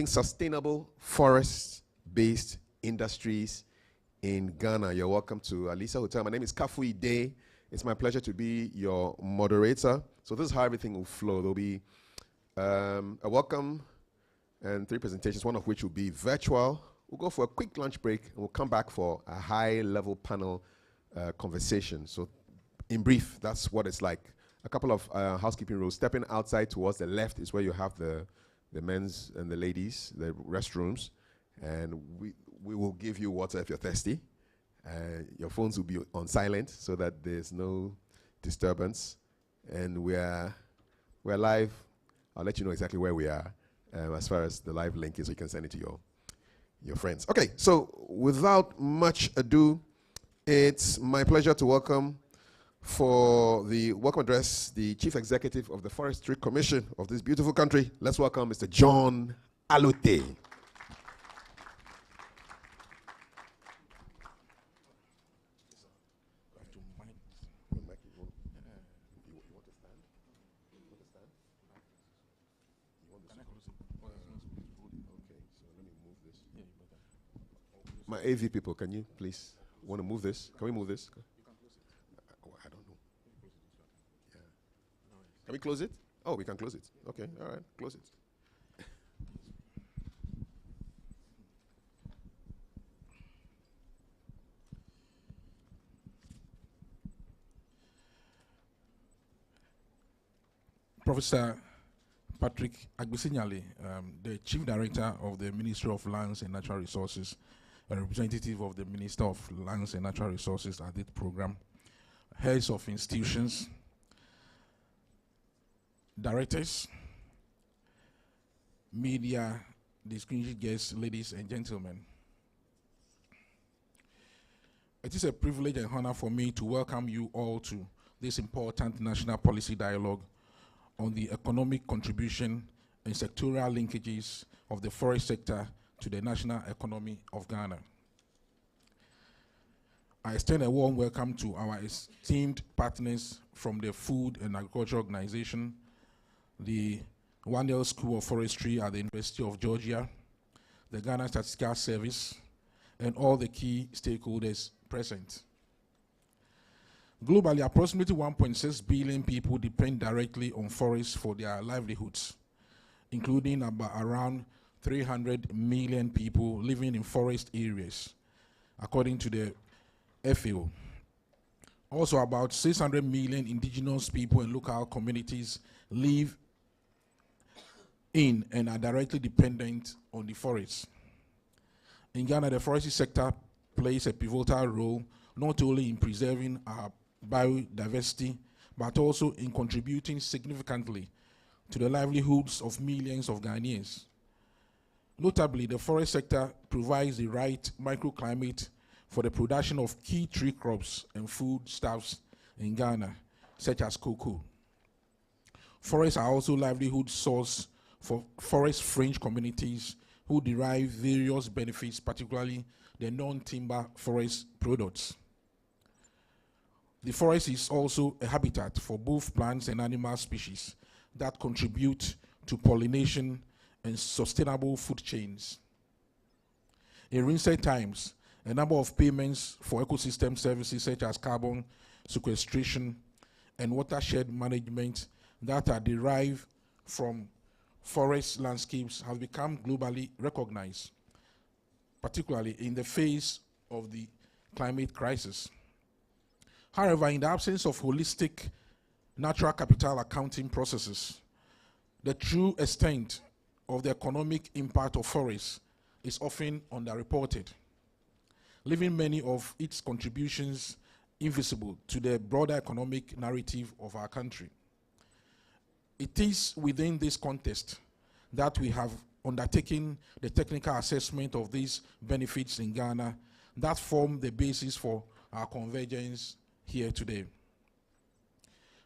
sustainable forest-based industries in Ghana. You're welcome to Alisa Hotel. My name is Kafui Day. It's my pleasure to be your moderator. So this is how everything will flow. There'll be a welcome and 3 presentations, one of which will be virtual. We'll go for a quick lunch break, and we'll come back for a high-level panel conversation. So in brief, that's what it's like. A couple of housekeeping rules. Stepping outside towards the left is where you have the men's and the ladies, the restrooms. And we will give you water if you're thirsty. Your phones will be on silent so that there's no disturbance. And we're live. I'll let you know exactly where we are as far as the live link is, so you can send it to your friends. Okay, so without much ado, it's my pleasure to welcome for the welcome address the Chief Executive of the Forestry Commission of this beautiful country. Let's welcome Mr. John Alute. My AV people, can you please want to move this? Can we move this? I don't know. Yeah. Can we close it? Oh, we can close it. Okay, all right, close it. Professor Patrick Agbesinyale, the Chief Director of the Ministry of Lands and Natural Resources, a representative of the Minister of Lands and Natural Resources at this program, heads of institutions, directors, media, distinguished guests, ladies and gentlemen. It is a privilege and honor for me to welcome you all to this important national policy dialogue on the economic contribution and sectoral linkages of the forest sector to the national economy of Ghana. I extend a warm welcome to our esteemed partners from the Food and Agriculture Organization, the Wandel School of Forestry at the University of Georgia, the Ghana Statistical Service, and all the key stakeholders present. Globally, approximately 1.6 billion people depend directly on forests for their livelihoods, including around 300 million people living in forest areas, according to the FAO. Also, about 600 million indigenous people and local communities live in and are directly dependent on the forests. In Ghana, the forestry sector plays a pivotal role not only in preserving our biodiversity, but also in contributing significantly to the livelihoods of millions of Ghanaians. Notably, the forest sector provides the right microclimate for the production of key tree crops and foodstuffs in Ghana, such as cocoa. Forests are also livelihood source for forest fringe communities who derive various benefits, particularly the non-timber forest products. The forest is also a habitat for both plants and animal species that contribute to pollination and sustainable food chains. In recent times, a number of payments for ecosystem services such as carbon sequestration and watershed management that are derived from forest landscapes have become globally recognized, particularly in the face of the climate crisis. However, in the absence of holistic natural capital accounting processes, the true extent of the economic impact of forests is often underreported, leaving many of its contributions invisible to the broader economic narrative of our country. It is within this context that we have undertaken the technical assessment of these benefits in Ghana that form the basis for our convergence here today.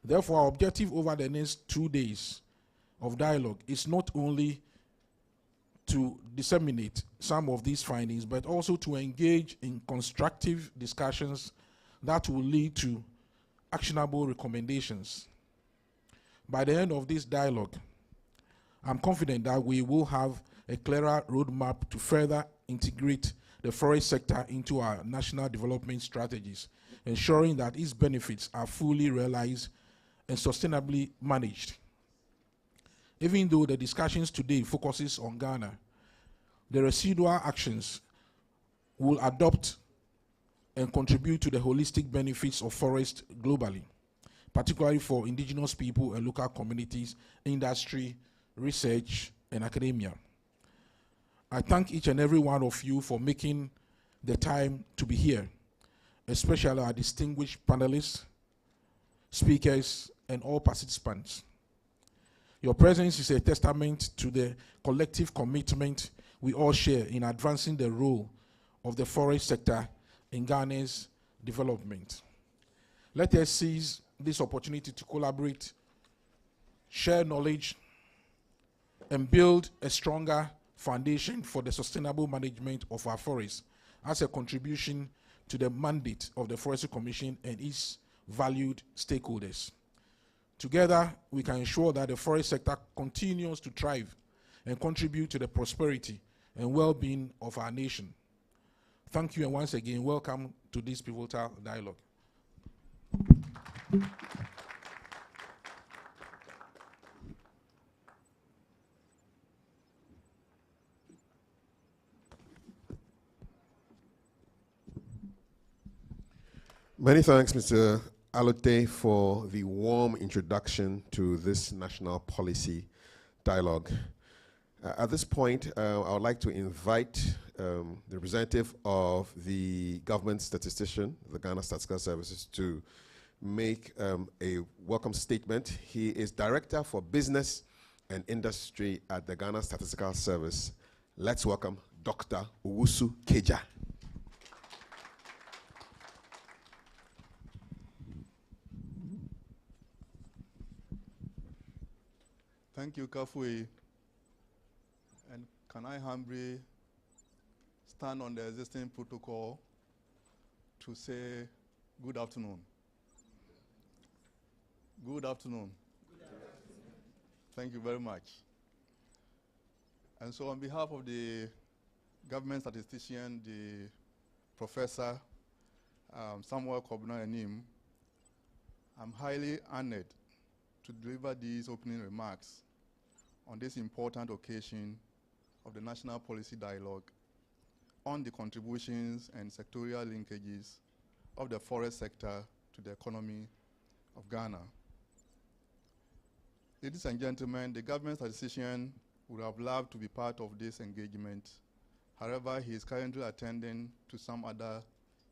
Therefore, our objective over the next 2 days of dialogue is not only to disseminate some of these findings, but also to engage in constructive discussions that will lead to actionable recommendations. By the end of this dialogue, I'm confident that we will have a clearer roadmap to further integrate the forest sector into our national development strategies, ensuring that its benefits are fully realized and sustainably managed. Even though the discussions today focuses on Ghana, the residual actions will adopt and contribute to the holistic benefits of forest globally, particularly for indigenous people and local communities, industry, research, and academia. I thank each and every one of you for making the time to be here, especially our distinguished panelists, speakers, and all participants. Your presence is a testament to the collective commitment we all share in advancing the role of the forest sector in Ghana's development. Let us seize this opportunity to collaborate, share knowledge, and build a stronger foundation for the sustainable management of our forests as a contribution to the mandate of the Forestry Commission and its valued stakeholders. Together, we can ensure that the forest sector continues to thrive and contribute to the prosperity and well-being of our nation. Thank you, and once again, welcome to this pivotal dialogue. Many thanks, Mr. Alote, for the warm introduction to this national policy dialogue. At this point, I would like to invite the representative of the government statistician, the Ghana Statistical Services, to make a welcome statement. He is Director for Business and Industry at the Ghana Statistical Service. Let's welcome Dr. Owusu Keja. Thank you, Kafui. And can I humbly stand on the existing protocol to say good afternoon? Good afternoon. Good afternoon. Thank you very much. And so on behalf of the government statistician, the Professor Samuel Kobna Enim, I'm highly honored to deliver these opening remarks on this important occasion of the National Policy Dialogue on the contributions and sectorial linkages of the forest sector to the economy of Ghana. Ladies and gentlemen, the government statistician would have loved to be part of this engagement. However, he is currently attending to some other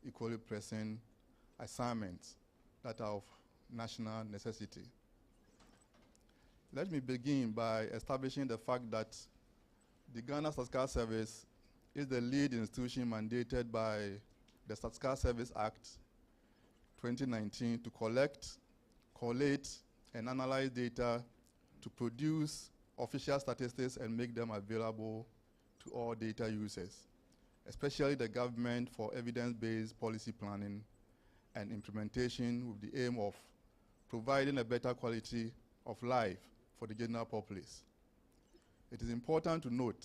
equally pressing assignments that are of national necessity. Let me begin by establishing the fact that the Ghana Statistical Service is the lead institution mandated by the Statistical Service Act 2019 to collect, collate, and analyze data to produce official statistics and make them available to all data users, especially the government, for evidence-based policy planning and implementation with the aim of providing a better quality of life for the general populace. It is important to note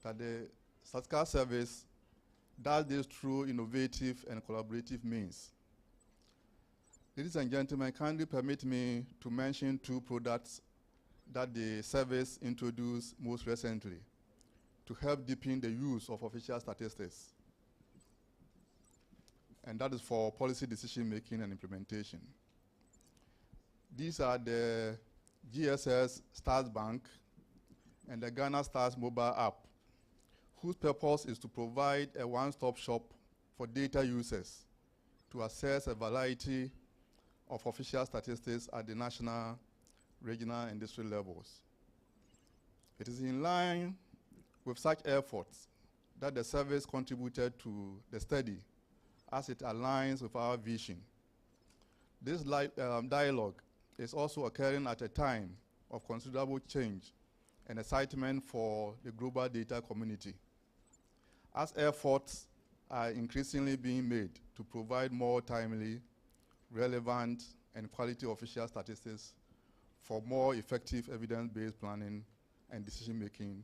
that the Statistical Service does this through innovative and collaborative means. Ladies and gentlemen, kindly permit me to mention two products that the service introduced most recently to help deepen the use of official statistics. And that is for policy decision making and implementation. These are the GSS Stars Bank and the Ghana Stars mobile app, whose purpose is to provide a one-stop shop for data users to access a variety of official statistics at the national, regional, and district levels. It is in line with such efforts that the service contributed to the study as it aligns with our vision. This dialogue is also occurring at a time of considerable change and excitement for the global data community, as efforts are increasingly being made to provide more timely, relevant, and quality official statistics for more effective evidence-based planning and decision-making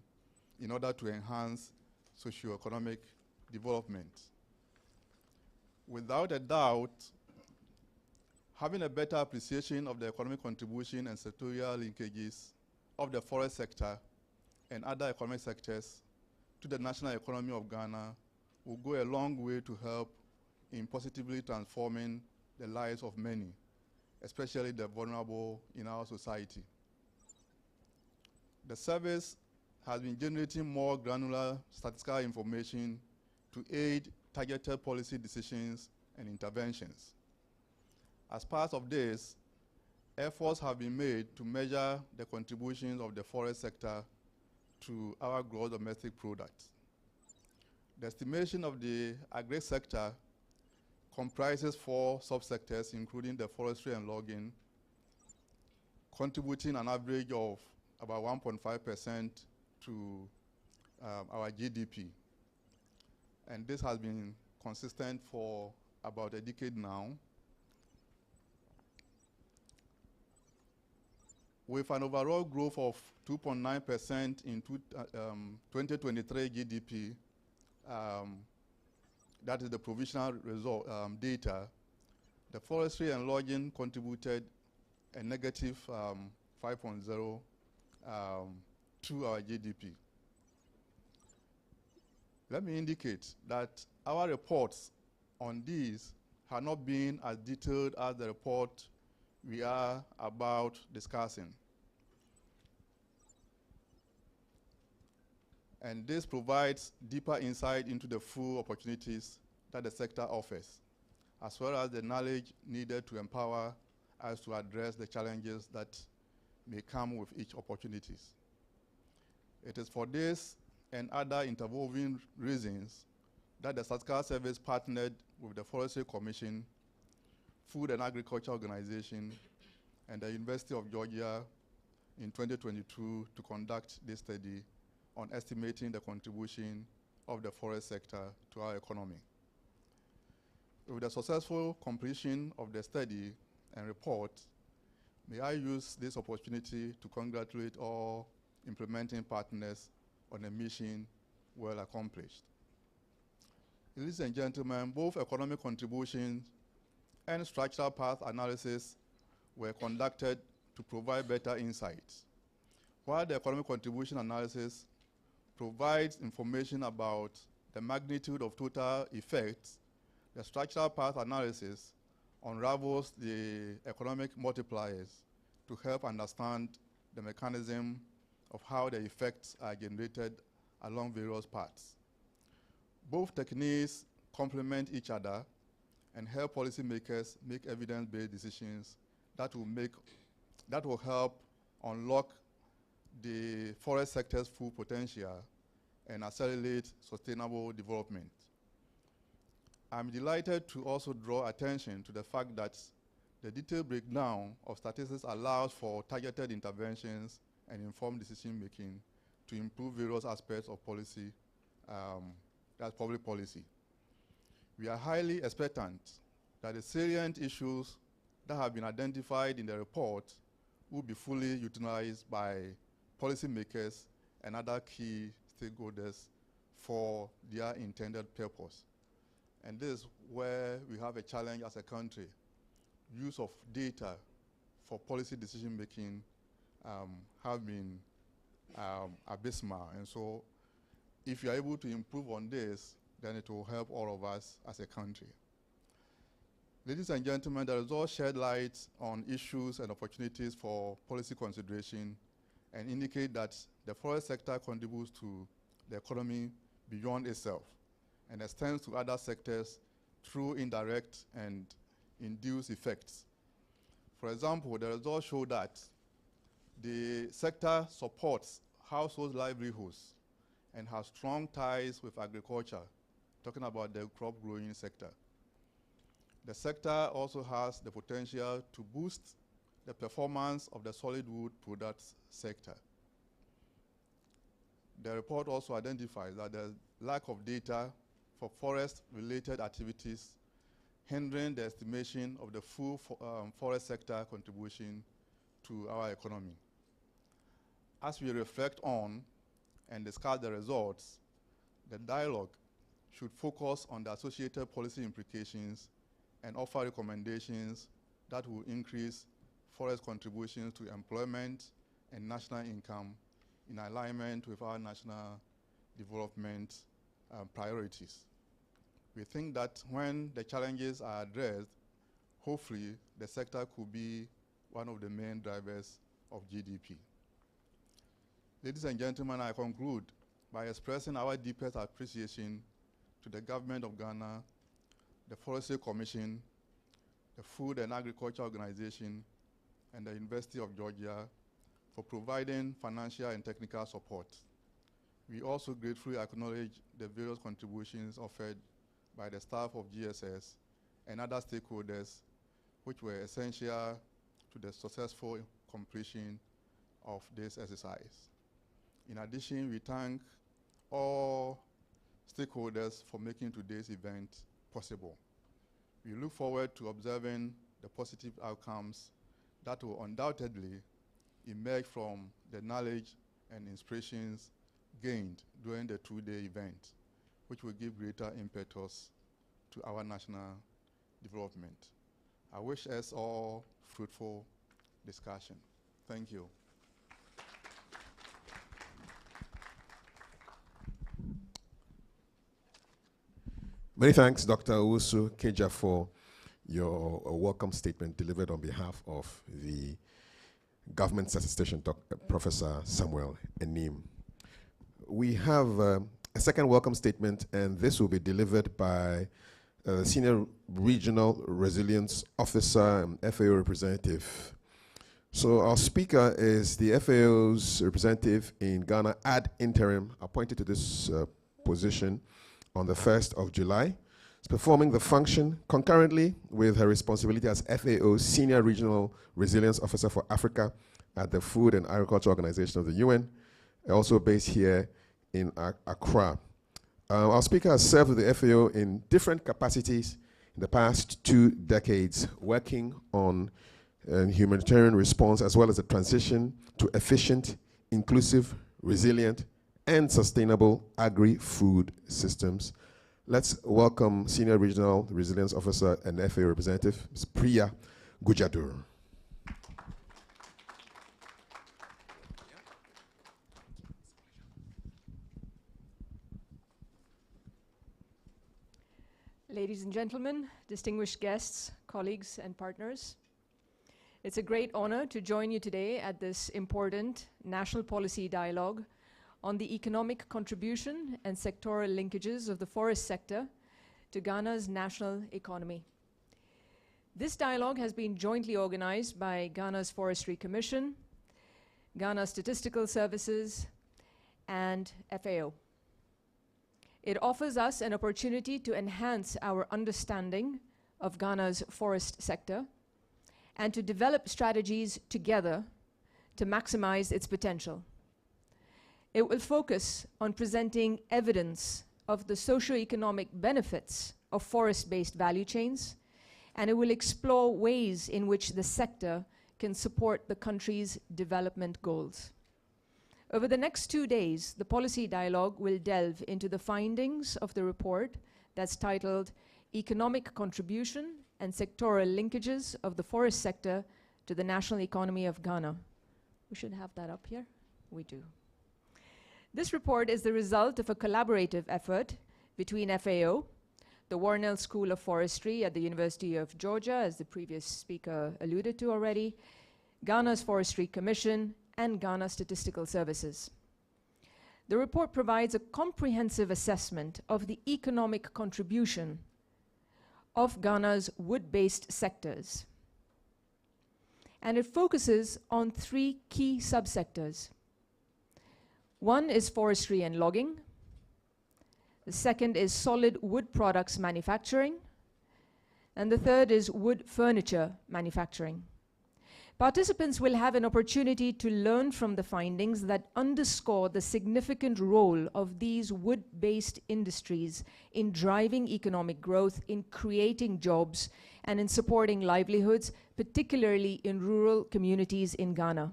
in order to enhance socio-economic development. Without a doubt, having a better appreciation of the economic contribution and sectorial linkages of the forest sector and other economic sectors to the national economy of Ghana will go a long way to help in positively transforming the lives of many, especially the vulnerable in our society. The service has been generating more granular statistical information to aid targeted policy decisions and interventions. As part of this, efforts have been made to measure the contributions of the forest sector to our gross domestic product. The estimation of the agri sector comprises 4 subsectors, including the forestry and logging, contributing an average of about 1.5% to our GDP. And this has been consistent for about a decade now. With an overall growth of 2.9% in 2023 GDP, that is the provisional result data, the forestry and logging contributed a negative 5.0 to our GDP. Let me indicate that our reports on these have not been as detailed as the report we are about discussing. And this provides deeper insight into the full opportunities that the sector offers, as well as the knowledge needed to empower us to address the challenges that may come with each opportunities. It is for this and other interwoven reasons that the Statistical Service partnered with the Forestry Commission, Food and Agriculture Organization, and the University of Georgia in 2022 to conduct this study on estimating the contribution of the forest sector to our economy. With the successful completion of the study and report, may I use this opportunity to congratulate all implementing partners on a mission well accomplished. Ladies and gentlemen, both economic contributions and structural path analysis were conducted to provide better insights. While the economic contribution analysis provides information about the magnitude of total effects, the structural path analysis unravels the economic multipliers to help understand the mechanism of how the effects are generated along various paths. Both techniques complement each other and help policymakers make evidence-based decisions that will help unlock the forest sector's full potential and accelerate sustainable development. I'm delighted to also draw attention to the fact that the detailed breakdown of statistics allows for targeted interventions and informed decision-making to improve various aspects of policy, that's public policy. We are highly expectant that the salient issues that have been identified in the report will be fully utilized by policymakers and other key stakeholders for their intended purpose. And this is where we have a challenge as a country. Use of data for policy decision-making have been abysmal. And so if you are able to improve on this, then it will help all of us as a country. Ladies and gentlemen, the results shed light on issues and opportunities for policy consideration and indicate that the forest sector contributes to the economy beyond itself and extends to other sectors through indirect and induced effects. For example, the results show that the sector supports household livelihoods and has strong ties with agriculture, talking about the crop growing sector. The sector also has the potential to boost the performance of the solid wood products sector. The report also identifies that the lack of data for forest-related activities hindering the estimation of the full forest sector contribution to our economy. As we reflect on and discuss the results, the dialogue should focus on the associated policy implications and offer recommendations that will increase forest contributions to employment and national income in alignment with our national development priorities. We think that when the challenges are addressed, hopefully the sector could be one of the main drivers of GDP. Ladies and gentlemen, I conclude by expressing our deepest appreciation to the government of Ghana, the Forestry Commission, the Food and Agriculture Organization, and the University of Georgia for providing financial and technical support. We also gratefully acknowledge the various contributions offered by the staff of GSS and other stakeholders which were essential to the successful completion of this exercise. In addition, we thank all stakeholders for making today's event possible. We look forward to observing the positive outcomes that will undoubtedly emerge from the knowledge and inspirations gained during the two-day event, which will give greater impetus to our national development. I wish us all fruitful discussion. Thank you. Many thanks, Dr. Owusu Keja, for your welcome statement delivered on behalf of the Government Statistician, Professor Samuel Enim. We have a second welcome statement, and this will be delivered by Senior Regional Resilience Officer and FAO representative. So our speaker is the FAO's representative in Ghana ad interim, appointed to this position on the 1st of July. She's performing the function concurrently with her responsibility as FAO Senior Regional Resilience Officer for Africa at the Food and Agriculture Organization of the UN, also based here in Accra. Our speaker has served with the FAO in different capacities in the past 2 decades, working on humanitarian response as well as the transition to efficient, inclusive, resilient, and sustainable agri-food systems. Let's welcome Senior Regional Resilience Officer and FAO representative, Ms. Priya Gujadur. Ladies and gentlemen, distinguished guests, colleagues, and partners, it's a great honor to join you today at this important national policy dialogue on the economic contribution and sectoral linkages of the forest sector to Ghana's national economy. This dialogue has been jointly organized by Ghana's Forestry Commission, Ghana's Statistical Services, and FAO. It offers us an opportunity to enhance our understanding of Ghana's forest sector and to develop strategies together to maximize its potential. It will focus on presenting evidence of the socio-economic benefits of forest-based value chains, and it will explore ways in which the sector can support the country's development goals. Over the next 2 days, the policy dialogue will delve into the findings of the report that's titled Economic Contribution and Sectoral Linkages of the Forest Sector to the National Economy of Ghana. We should have that up here. We do. This report is the result of a collaborative effort between FAO, the Warnell School of Forestry at the University of Georgia, as the previous speaker alluded to already, Ghana's Forestry Commission, and Ghana Statistical Services. The report provides a comprehensive assessment of the economic contribution of Ghana's wood-based sectors. And it focuses on 3 key subsectors. One is forestry and logging. The second is solid wood products manufacturing. And the third is wood furniture manufacturing. Participants will have an opportunity to learn from the findings that underscore the significant role of these wood-based industries in driving economic growth, in creating jobs, and in supporting livelihoods, particularly in rural communities in Ghana.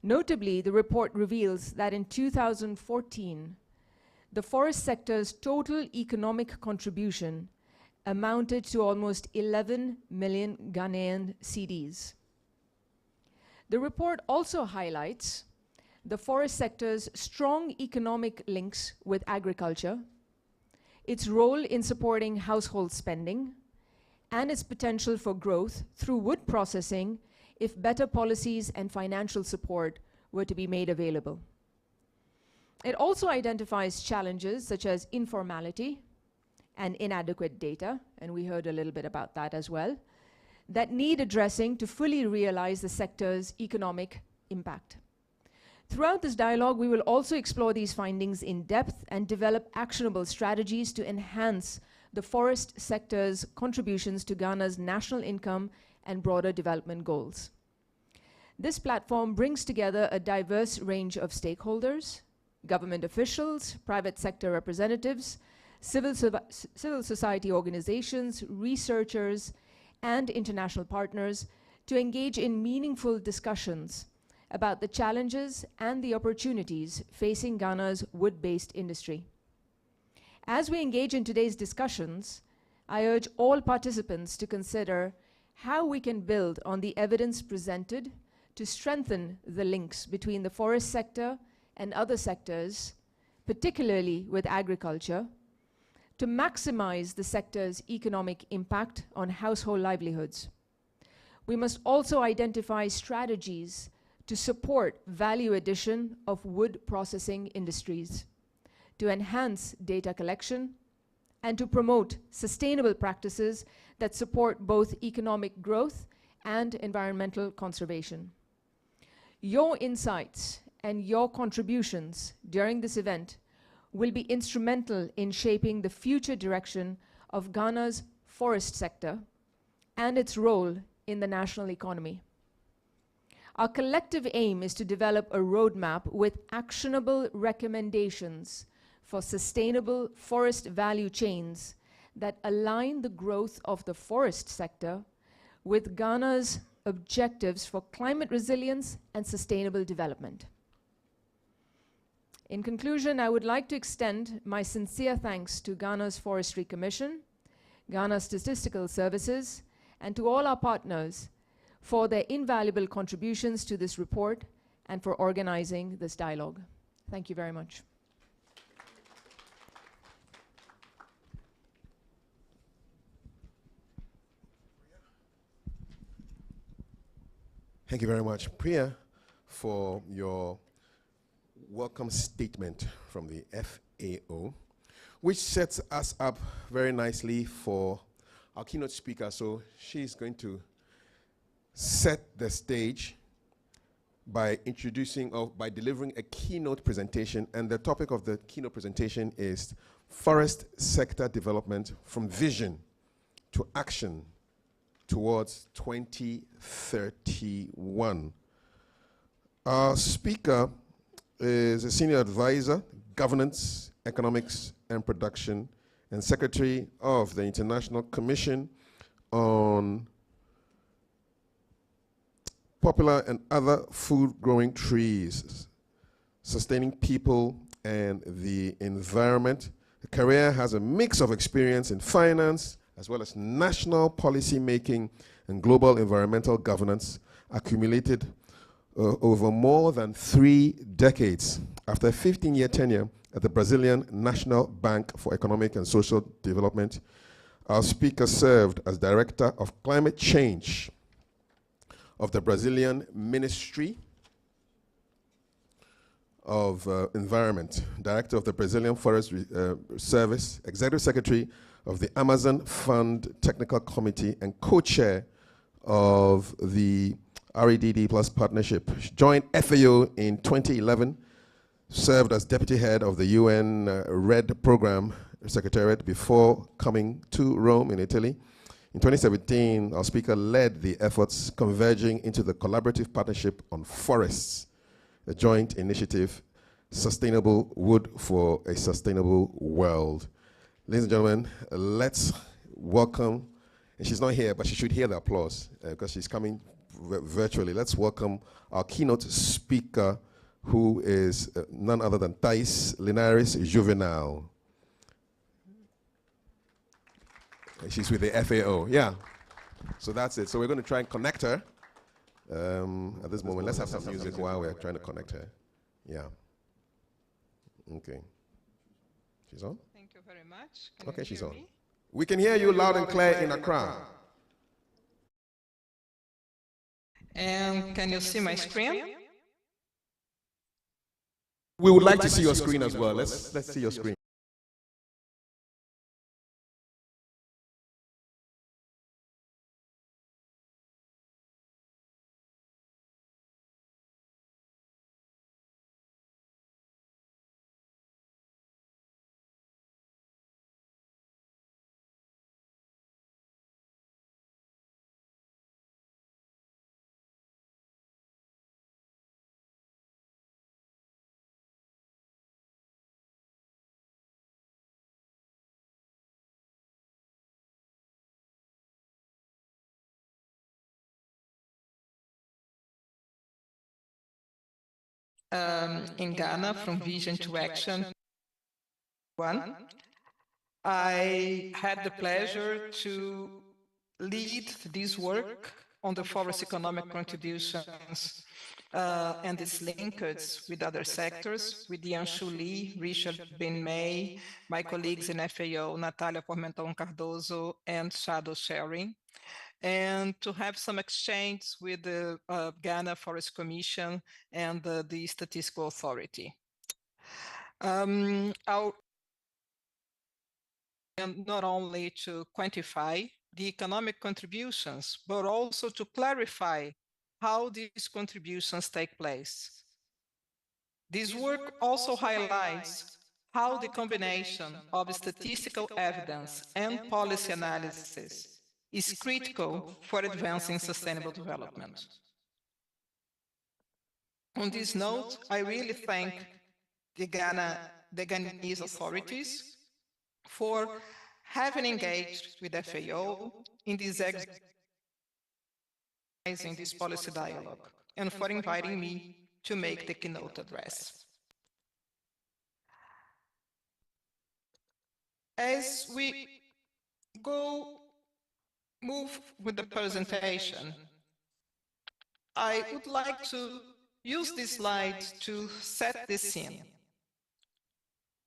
Notably, the report reveals that in 2014, the forest sector's total economic contribution amounted to almost 11 million Ghanaian cedis. The report also highlights the forest sector's strong economic links with agriculture, its role in supporting household spending, and its potential for growth through wood processing if better policies and financial support were to be made available. It also identifies challenges such as informality and inadequate data, and we heard a little bit about that as well, that need addressing to fully realize the sector's economic impact. Throughout this dialogue, we will also explore these findings in depth and develop actionable strategies to enhance the forest sector's contributions to Ghana's national income and broader development goals. This platform brings together a diverse range of stakeholders, government officials, private sector representatives, civil society organizations, researchers, and international partners to engage in meaningful discussions about the challenges and the opportunities facing Ghana's wood-based industry. As we engage in today's discussions, I urge all participants to consider how we can build on the evidence presented to strengthen the links between the forest sector and other sectors, particularly with agriculture, to maximize the sector's economic impact on household livelihoods. We must also identify strategies to support value addition of wood processing industries, to enhance data collection, and to promote sustainable practices that support both economic growth and environmental conservation. Your insights and your contributions during this event will be instrumental in shaping the future direction of Ghana's forest sector and its role in the national economy. Our collective aim is to develop a roadmap with actionable recommendations for sustainable forest value chains that align the growth of the forest sector with Ghana's objectives for climate resilience and sustainable development. In conclusion, I would like to extend my sincere thanks to Ghana's Forestry Commission, Ghana's Statistical Services, and to all our partners for their invaluable contributions to this report and for organizing this dialogue. Thank you very much. Thank you very much, Priya, for your welcome statement from the FAO, which sets us up very nicely for our keynote speaker. So she's going to set the stage by by delivering a keynote presentation. And the topic of the keynote presentation is Forest Sector Development from Vision to Action towards 2031. Our speaker is a senior advisor, governance, economics, and production, and secretary of the International Commission on Popular and Other Food-Growing Trees, Sustaining People and the Environment. Her career has a mix of experience in finance, as well as national policy making and global environmental governance, accumulated over more than 3 decades. After a 15-year tenure at the Brazilian National Bank for Economic and Social Development, our speaker served as Director of Climate Change of the Brazilian Ministry of Environment, Director of the Brazilian Forest Service, Executive Secretary of the Amazon Fund Technical Committee, and co-chair of the REDD Plus Partnership. She joined FAO in 2011, served as Deputy Head of the UN RED Program Secretariat before coming to Rome in Italy. In 2017, our speaker led the efforts converging into the Collaborative Partnership on Forests, a joint initiative, Sustainable Wood for a Sustainable World. Ladies and gentlemen, let's welcome, and she's not here, but she should hear the applause because she's coming virtually. Let's welcome our keynote speaker, who is none other than Thais Linares Juvenal. She's with the FAO, yeah. So that's it. So we're going to try and connect her at this moment. Let's have some music while we're trying to connect her. Yeah. Okay. She's on? Thank you very much. Okay, she's on. Me? We can hear you loud and clear in Accra. And can you see my screen? We would like to see your screen as well. Let's see your screen. In Ghana, from vision to action. I had the pleasure to lead this work on the forest economic contributions and its linkage with other sectors, with Yanshu Lee, Richard Ben May, my colleagues in FAO, Natalia Pormenton Cardoso, and Shadow Sharing, and to have some exchange with the Ghana Forest Commission and the Statistical Authority. And not only to quantify the economic contributions, but also to clarify how these contributions take place. This work also highlights how the combination of statistical evidence and policy analysis is critical for advancing sustainable development. On this note, I really thank the Ghanese authorities for having engaged with FAO in this policy dialogue and for inviting me to make the keynote address. As we move with the presentation, I would like to use this slide to set the scene.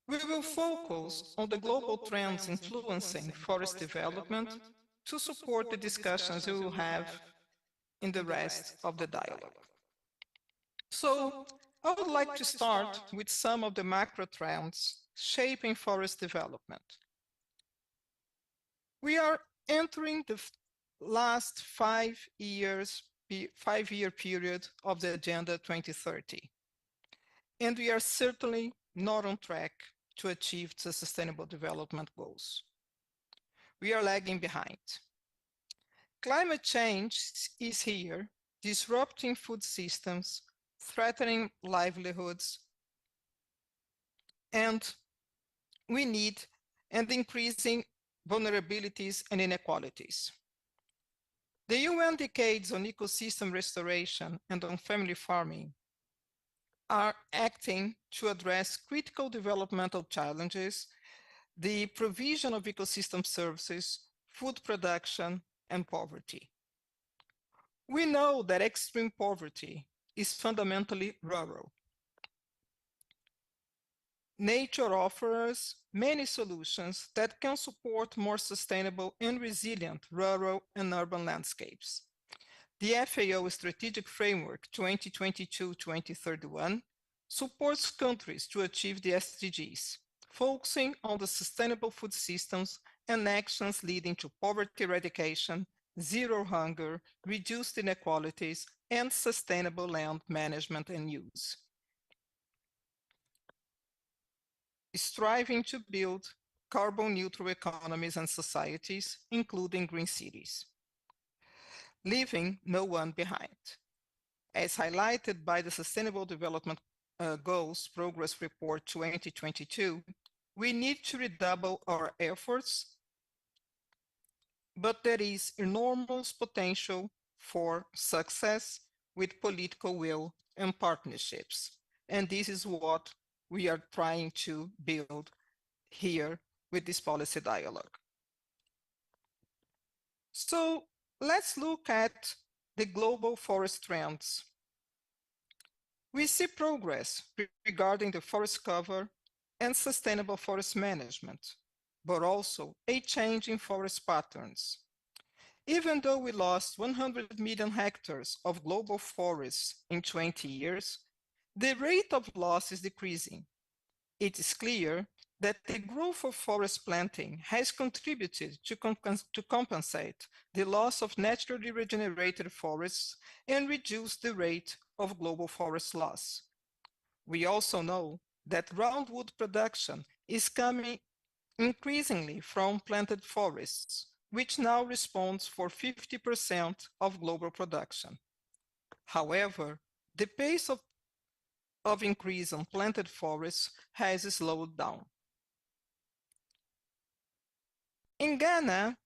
We will focus on the global trends influencing forest development to support the discussions we will have in the rest of the dialogue. So I would like to start with some of the macro trends shaping forest development. We are entering the last 5 year period of the Agenda 2030. And we are certainly not on track to achieve the Sustainable Development Goals. We are lagging behind. Climate change is here, disrupting food systems, threatening livelihoods, and increasing vulnerabilities and inequalities. The UN decades on ecosystem restoration and on family farming are acting to address critical developmental challenges, the provision of ecosystem services, food production, and poverty. We know that extreme poverty is fundamentally rural. Nature offers many solutions that can support more sustainable and resilient rural and urban landscapes. The FAO Strategic Framework 2022-2031 supports countries to achieve the SDGs, focusing on the sustainable food systems and actions leading to poverty eradication, zero hunger, reduced inequalities, and sustainable land management and use. Striving to build carbon neutral economies and societies, including green cities. Leaving no one behind. As highlighted by the Sustainable Development Goals Progress Report 2022, we need to redouble our efforts, but there is enormous potential for success with political will and partnerships. And this is what we are trying to build here with this policy dialogue. So let's look at the global forest trends. We see progress regarding the forest cover and sustainable forest management, but also a change in forest patterns. Even though we lost 100 million hectares of global forests in 20 years, the rate of loss is decreasing. It is clear that the growth of forest planting has contributed to compensate the loss of naturally regenerated forests and reduce the rate of global forest loss. We also know that roundwood production is coming increasingly from planted forests, which now responds for 50% of global production. However, the pace of increase on planted forests has slowed down. In Ghana,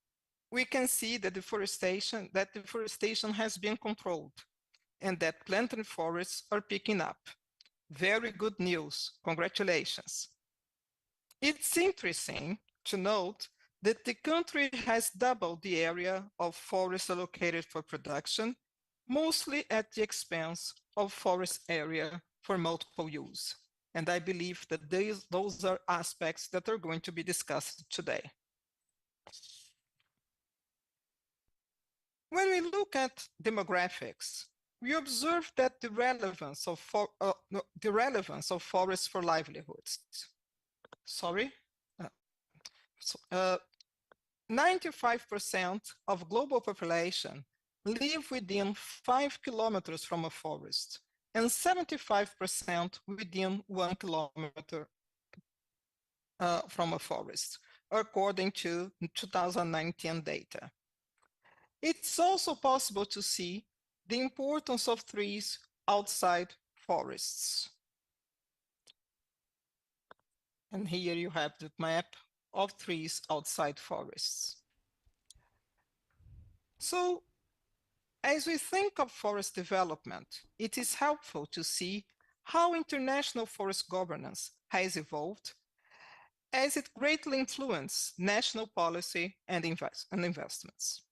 we can see that deforestation has been controlled and that planted forests are picking up. Very good news. Congratulations. It's interesting to note that the country has doubled the area of forest allocated for production, mostly at the expense of forest area for multiple use. And I believe that those are aspects that are going to be discussed today. When we look at demographics, we observe that the relevance of forests for livelihoods. 95% of global population live within 5 kilometers from a forest, and 75% within 1 kilometer from a forest, according to 2019 data. It's also possible to see the importance of trees outside forests. And here you have the map of trees outside forests. So, as we think of forest development, it is helpful to see how international forest governance has evolved, as it greatly influences national policy and investments.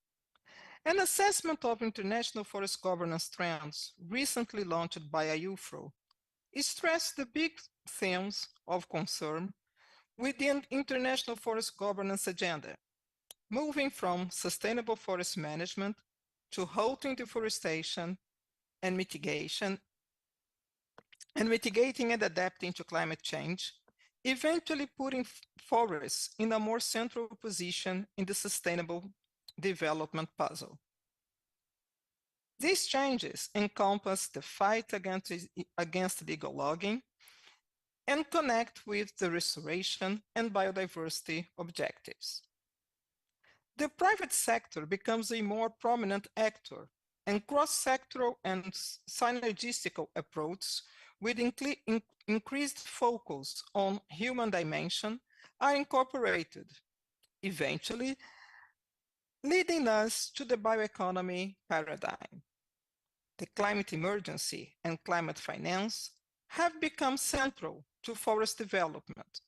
An assessment of international forest governance trends recently launched by IUFRO stressed the big themes of concern within international forest governance agenda, moving from sustainable forest management to halting deforestation and mitigating and adapting to climate change, eventually putting forests in a more central position in the sustainable development puzzle. These changes encompass the fight against illegal logging and connect with the restoration and biodiversity objectives. The private sector becomes a more prominent actor, and cross-sectoral and synergistical approach with increased focus on human dimension are incorporated, eventually leading us to the bioeconomy paradigm. The climate emergency and climate finance have become central to forest development,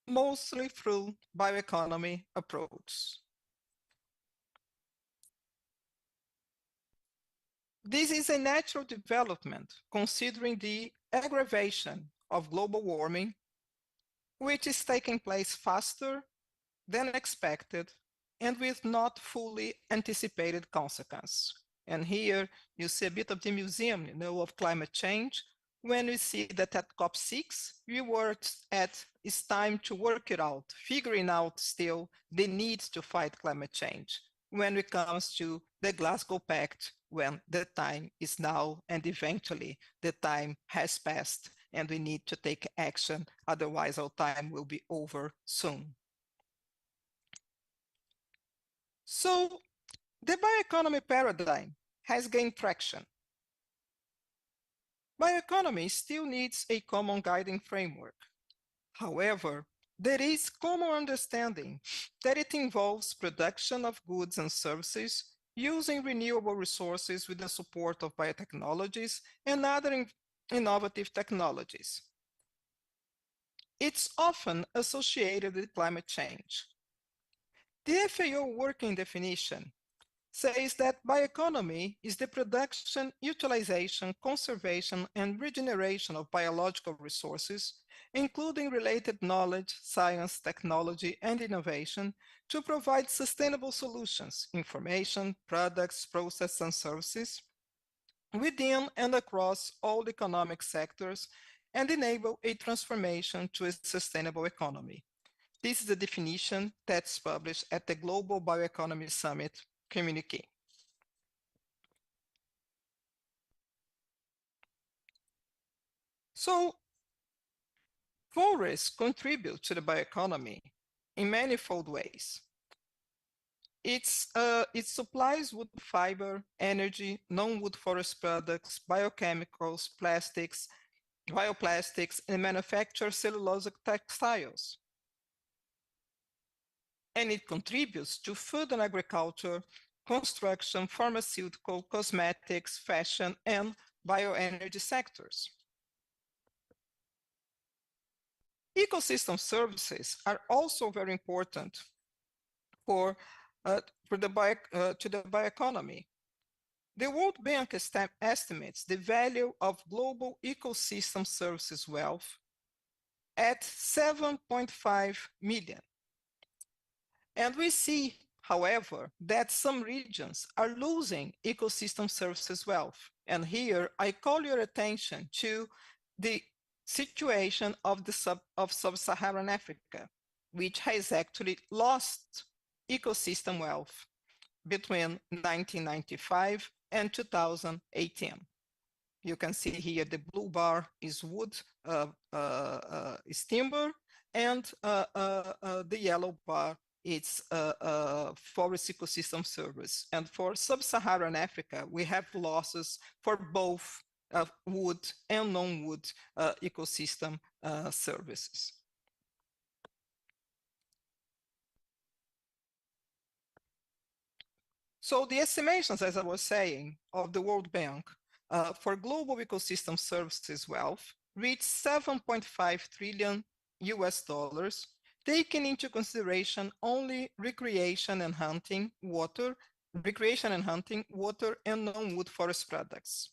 mostly through bioeconomy approach. This is a natural development considering the aggravation of global warming, which is taking place faster than expected and with not fully anticipated consequence. And here you see a bit of the museum, of climate change, when we see that at COP6, we worked at it's time to work it out, figuring out still the need to fight climate change. When it comes to the Glasgow Pact, when the time is now and eventually the time has passed and we need to take action, otherwise our time will be over soon. So the bioeconomy paradigm has gained traction. Bioeconomy still needs a common guiding framework. However, there is common understanding that it involves production of goods and services using renewable resources with the support of biotechnologies and other innovative technologies. It's often associated with climate change. The FAO working definition says that bioeconomy is the production, utilization, conservation, and regeneration of biological resources, including related knowledge, science, technology, and innovation, to provide sustainable solutions, information, products, processes, and services within and across all economic sectors and enable a transformation to a sustainable economy. This is the definition that's published at the Global Bioeconomy Summit communique. So forests contribute to the bioeconomy in manifold ways. It supplies wood fiber, energy, non-wood forest products, biochemicals, plastics, bioplastics, and manufactures cellulosic textiles. And it contributes to food and agriculture, construction, pharmaceutical, cosmetics, fashion, and bioenergy sectors. Ecosystem services are also very important to the bioeconomy. The World Bank estimates the value of global ecosystem services wealth at 7.5 million. And we see, however, that some regions are losing ecosystem services wealth. And here I call your attention to the situation of sub-Saharan Africa, which has actually lost ecosystem wealth between 1995 and 2018. You can see here the blue bar is wood, is timber, and the yellow bar is forest ecosystem service. And for sub-Saharan Africa, we have losses for both wood and non-wood ecosystem services. So the estimations, as I was saying, of the World Bank for global ecosystem services wealth reached 7.5 trillion US dollars, taking into consideration only recreation and hunting, water, and non-wood forest products.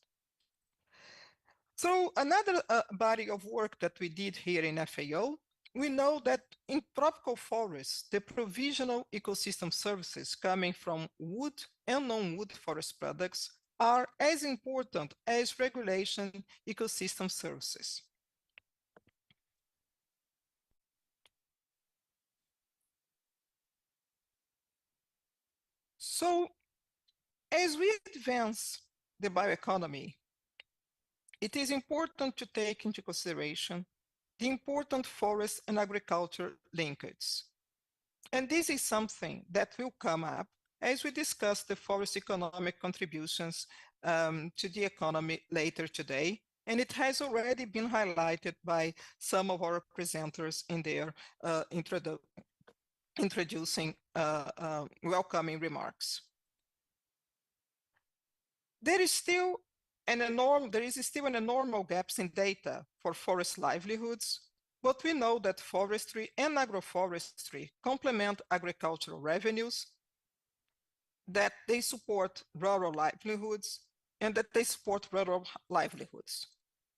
So another body of work that we did here in FAO, we know that in tropical forests, the provisional ecosystem services coming from wood and non-wood forest products are as important as regulation ecosystem services. So as we advance the bioeconomy, it is important to take into consideration the important forest and agriculture linkage. And this is something that will come up as we discuss the forest economic contributions to the economy later today. And it has already been highlighted by some of our presenters in their introducing welcoming remarks. There is still an enormous gaps in data for forest livelihoods, but we know that forestry and agroforestry complement agricultural revenues, that they support rural livelihoods, and that they support rural livelihoods.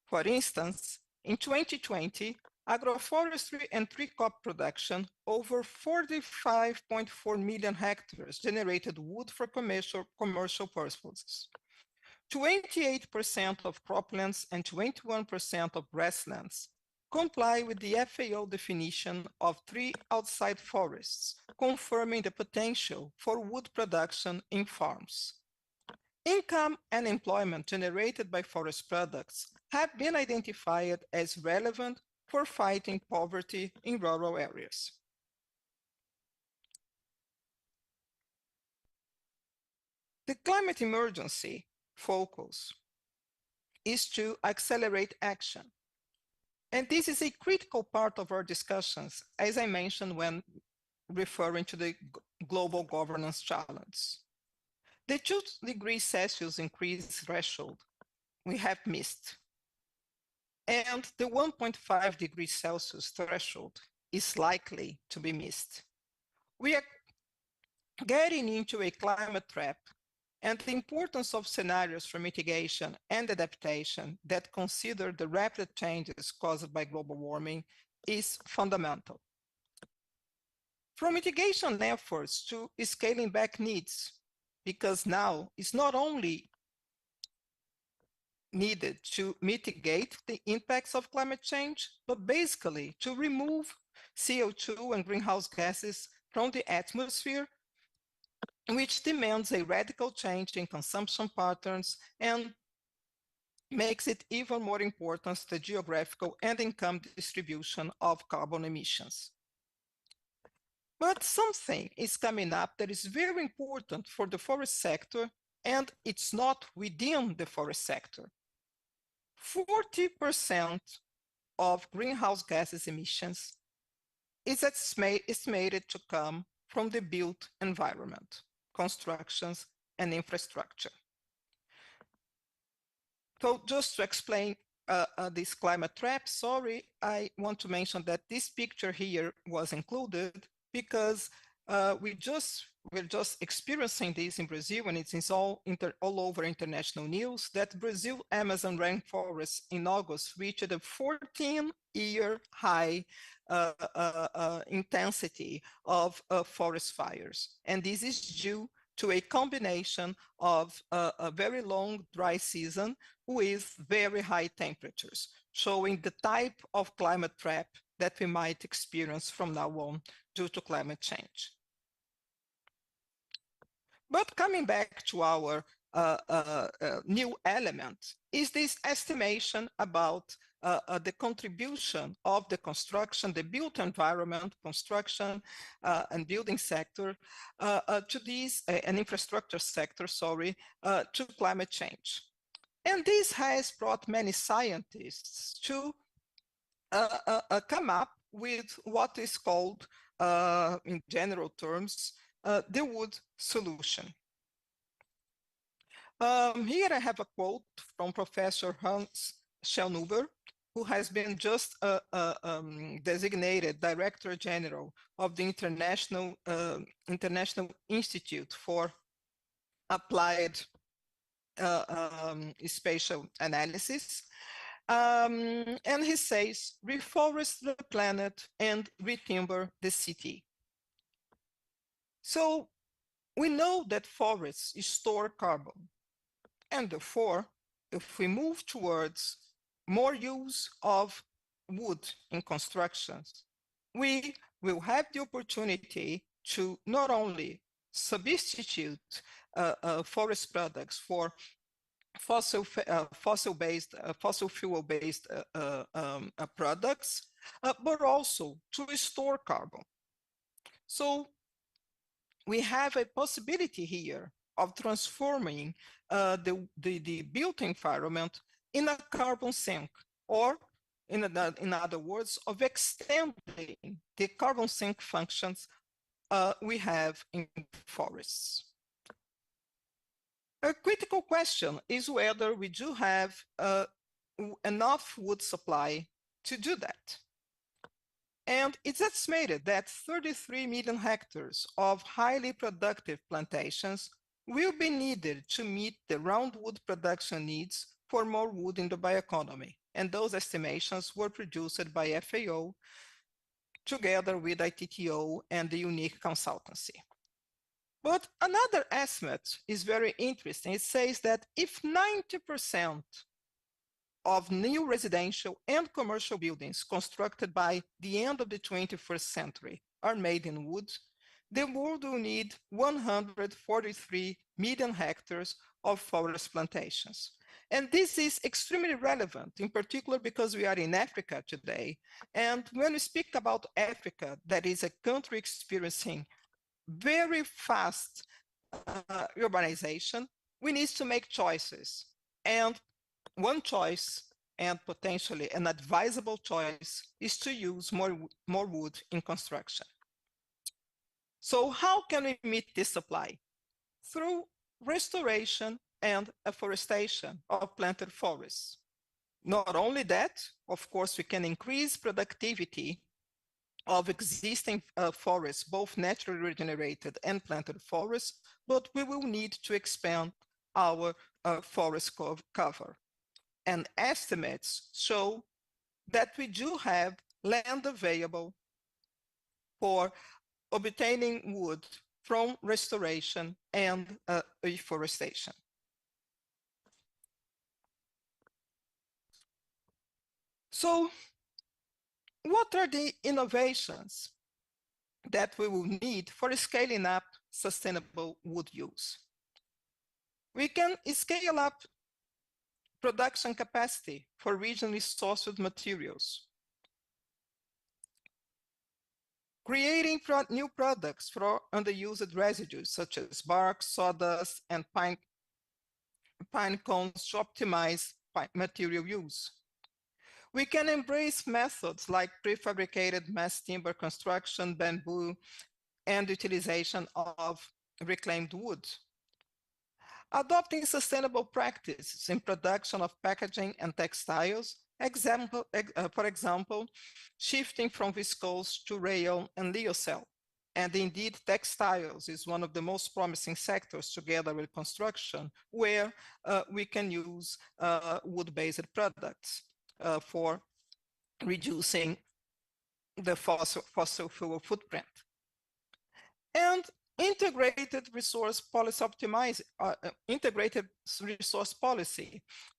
For instance, in 2020, agroforestry and tree crop production over 45.4 million hectares generated wood for commercial purposes. 28% of croplands and 21% of grasslands comply with the FAO definition of tree outside forests, confirming the potential for wood production in farms. Income and employment generated by forest products have been identified as relevant for fighting poverty in rural areas. The climate emergency focus is to accelerate action. And this is a critical part of our discussions, as I mentioned when referring to the global governance challenge. The 2 degrees Celsius increase threshold we have missed. And the 1.5 degrees Celsius threshold is likely to be missed. We are getting into a climate trap, and the importance of scenarios for mitigation and adaptation that consider the rapid changes caused by global warming is fundamental. From mitigation efforts to scaling back needs, because now it's not only needed to mitigate the impacts of climate change, but basically to remove CO2 and greenhouse gases from the atmosphere, which demands a radical change in consumption patterns and makes it even more important the geographical and income distribution of carbon emissions. But something is coming up that is very important for the forest sector, and it's not within the forest sector. 40% of greenhouse gases emissions is estimated to come from the built environment, constructions, and infrastructure. So just to explain this climate trap, sorry, I want to mention that this picture here was included because we're just experiencing this in Brazil, and it's all over international news, that Brazil Amazon rainforest in August reached a 14-year high intensity of forest fires. And this is due to a combination of a very long dry season with very high temperatures, showing the type of climate trap that we might experience from now on due to climate change. But coming back to our new element is this estimation about the contribution of the construction, the built environment, construction and building sector to these, an infrastructure sector, sorry, to climate change. And this has brought many scientists to come up with what is called, in general terms, the wood solution. Here I have a quote from Professor Hans Schellnhuber, who has been just designated Director General of the International Institute for Applied Spatial Analysis. And he says, reforest the planet and retimber the city. So we know that forests store carbon. And therefore, if we move towards more use of wood in constructions, we will have the opportunity to not only substitute forest products for fossil fuel-based products, but also to store carbon. So we have a possibility here of transforming the built environment in a carbon sink, or in other words, of extending the carbon sink functions we have in forests. A critical question is whether we do have enough wood supply to do that. And it's estimated that 33 million hectares of highly productive plantations will be needed to meet the roundwood production needs for more wood in the bioeconomy. And those estimations were produced by FAO together with ITTO and the Unique Consultancy. But another estimate is very interesting. It says that if 90% of new residential and commercial buildings constructed by the end of the 21st century are made in wood, the world will need 143 million hectares of forest plantations. And this is extremely relevant, in particular because we are in Africa today. And when we speak about Africa, that is a country experiencing very fast urbanization, we need to make choices. And one choice and potentially an advisable choice is to use more wood in construction. So how can we meet this supply? Through restoration and afforestation of planted forests. Not only that, of course, we can increase productivity of existing forests, both naturally regenerated and planted forests, but we will need to expand our forest cover. And estimates show that we do have land available for obtaining wood from restoration and reforestation. So what are the innovations that we will need for scaling up sustainable wood use? We can scale up production capacity for regionally sourced materials, creating new products for underused residues such as bark, sawdust, and pine cones to optimize material use. We can embrace methods like prefabricated mass timber construction, bamboo, and utilization of reclaimed wood. Adopting sustainable practices in production of packaging and textiles, for example, shifting from viscose to rayon and lyocell. And indeed, textiles is one of the most promising sectors together with construction, where we can use wood-based products for reducing the fossil fuel footprint. And integrated resource policy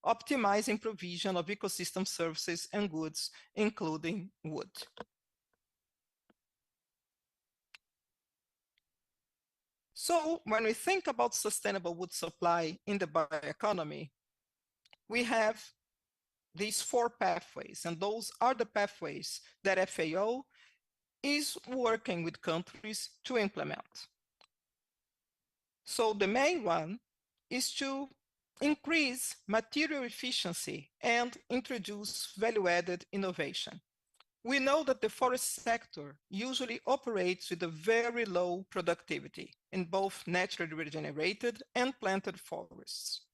optimizing provision of ecosystem services and goods, including wood. So when we think about sustainable wood supply in the bioeconomy, we have these 4 pathways, and those are the pathways that FAO is working with countries to implement. So the main one is to increase material efficiency and introduce value-added innovation. We know that the forest sector usually operates with a very low productivity in both naturally regenerated and planted forests.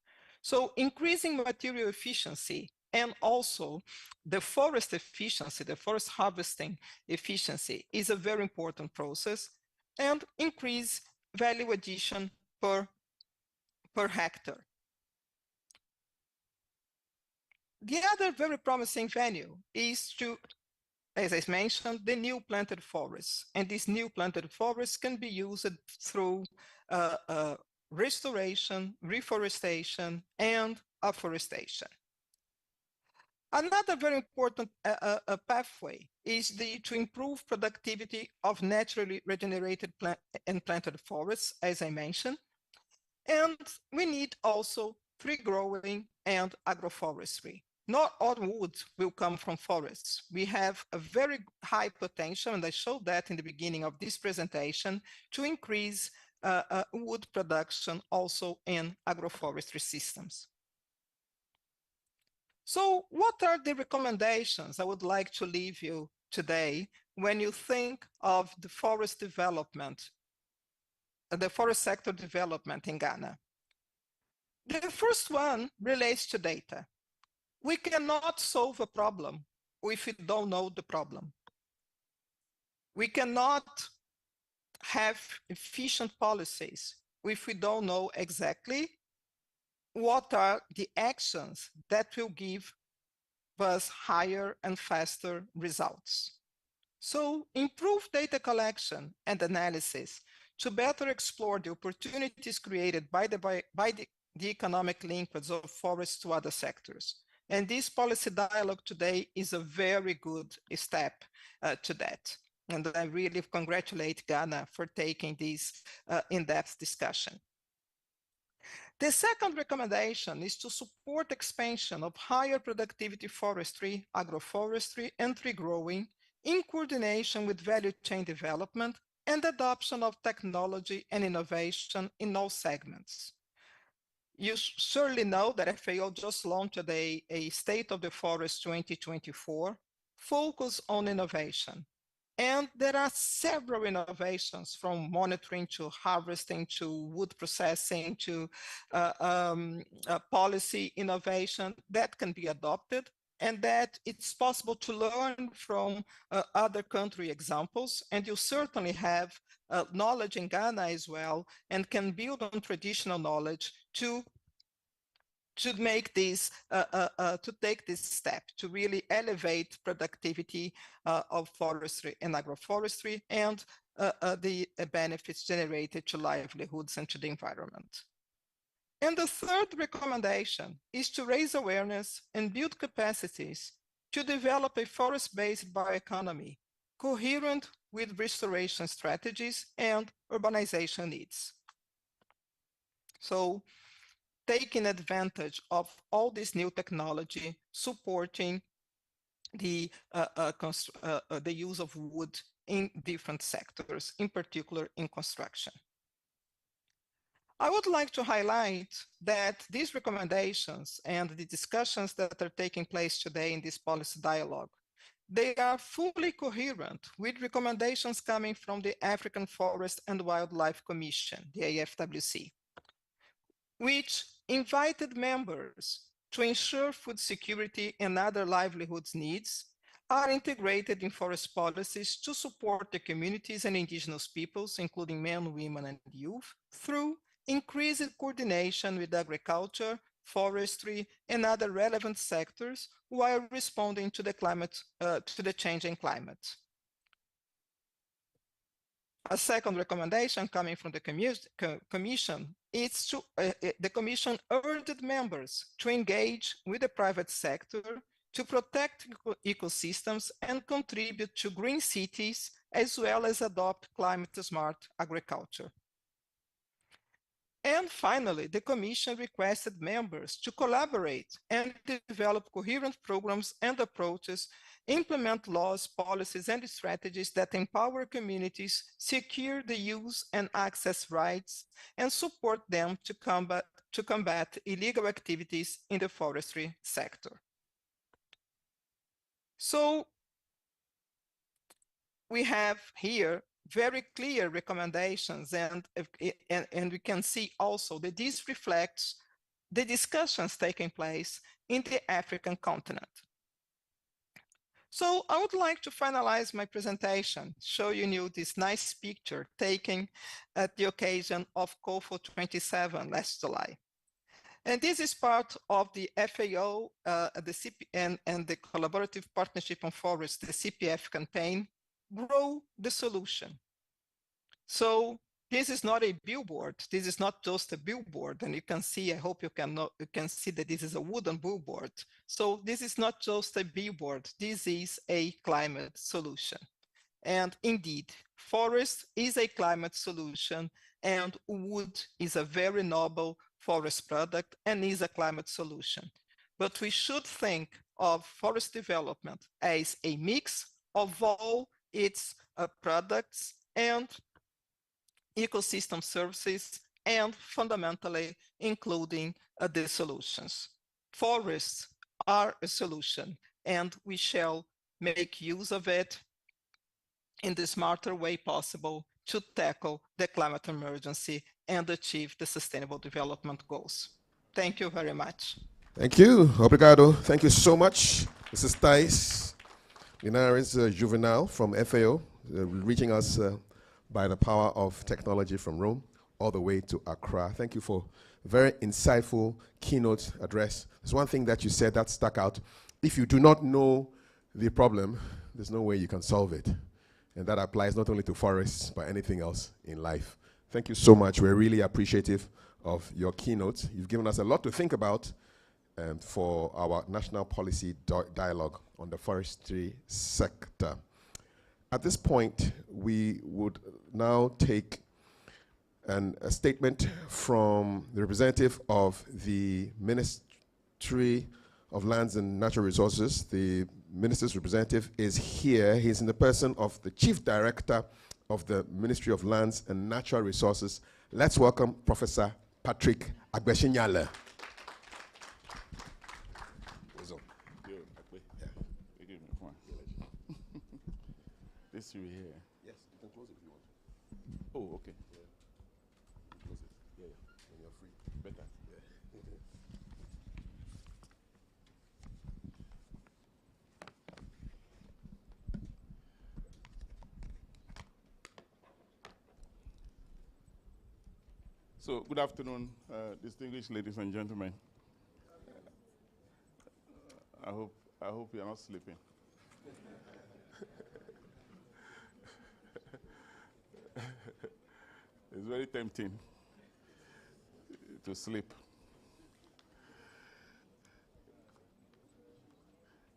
So increasing material efficiency and also the forest efficiency, the forest harvesting efficiency is a very important process, and increase value addition per hectare. The other very promising venue is to, as I mentioned, the new planted forests. And these new planted forests can be used through restoration, reforestation, and afforestation. Another very important pathway is to improve productivity of naturally regenerated and planted forests, as I mentioned. And we need also tree growing and agroforestry. Not all wood will come from forests. We have a very high potential, and I showed that in the beginning of this presentation, to increase wood production also in agroforestry systems. So what are the recommendations I would like to leave you today when you think of the forest development, the forest sector development in Ghana? The first one relates to data. We cannot solve a problem if we don't know the problem. We cannot have efficient policies if we don't know exactly what are the actions that will give us higher and faster results. So improve data collection and analysis to better explore the opportunities created by the economic linkage of forests to other sectors. And this policy dialogue today is a very good step to that. And I really congratulate Ghana for taking this in-depth discussion. The second recommendation is to support expansion of higher productivity forestry, agroforestry, and tree growing in coordination with value chain development and adoption of technology and innovation in all segments. You surely know that FAO just launched a State of the Forest 2024 focus on innovation. And there are several innovations from monitoring to harvesting to wood processing to policy innovation that can be adopted, and that it's possible to learn from other country examples. And you certainly have knowledge in Ghana as well, and can build on traditional knowledge to make this, to take this step to really elevate productivity of forestry and agroforestry and the benefits generated to livelihoods and to the environment. And the third recommendation is to raise awareness and build capacities to develop a forest-based bioeconomy coherent with restoration strategies and urbanization needs. So, taking advantage of all this new technology, supporting the use of wood in different sectors, in particular in construction. I would like to highlight that these recommendations and the discussions that are taking place today in this policy dialogue, they are fully coherent with recommendations coming from the African Forest and Wildlife Commission, the AFWC, which invited members to ensure food security and other livelihoods needs are integrated in forest policies to support the communities and indigenous peoples, including men, women, and youth, through increased coordination with agriculture, forestry, and other relevant sectors while responding to the changing climate. A second recommendation coming from the Commission is to, the Commission urged members to engage with the private sector to protect ecosystems and contribute to green cities, as well as adopt climate-smart agriculture. And finally, the Commission requested members to collaborate and develop coherent programs and approaches, implement laws, policies, and strategies that empower communities, secure the use and access rights, and support them to combat illegal activities in the forestry sector. So we have here very clear recommendations, and we can see also that this reflects the discussions taking place in the African continent. So I would like to finalize my presentation, showing you this nice picture taken at the occasion of COFO 27 last July. And this is part of the FAO and the Collaborative Partnership on Forests, the CPF campaign, Grow the Solution. So this is not a billboard. This is not just a billboard. And you can see, I hope you can see that this is a wooden billboard. So this is not just a billboard. This is a climate solution. And indeed, forest is a climate solution, and wood is a very noble forest product and is a climate solution. But we should think of forest development as a mix of all its products and ecosystem services, and fundamentally including the solutions. Forests are a solution, and we shall make use of it in the smarter way possible to tackle the climate emergency and achieve the Sustainable Development Goals. Thank you very much. Thank you. Obrigado. Thank you so much. This is Thais Linares Juvenal from FAO, reaching us by the power of technology from Rome all the way to Accra. Thank you for a very insightful keynote address. There's one thing that you said that stuck out. If you do not know the problem, there's no way you can solve it. And that applies not only to forests, but anything else in life. Thank you so much. We're really appreciative of your keynote. You've given us a lot to think about for our national policy dialogue on the forestry sector. At this point, we would now take a statement from the representative of the Ministry of Lands and Natural Resources. The minister's representative is here. He's in the person of the Chief Director of the Ministry of Lands and Natural Resources. Let's welcome Professor Patrick Agbeshinyale. This you here. Yes, you can close it if you want. Oh, okay. Yeah. Close it. Yeah, When you're free. better. Yeah. So, good afternoon, distinguished ladies and gentlemen. I hope you are not sleeping. It's very tempting to sleep.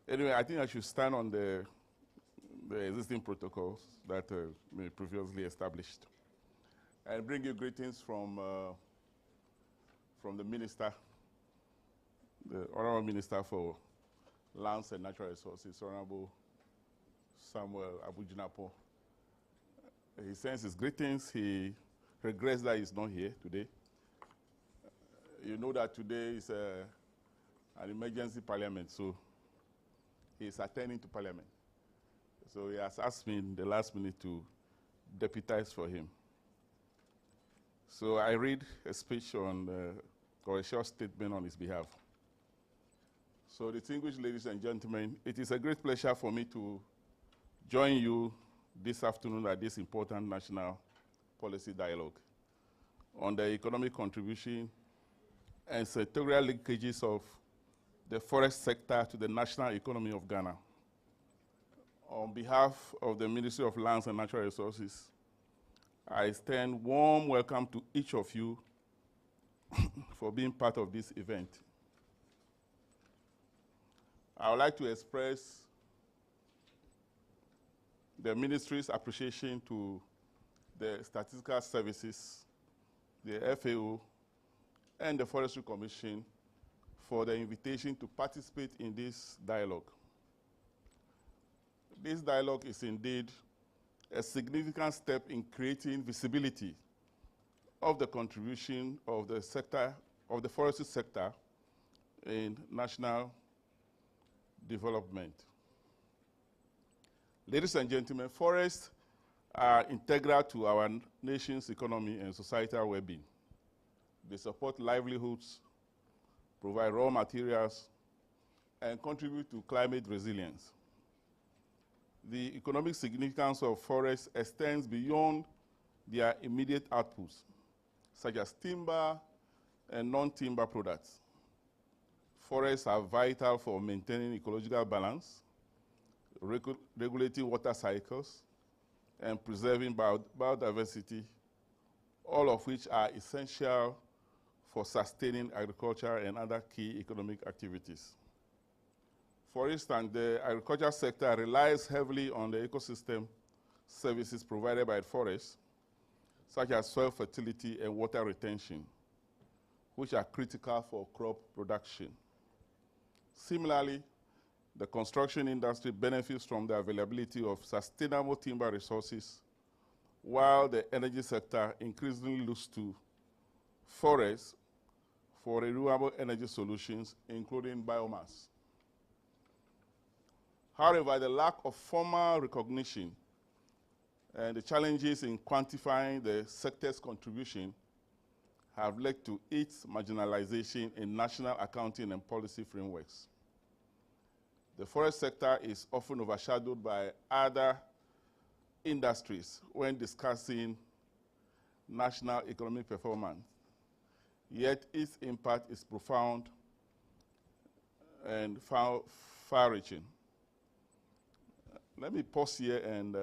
Anyway, I think I should stand on the existing protocols that were previously established. I bring you greetings from the minister, the Honorable Minister for Lands and Natural Resources, Honorable Samuel Abujinapo. He sends his greetings. He regrets that he's not here today. You know that today is an emergency parliament, so he's attending to parliament. So he has asked me in the last minute to deputize for him. So I read a speech on, or a short statement on his behalf. So distinguished ladies and gentlemen, it is a great pleasure for me to join you this afternoon at this important national policy dialogue on the economic contribution and sectoral linkages of the forest sector to the national economy of Ghana. On behalf of the Ministry of Lands and Natural Resources, I extend warm welcome to each of you for being part of this event. I would like to express the ministry's appreciation to the Statistical Services, the FAO, and the Forestry Commission for the invitation to participate in this dialogue. This dialogue is indeed a significant step in creating visibility of the contribution of the sector, of the forestry sector in national development. Ladies and gentlemen, forests are integral to our nation's economy and societal well-being. They support livelihoods, provide raw materials, and contribute to climate resilience. The economic significance of forests extends beyond their immediate outputs, such as timber and non-timber products. Forests are vital for maintaining ecological balance, regulating water cycles, and preserving biodiversity, all of which are essential for sustaining agriculture and other key economic activities. For instance, the agriculture sector relies heavily on the ecosystem services provided by forests, such as soil fertility and water retention, which are critical for crop production. Similarly, the construction industry benefits from the availability of sustainable timber resources, while the energy sector increasingly looks to forests for renewable energy solutions, including biomass. However, the lack of formal recognition and the challenges in quantifying the sector's contribution have led to its marginalization in national accounting and policy frameworks. The forest sector is often overshadowed by other industries when discussing national economic performance, yet its impact is profound and far-reaching. Let me pause here and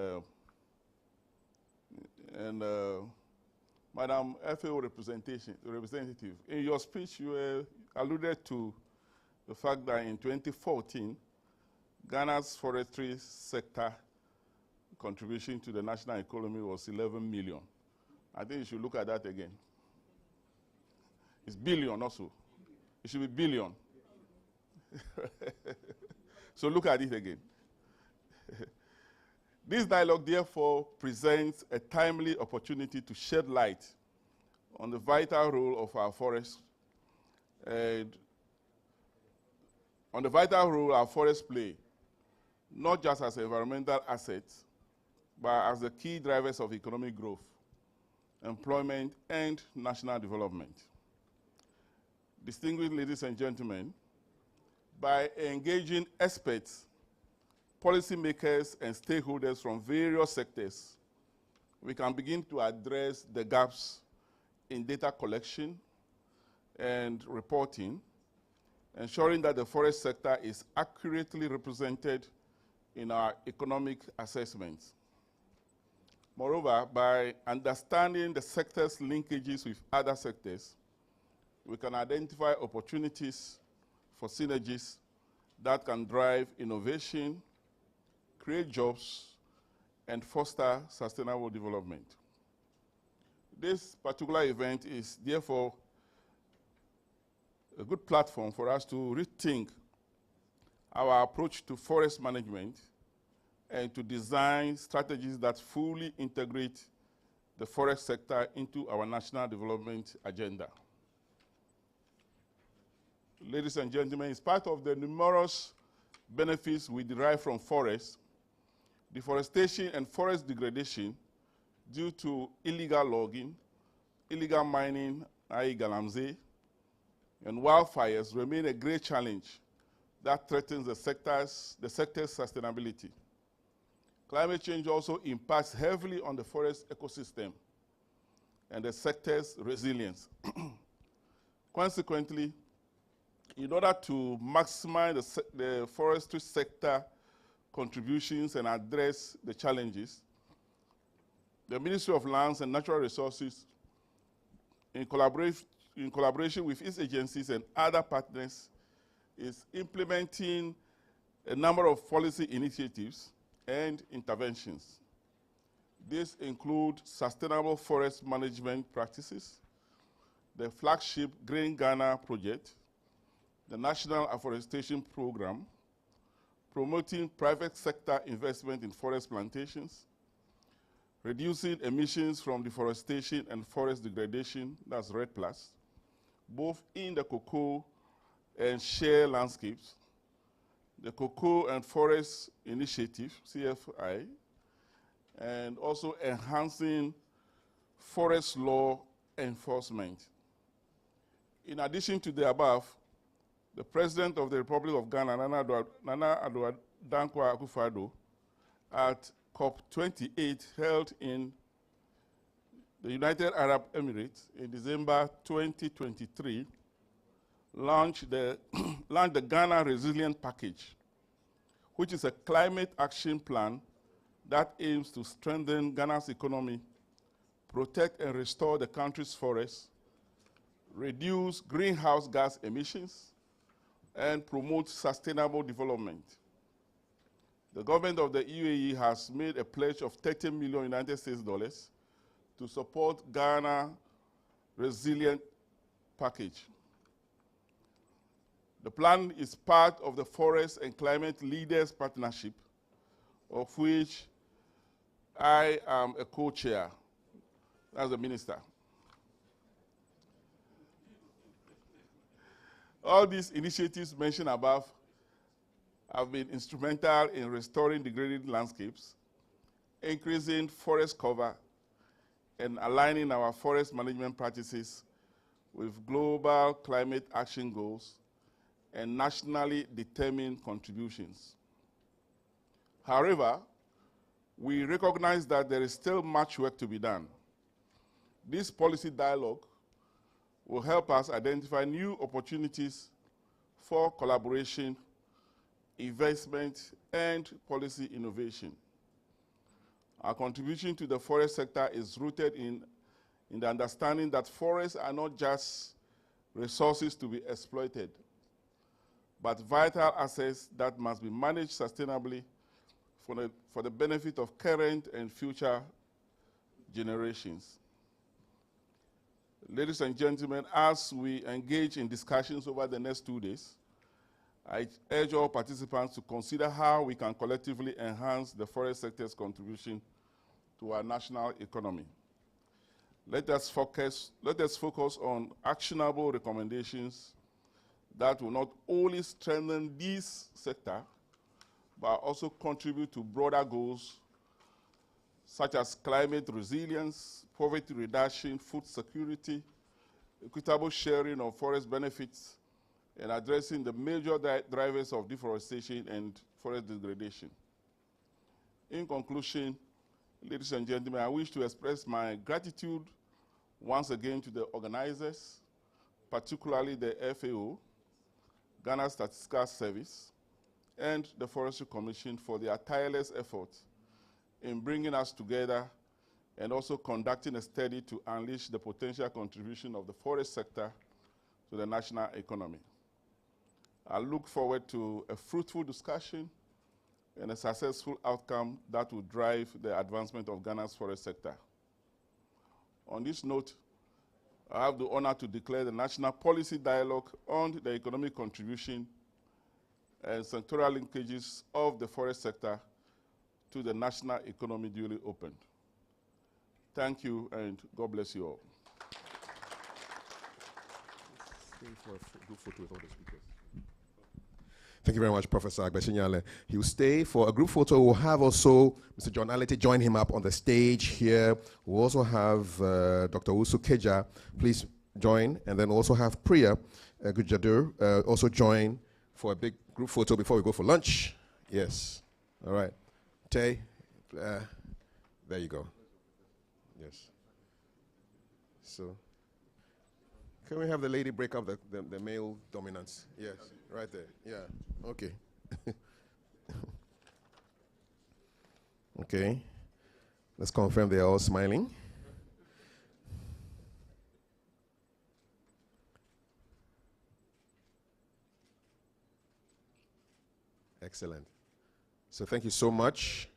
Madam FAO representative, in your speech you alluded to the fact that in 2014, Ghana's forestry sector contribution to the national economy was 11 million. I think you should look at that again. It's billion also. It should be billion. So look at it again. This dialogue, therefore, presents a timely opportunity to shed light on the vital role of our forests and on the vital role our forests play, not just as environmental assets, but as the key drivers of economic growth, employment, and national development. Distinguished ladies and gentlemen, by engaging experts, policymakers, and stakeholders from various sectors, we can begin to address the gaps in data collection and reporting, ensuring that the forest sector is accurately represented in our economic assessments. Moreover, by understanding the sector's linkages with other sectors, we can identify opportunities for synergies that can drive innovation, create jobs, and foster sustainable development. This particular event is therefore a good platform for us to rethink our approach to forest management and to design strategies that fully integrate the forest sector into our national development agenda. Ladies and gentlemen, as part of the numerous benefits we derive from forests, deforestation and forest degradation due to illegal logging, illegal mining, i.e. galamsey, and wildfires remain a great challenge that threatens the sector's sustainability. Climate change also impacts heavily on the forest ecosystem and the sector's resilience. Consequently, in order to maximize the forestry sector contributions and address the challenges, the Ministry of Lands and Natural Resources, in collaboration with its agencies and other partners, is implementing a number of policy initiatives and interventions. These include sustainable forest management practices, the flagship Green Ghana project, the National Afforestation Program, promoting private sector investment in forest plantations, reducing emissions from deforestation and forest degradation, that's REDD+, both in the cocoa and share landscapes, the Cocoa and Forest Initiative, CFI, and also enhancing forest law enforcement. In addition to the above, the President of the Republic of Ghana, Nana Addo Dankwa Akufo-Addo, at COP28 held in the United Arab Emirates in December 2023, launched the Ghana Resilient Package, which is a climate action plan that aims to strengthen Ghana's economy, protect and restore the country's forests, reduce greenhouse gas emissions, and promote sustainable development. The government of the UAE has made a pledge of $30 million United States dollars to support Ghana Resilient Package. The plan is part of the Forest and Climate Leaders Partnership, of which I am a co-chair as the minister. All these initiatives mentioned above have been instrumental in restoring degraded landscapes, increasing forest cover, and aligning our forest management practices with global climate action goals and nationally determined contributions. However, we recognize that there is still much work to be done. This policy dialogue will help us identify new opportunities for collaboration, investment, and policy innovation. Our contribution to the forest sector is rooted in the understanding that forests are not just resources to be exploited, but vital assets that must be managed sustainably for the benefit of current and future generations. Ladies and gentlemen, as we engage in discussions over the next 2 days, I urge all participants to consider how we can collectively enhance the forest sector's contribution to our national economy. Let us focus on actionable recommendations that will not only strengthen this sector, but also contribute to broader goals such as climate resilience, poverty reduction, food security, equitable sharing of forest benefits, and addressing the major drivers of deforestation and forest degradation. In conclusion, ladies and gentlemen, I wish to express my gratitude once again to the organizers, particularly the FAO, Ghana Statistical Service, and the Forestry Commission for their tireless efforts in bringing us together and also conducting a study to unleash the potential contribution of the forest sector to the national economy. I look forward to a fruitful discussion and a successful outcome that will drive the advancement of Ghana's forest sector. On this note, I have the honor to declare the National Policy Dialogue on the Economic Contribution and Sectoral Linkages of the Forest Sector to the national economy duly opened. Thank you, and God bless you all. Thank you very much, Professor Agbeshinyale. He will stay for a group photo. We'll have also Mr. John Alete join him up on the stage here. We'll also have Dr. Usu Keja, please join, and then also have Priya Gujadur also join for a big group photo before we go for lunch. Yes. All right. Tay, there you go. Yes. So, can we have the lady break up the male dominance? Yes, right there. Yeah, okay. Okay. Let's confirm they are all smiling. Excellent. So thank you so much.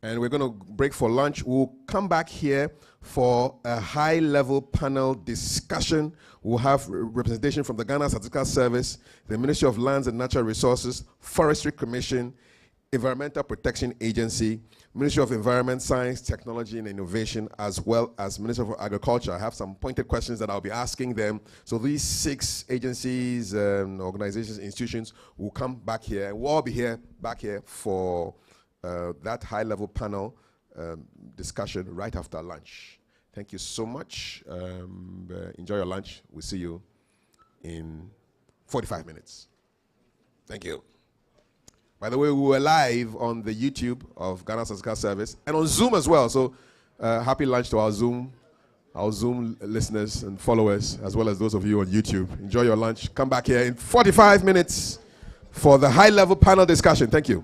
And we're going to break for lunch. We'll come back here for a high-level panel discussion. We'll have representation from the Ghana Statistical Service, the Ministry of Lands and Natural Resources, Forestry Commission, Environmental Protection Agency, Ministry of Environment, Science, Technology, and Innovation, as well as Ministry of Agriculture. I have some pointed questions that I'll be asking them. So these 6 agencies, organizations, institutions will come back here, and we'll all be back here for that high-level panel discussion right after lunch. Thank you so much. Enjoy your lunch. We'll see you in 45 minutes. Thank you. By the way, we were live on the YouTube of Ghana Statistical Service and on Zoom as well. So happy lunch to our Zoom listeners and followers, as well as those of you on YouTube. Enjoy your lunch. Come back here in 45 minutes for the high-level panel discussion. Thank you.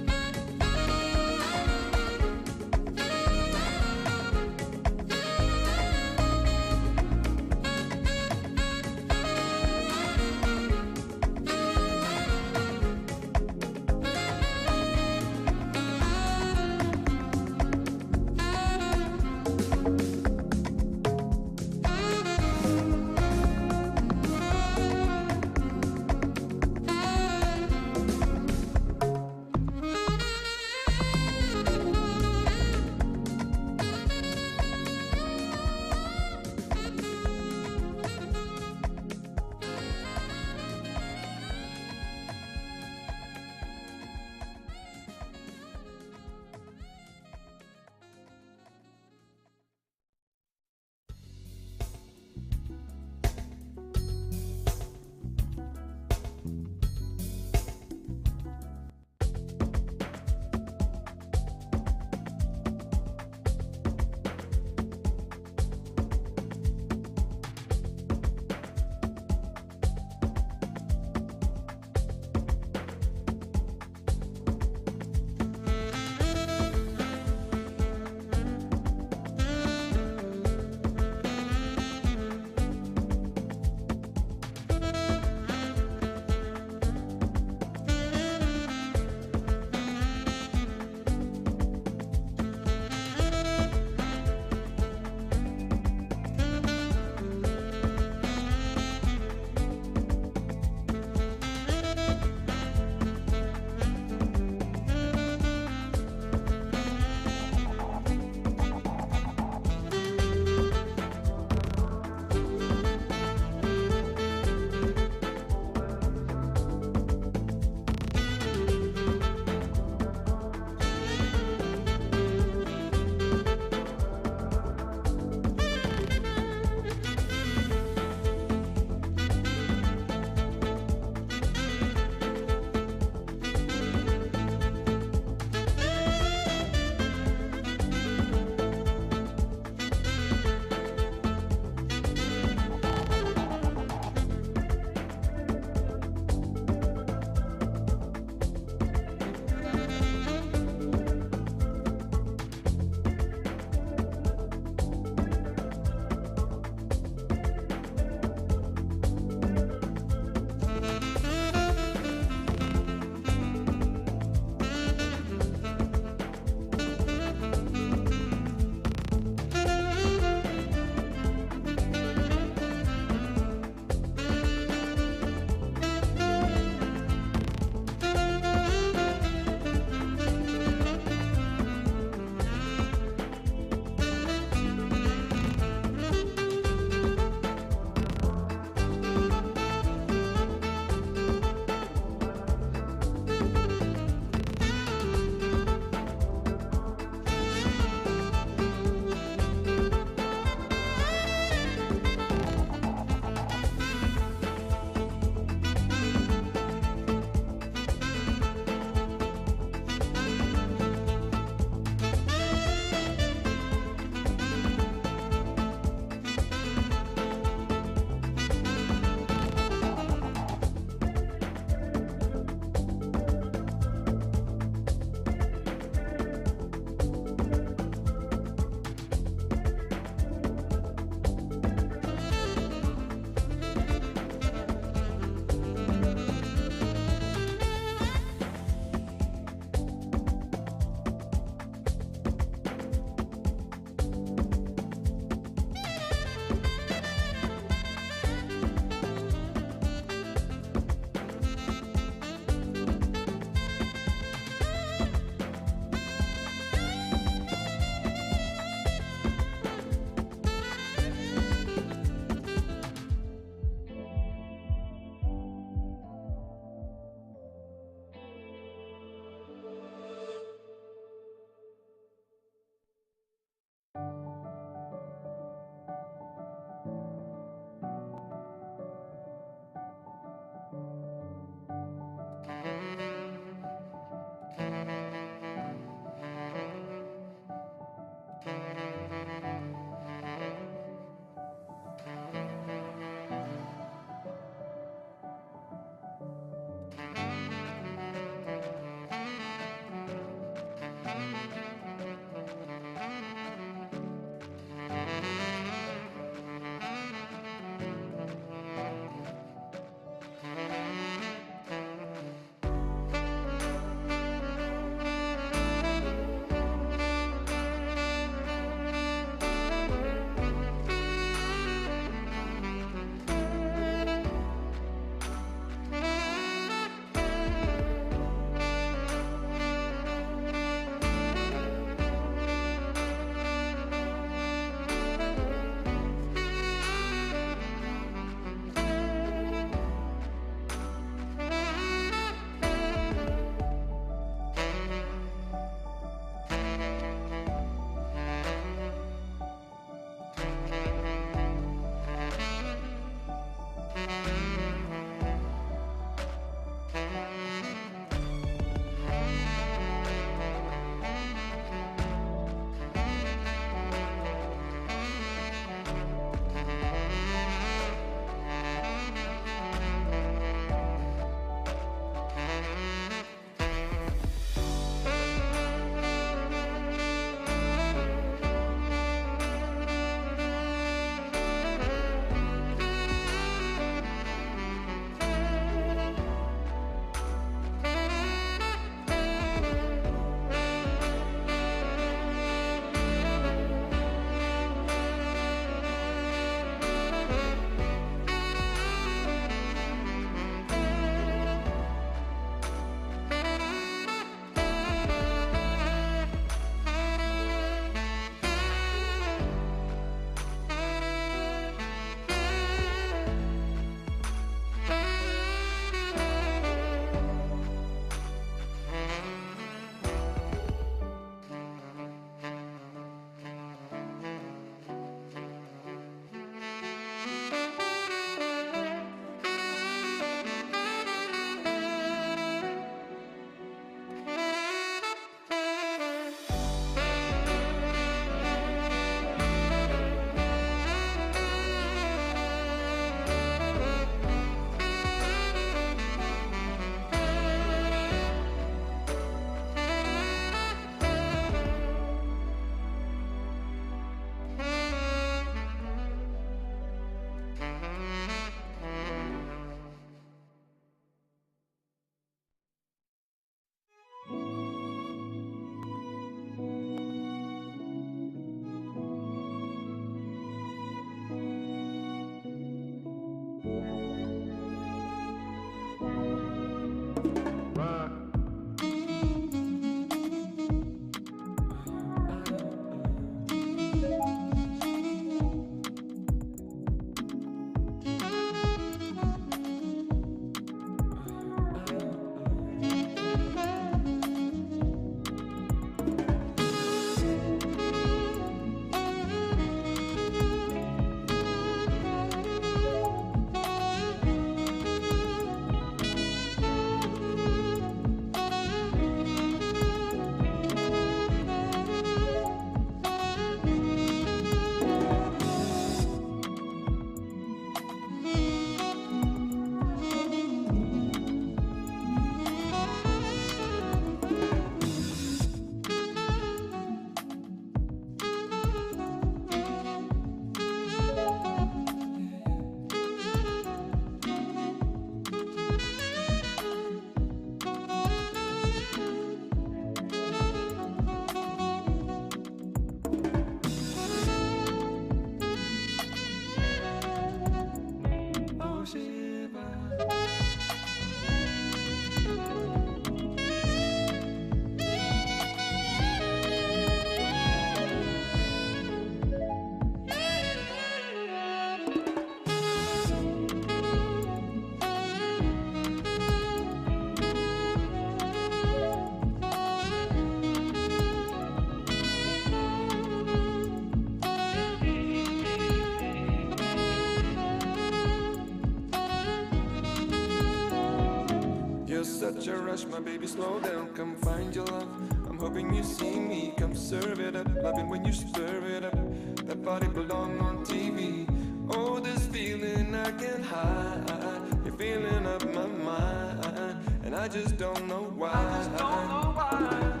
such a rush, my baby, slow down, come find your love. I'm hoping you see me, come serve it up. Loving when you serve it up. That body belong on TV. Oh, this feeling I can't hide. You're feeling up my mind, and I just don't know why. I just don't know why.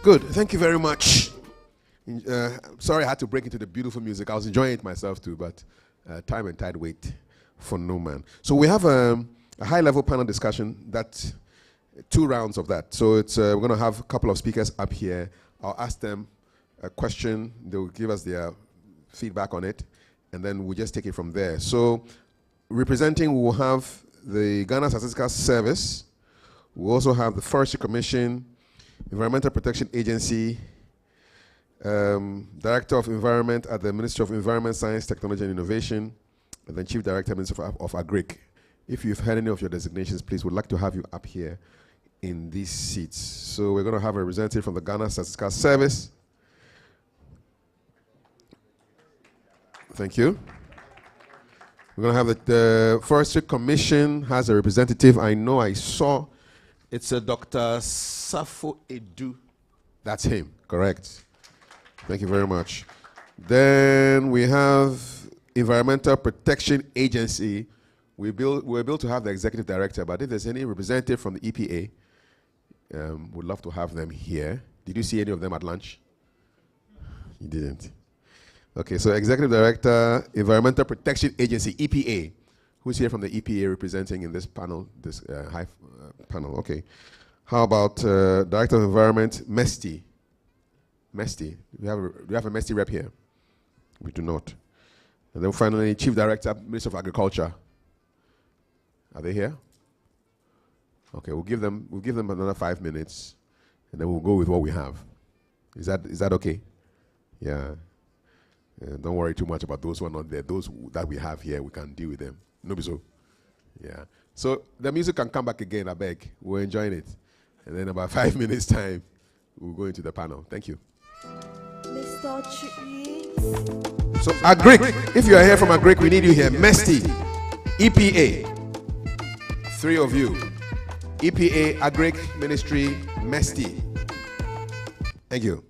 Good. Thank you very much. Sorry I had to break into the beautiful music. I was enjoying it myself too, but time and tide wait for no man. So we have a high-level panel discussion, that 2 rounds of that. So it's we're going to have a couple of speakers up here. I'll ask them a question. They'll give us their feedback on it, and then we'll just take it from there. So representing, we'll have the Ghana Statistical Service. We'll also have the Forestry Commission, Environmental Protection Agency, Director of Environment at the Ministry of Environment, Science, Technology and Innovation, and then Chief Director, Ministry of Agric. If you've heard any of your designations, please, we'd like to have you up here in these seats. So we're going to have a representative from the Ghana Statistical Service. Thank you. We're going to have the Forestry Commission has a representative. I know I saw. It's a Dr. Safo Edu. That's him, correct. Thank you very much. Then we have Environmental Protection Agency. We're able to have the executive director, but if there's any representative from the EPA, we'd love to have them here. Did you see any of them at lunch? You didn't. Okay, so executive director, Environmental Protection Agency, EPA. Who's here from the EPA representing in this panel, this panel? Okay. How about Director of Environment, Mesty? Mesty. Do we have a Mesty rep here? We do not. And then finally, Chief Director, Minister of Agriculture. Are they here? Okay, we'll give them another 5 minutes, and then we'll go with what we have. Is that okay? Yeah. Don't worry too much about those who are not there. Those that we have here, we can deal with them. No be so? Yeah. So the music can come back again, I beg. We're enjoying it. And then about 5 minutes time, we'll go into the panel. Thank you. Mr. Chi. So Agric, if you are here from Agric, we need you here. Mesty, EPA, 3 of you. EPA, Agric, Ministry, Mesty. Thank you.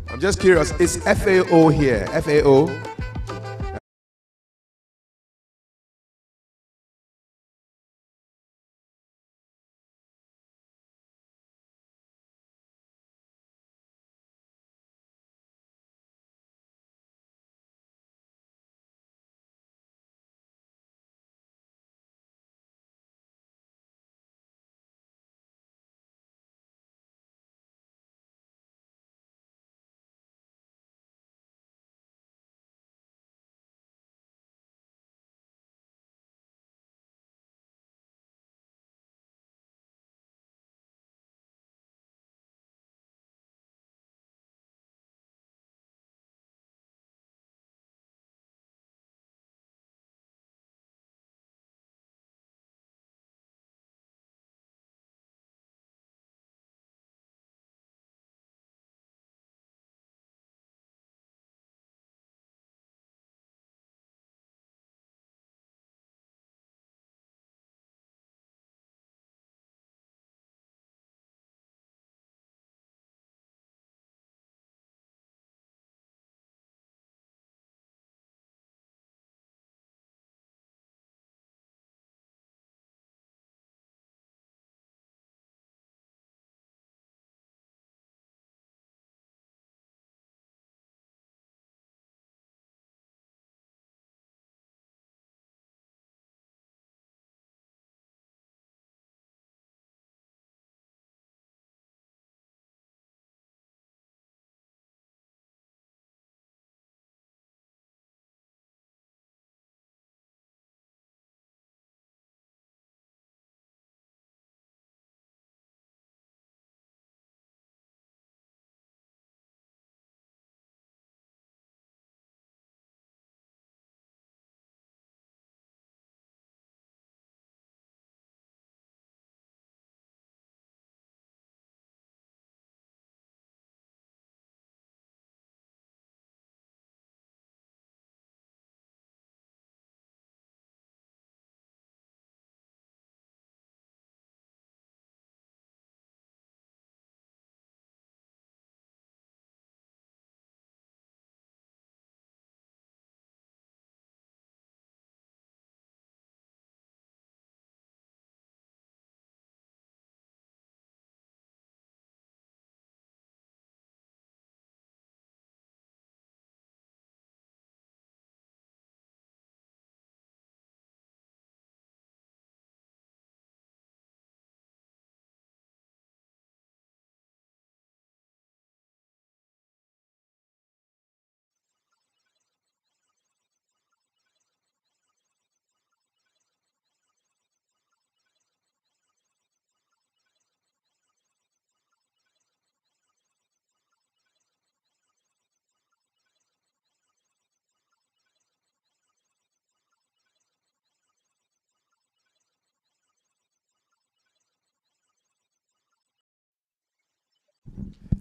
I'm just curious, is FAO here? FAO?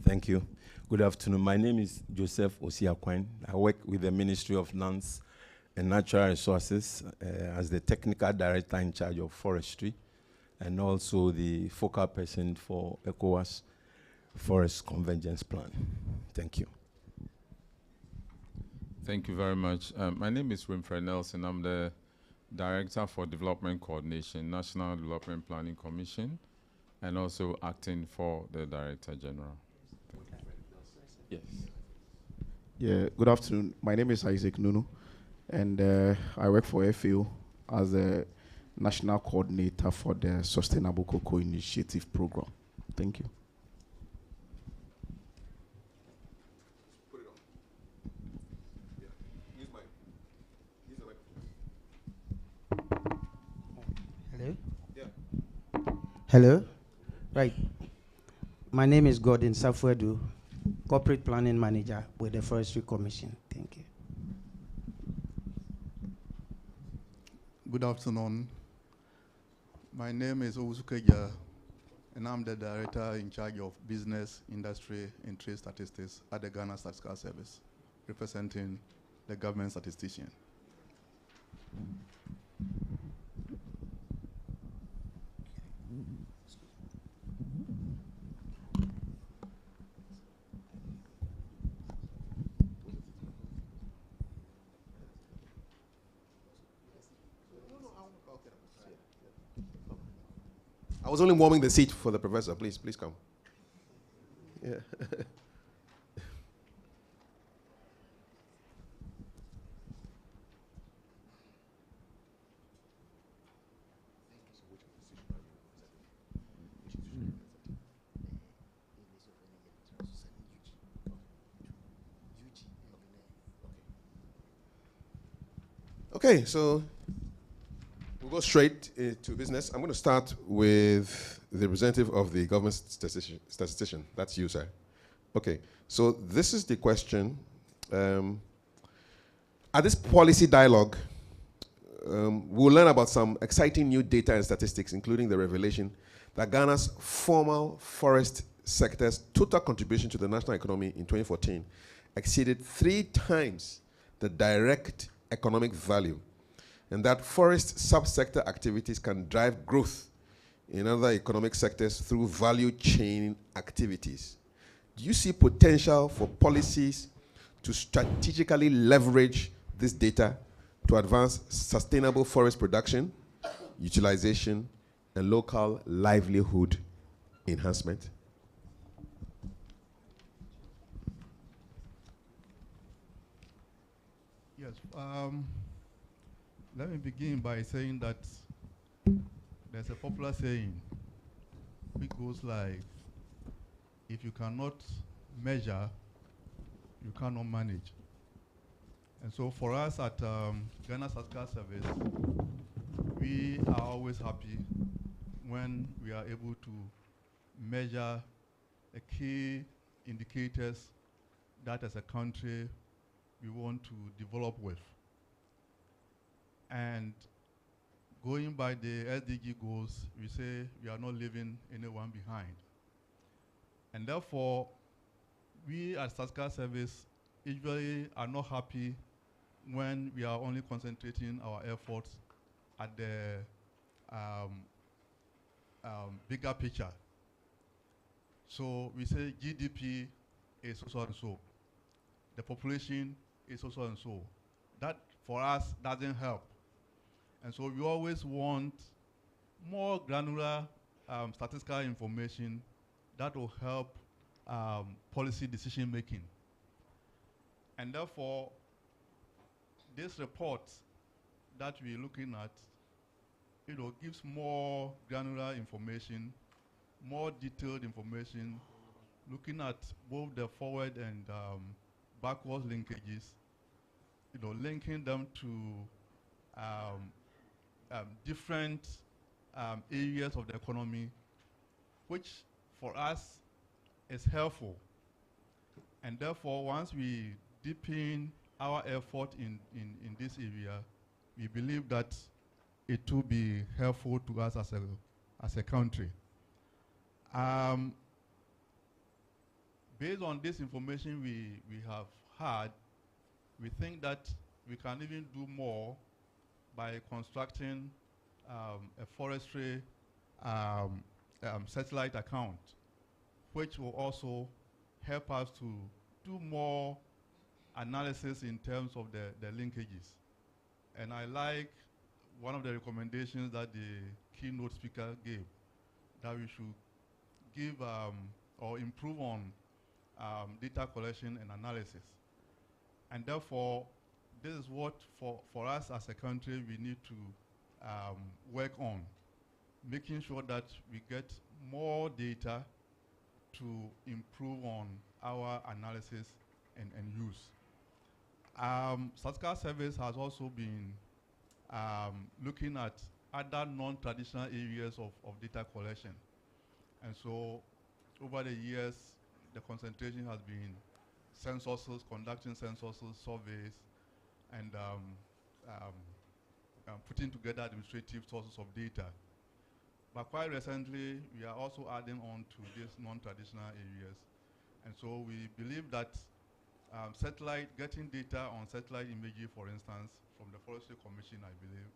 Thank you. Good afternoon. My name is Joseph Osiakwan. I work with the Ministry of Lands and Natural Resources as the Technical Director in charge of Forestry and also the focal person for ECOWAS Forest Convergence Plan. Thank you. Thank you very much. My name is Winfred Nelson. I'm the Director for Development Coordination, National Development Planning Commission, and also acting for the Director General. Yes. Yeah, good afternoon. My name is Isaac Nunu, and I work for FAO as a National Coordinator for the Sustainable Cocoa Initiative Program. Thank you. Put it on. Yeah. Use mine. Use the microphone. Hello? Yeah. Hello? Right. My name is Gordon Safuedu, Corporate Planning Manager with the Forestry Commission. Thank you. Good afternoon. My name is Owusukeja, and I'm the Director in charge of Business, Industry, and Trade Statistics at the Ghana Statistical Service, representing the government statistician. I was only warming the seat for the professor. Please come. Yeah. Okay, so we'll go straight to business. I'm going to start with the representative of the government statistician. That's you, sir. Okay, so this is the question. At this policy dialogue, we'll learn about some exciting new data and statistics, including the revelation that Ghana's formal forest sector's total contribution to the national economy in 2014 exceeded 3 times the direct economic value, and that forest subsector activities can drive growth in other economic sectors through value chain activities. Do you see potential for policies to strategically leverage this data to advance sustainable forest production, utilization, and local livelihood enhancement? Yes. Let me begin by saying that there's a popular saying which goes like, if you cannot measure, you cannot manage. And so for us at Ghana Statistical Service, we are always happy when we are able to measure the key indicators that as a country we want to develop with. And going by the SDG goals, we say we are not leaving anyone behind. And therefore, we at Statistical Service usually are not happy when we are only concentrating our efforts at the bigger picture. So we say GDP is so and so. The population is so and so. That for us doesn't help. And so we always want more granular statistical information that will help policy decision making. And therefore, this report that we're looking at, gives more granular information, more detailed information, looking at both the forward and backwards linkages, linking them to different areas of the economy, which for us is helpful. And therefore, once we deepen our effort in this area, we believe that it will be helpful to us as a country. based on this information we have had, we think that we can even do more by constructing a forestry satellite account, which will also help us to do more analysis in terms of the linkages. And I like one of the recommendations that the keynote speaker gave, that we should give or improve on data collection and analysis. And therefore, this is what, for us as a country, we need to work on, making sure that we get more data to improve on our analysis and use. Statistical Service has also been looking at other non-traditional areas of data collection. And so over the years, the concentration has been censuses, conducting censuses, surveys, and putting together administrative sources of data. But quite recently, we are also adding on to these non-traditional areas. And so we believe that getting data on satellite imagery, for instance, from the Forestry Commission, I believe,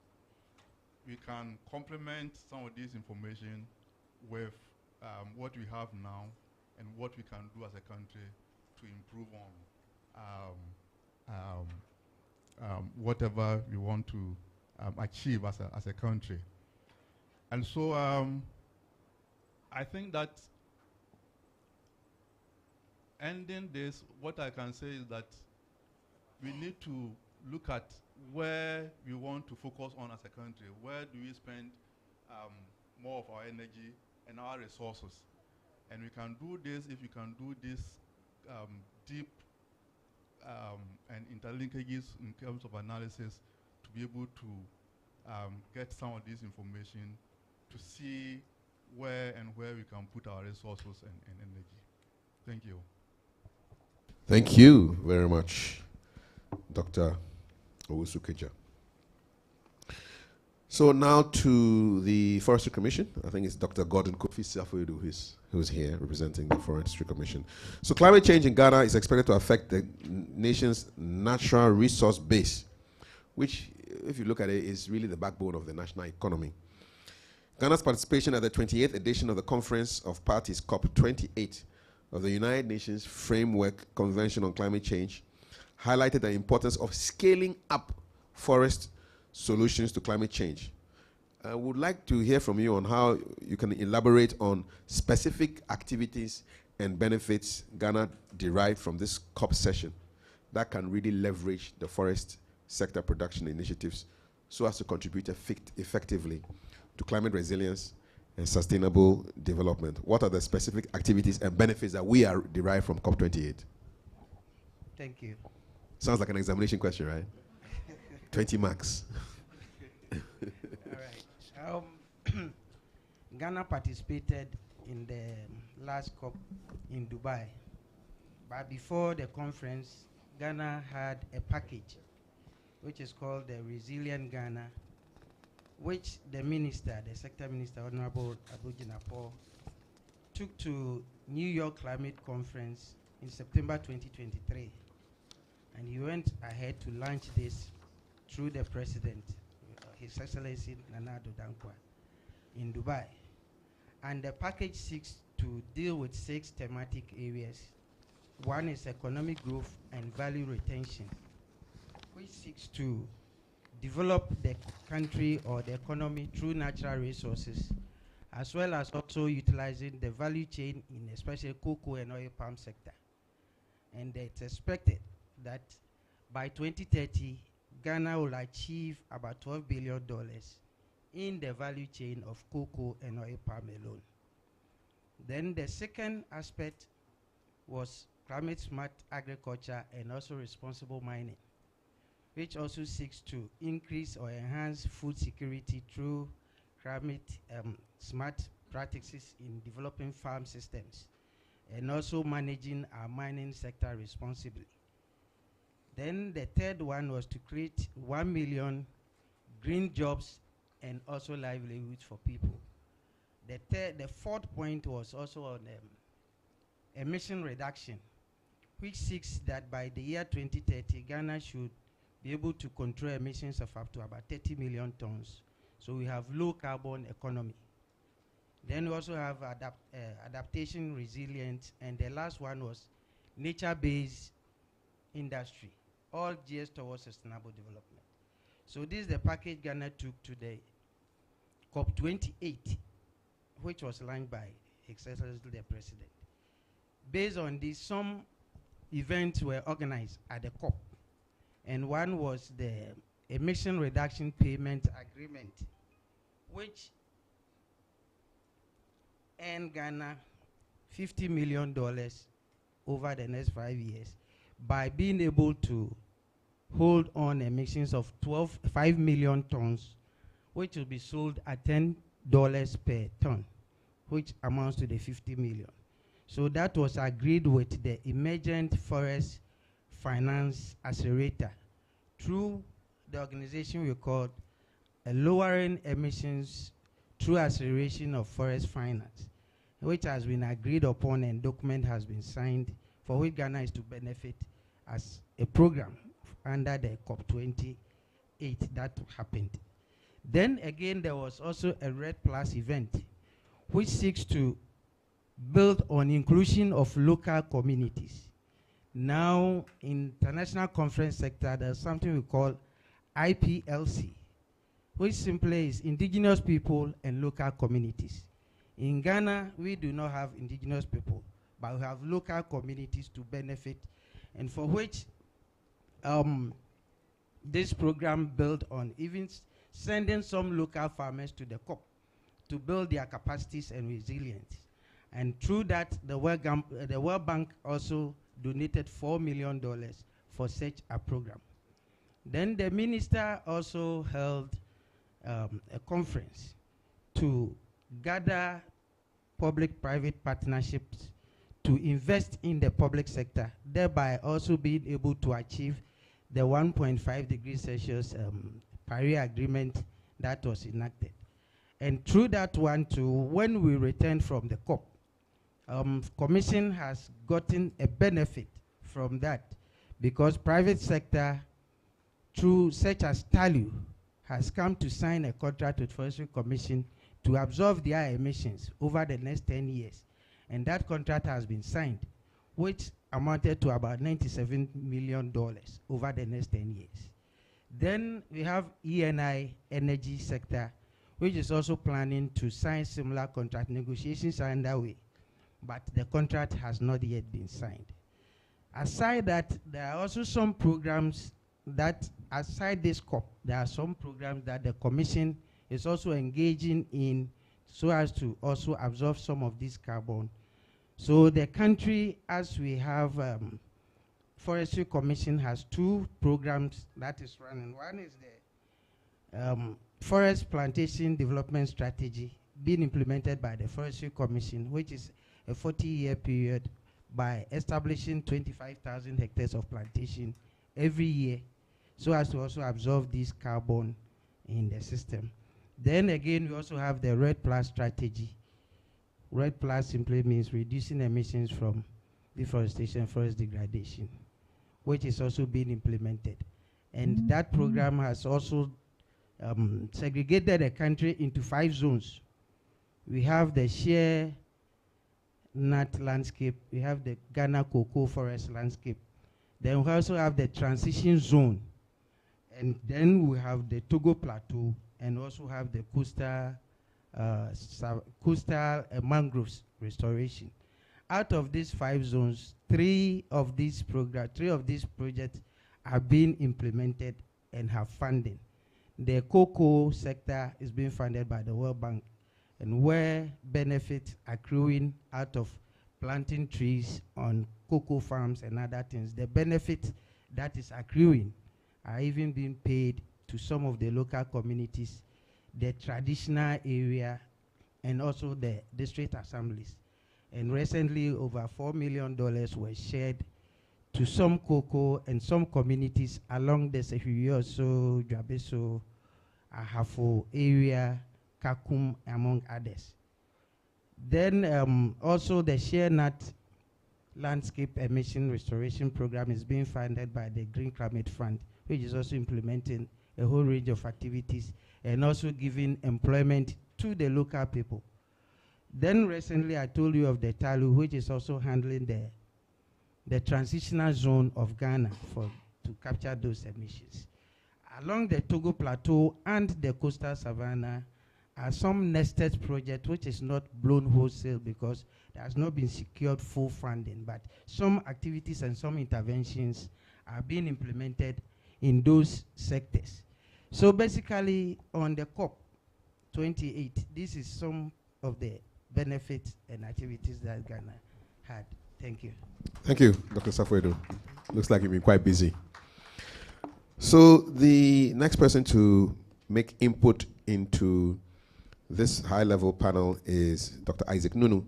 we can complement some of this information with what we have now and what we can do as a country to improve on whatever we want to achieve as a country. And so I think that ending this, what I can say is that we need to look at where we want to focus on as a country. Where do we spend more of our energy and our resources? And we can do this if we can do this deep and interlinkages in terms of analysis to be able to get some of this information to see where we can put our resources and energy. Thank you. Thank you very much, Dr. Owusu-Keja. So now to the Forestry Commission. I think it's Dr. Gordon Kofi Safoedu who's here representing the Forestry Commission. So climate change in Ghana is expected to affect the nation's natural resource base, which, if you look at it, is really the backbone of the national economy. Ghana's participation at the 28th edition of the Conference of Parties, COP28, of the United Nations Framework Convention on Climate Change highlighted the importance of scaling up forest solutions to climate change. I would like to hear from you on how you can elaborate on specific activities and benefits Ghana derived from this COP session that can really leverage the forest sector production initiatives so as to contribute effectively to climate resilience and sustainable development. What are the specific activities and benefits that we are derived from COP28? Thank you. Sounds like an examination question, right? 20 marks. All right. Ghana participated in the last COP in Dubai. But before the conference, Ghana had a package which is called the Resilient Ghana, which the minister, the sector minister, Honorable Abu Jinapor, took to New York Climate Conference in September 2023. And he went ahead to launch this through the president, His Excellency Nana Addo Dankwa, in Dubai. And the package seeks to deal with 6 thematic areas. One is economic growth and value retention, which seeks to develop the country or the economy through natural resources, as well as also utilizing the value chain in especially cocoa and oil palm sector. And it's expected that by 2030, Ghana will achieve about $12 billion in the value chain of cocoa and oil palm alone. Then the second aspect was climate smart agriculture and also responsible mining, which also seeks to increase or enhance food security through climate smart practices in developing farm systems and also managing our mining sector responsibly. Then the third one was to create 1 million green jobs and also livelihoods for people. The fourth point was also on emission reduction, which seeks that by the year 2030, Ghana should be able to control emissions of up to about 30 million tons. So we have low carbon economy. Then we also have adaptation resilience, and the last one was nature-based industry, all geared towards sustainable development. So this is the package Ghana took to the COP28, which was launched by His Excellency the President. Based on this, some events were organized at the COP, and one was the emission reduction payment agreement, which earned Ghana $50 million over the next 5 years by being able to hold on emissions of 5 million tons, which will be sold at $10 per ton, which amounts to the 50 million. So that was agreed with the Emergent Forest Finance Accelerator through the organization we called Lowering Emissions Through Acceleration of Forest Finance, which has been agreed upon and document has been signed, for which Ghana is to benefit as a program under the COP28 that happened. Then again, there was also a Red Plus event, which seeks to build on inclusion of local communities. Now, in international conference sector, there's something we call IPLC, which simply is indigenous people and local communities. In Ghana, we do not have indigenous people, but we have local communities to benefit, and for which this program built on even sending some local farmers to the COP to build their capacities and resilience. And through that, the World Bank also donated $4 million for such a program. Then the minister also held a conference to gather public-private partnerships to invest in the public sector, thereby also being able to achieve the 1.5 degrees Celsius Paris Agreement that was enacted. And through that one too, when we returned from the COP, Commission has gotten a benefit from that, because private sector, through such as TALU, has come to sign a contract with Forestry Commission to absorb their emissions over the next 10 years. And that contract has been signed, which amounted to about $97 million over the next 10 years. Then we have ENI, energy sector, which is also planning to sign similar contract. Negotiations are underway, but the contract has not yet been signed. Aside that, there are also some programs that, aside this COP, there are some programs that the Commission is also engaging in so as to also absorb some of this carbon. So the country, as we have, Forestry Commission has two programs that is running. One is the Forest Plantation Development Strategy being implemented by the Forestry Commission, which is a 40-year period, by establishing 25,000 hectares of plantation every year, so as to also absorb this carbon in the system. Then again, we also have the Red Plus strategy. Red Plus simply means reducing emissions from deforestation and forest degradation, which is also being implemented. And that program has also segregated the country into 5 zones. We have the share nut landscape, we have the Ghana cocoa forest landscape, then we also have the transition zone, and then we have the Togo Plateau, and also have the coastal mangroves restoration. Out of these 5 zones, 3 of these projects are being implemented and have funding. The cocoa sector is being funded by the World Bank, and where benefits accruing out of planting trees on cocoa farms and other things, the benefits that is accruing are even being paid to some of the local communities, the traditional area, and also the district assemblies. And recently, over $4 million were shared to some cocoa and some communities along the Sefirioso, Dwabeso, Ahafo area, Kakum, among others. Then also the share nut landscape emission restoration program is being funded by the Green Climate Fund, which is also implementing a whole range of activities and also giving employment to the local people. Then recently I told you of the TALU, which is also handling the transitional zone of Ghana to capture those emissions. Along the Togo Plateau and the coastal savanna are some nested projects which is not blown wholesale because there has not been secured full funding, but some activities and some interventions are being implemented in those sectors. So basically on the COP 28, this is some of the benefits and activities that Ghana had. Thank you. Thank you, Dr. Safwedo. Looks like you've been quite busy. So the next person to make input into this high-level panel is Dr. Isaac Nunu,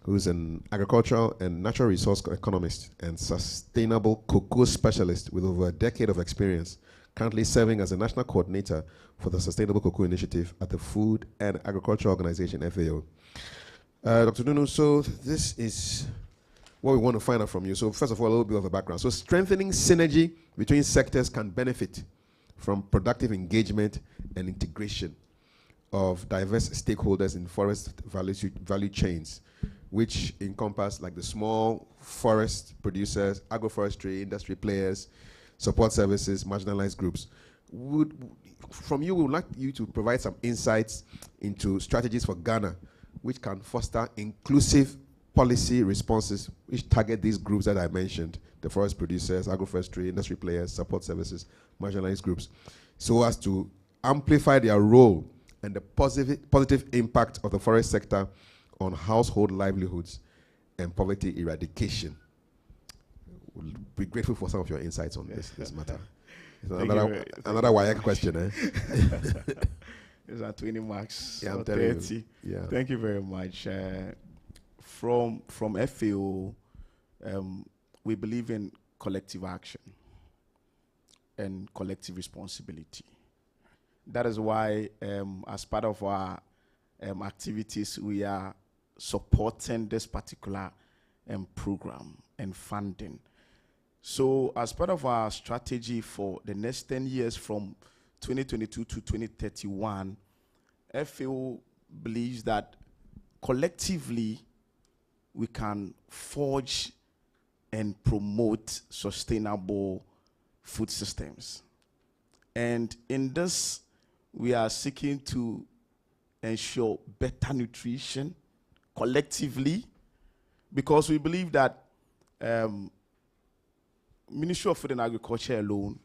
who's an agricultural and natural resource economist and sustainable cocoa specialist with over a decade of experience, currently serving as a national coordinator for the Sustainable Cocoa Initiative at the Food and Agriculture Organization, FAO. Dr. Nunu, so this is what we want to find out from you. So first of all, a little bit of a background. So strengthening synergy between sectors can benefit from productive engagement and integration of diverse stakeholders in forest value chains, which encompass like the small forest producers, agroforestry industry players, support services, marginalized groups. From you, we would like you to provide some insights into strategies for Ghana, which can foster inclusive policy responses which target these groups that I mentioned, the forest producers, agroforestry, industry players, support services, marginalized groups, so as to amplify their role and the positive impact of the forest sector on household livelihoods and poverty eradication. We'll be grateful for some of your insights on this matter. Another WAEC question, eh? These are 20 marks. Yeah, I'm telling 30. you. Yeah. Thank you very much. From FAO, we believe in collective action and collective responsibility. That is why, as part of our activities, we are supporting this particular program and funding. So as part of our strategy for the next 10 years from 2022 to 2031, FAO believes that collectively we can forge and promote sustainable food systems. And in this, we are seeking to ensure better nutrition collectively, because we believe that Ministry of Food and Agriculture alone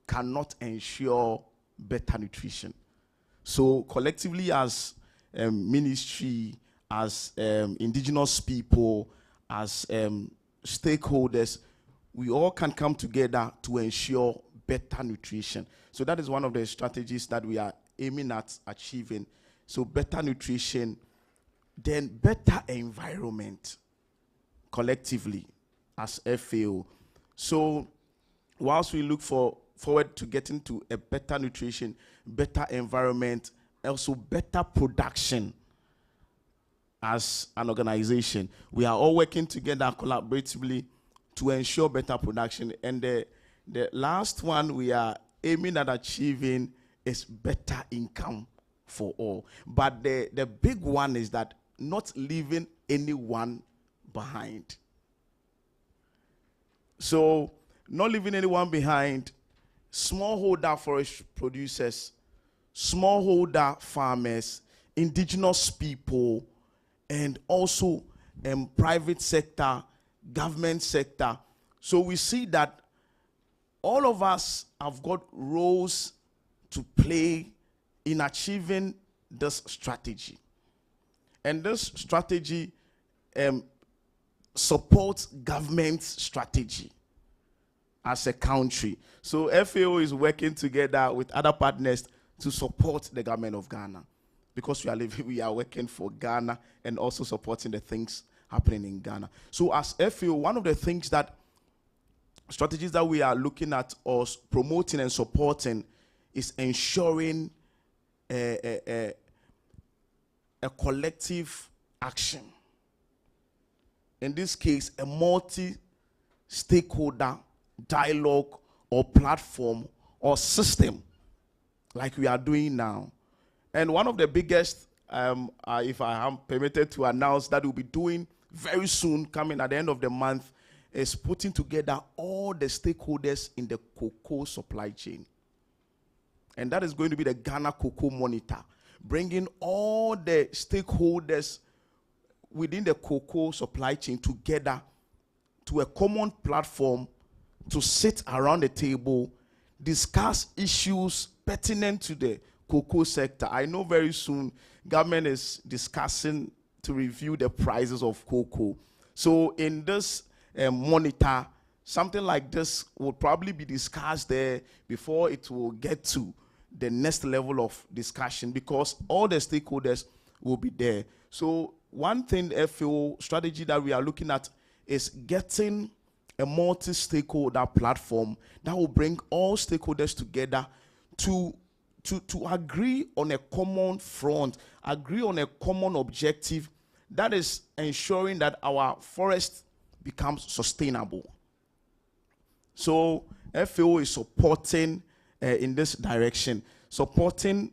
cannot ensure better nutrition. So collectively as ministry, as indigenous people, as stakeholders, we all can come together to ensure better nutrition. So that is one of the strategies that we are aiming at achieving. So better nutrition, then better environment collectively as FAO. So whilst we look forward to getting to a better nutrition, better environment, also better production as an organization, we are all working together collaboratively to ensure better production. And the last one we are aiming at achieving is better income for all. But the big one is that not leaving anyone behind. So, not leaving anyone behind, smallholder forest producers, smallholder farmers, indigenous people, and also private sector, government sector. So we see that all of us have got roles to play in achieving this strategy. And this strategy supports government strategy as a country. So FAO is working together with other partners to support the government of Ghana, because we are working for Ghana and also supporting the things happening in Ghana. So as FAO, one of the things that strategies that we are looking at or promoting and supporting is ensuring a collective action. in this case, a multi-stakeholder dialogue or platform or system like we are doing now. And one of the biggest, if I am permitted to announce, that we'll be doing very soon, coming at the end of the month, is putting together all the stakeholders in the cocoa supply chain. And that is going to be the Ghana Cocoa Monitor, bringing all the stakeholders within the cocoa supply chain together to a common platform to sit around the table, discuss issues pertinent to the cocoa sector. I know very soon government is discussing to review the prices of cocoa. So in this monitor, something like this will probably be discussed there before it will get to the next level of discussion, because all the stakeholders will be there. So one thing, FAO strategy that we are looking at is getting a multi-stakeholder platform that will bring all stakeholders together to agree on a common front, agree on a common objective, that is ensuring that our forest becomes sustainable. So FAO is supporting in this direction, supporting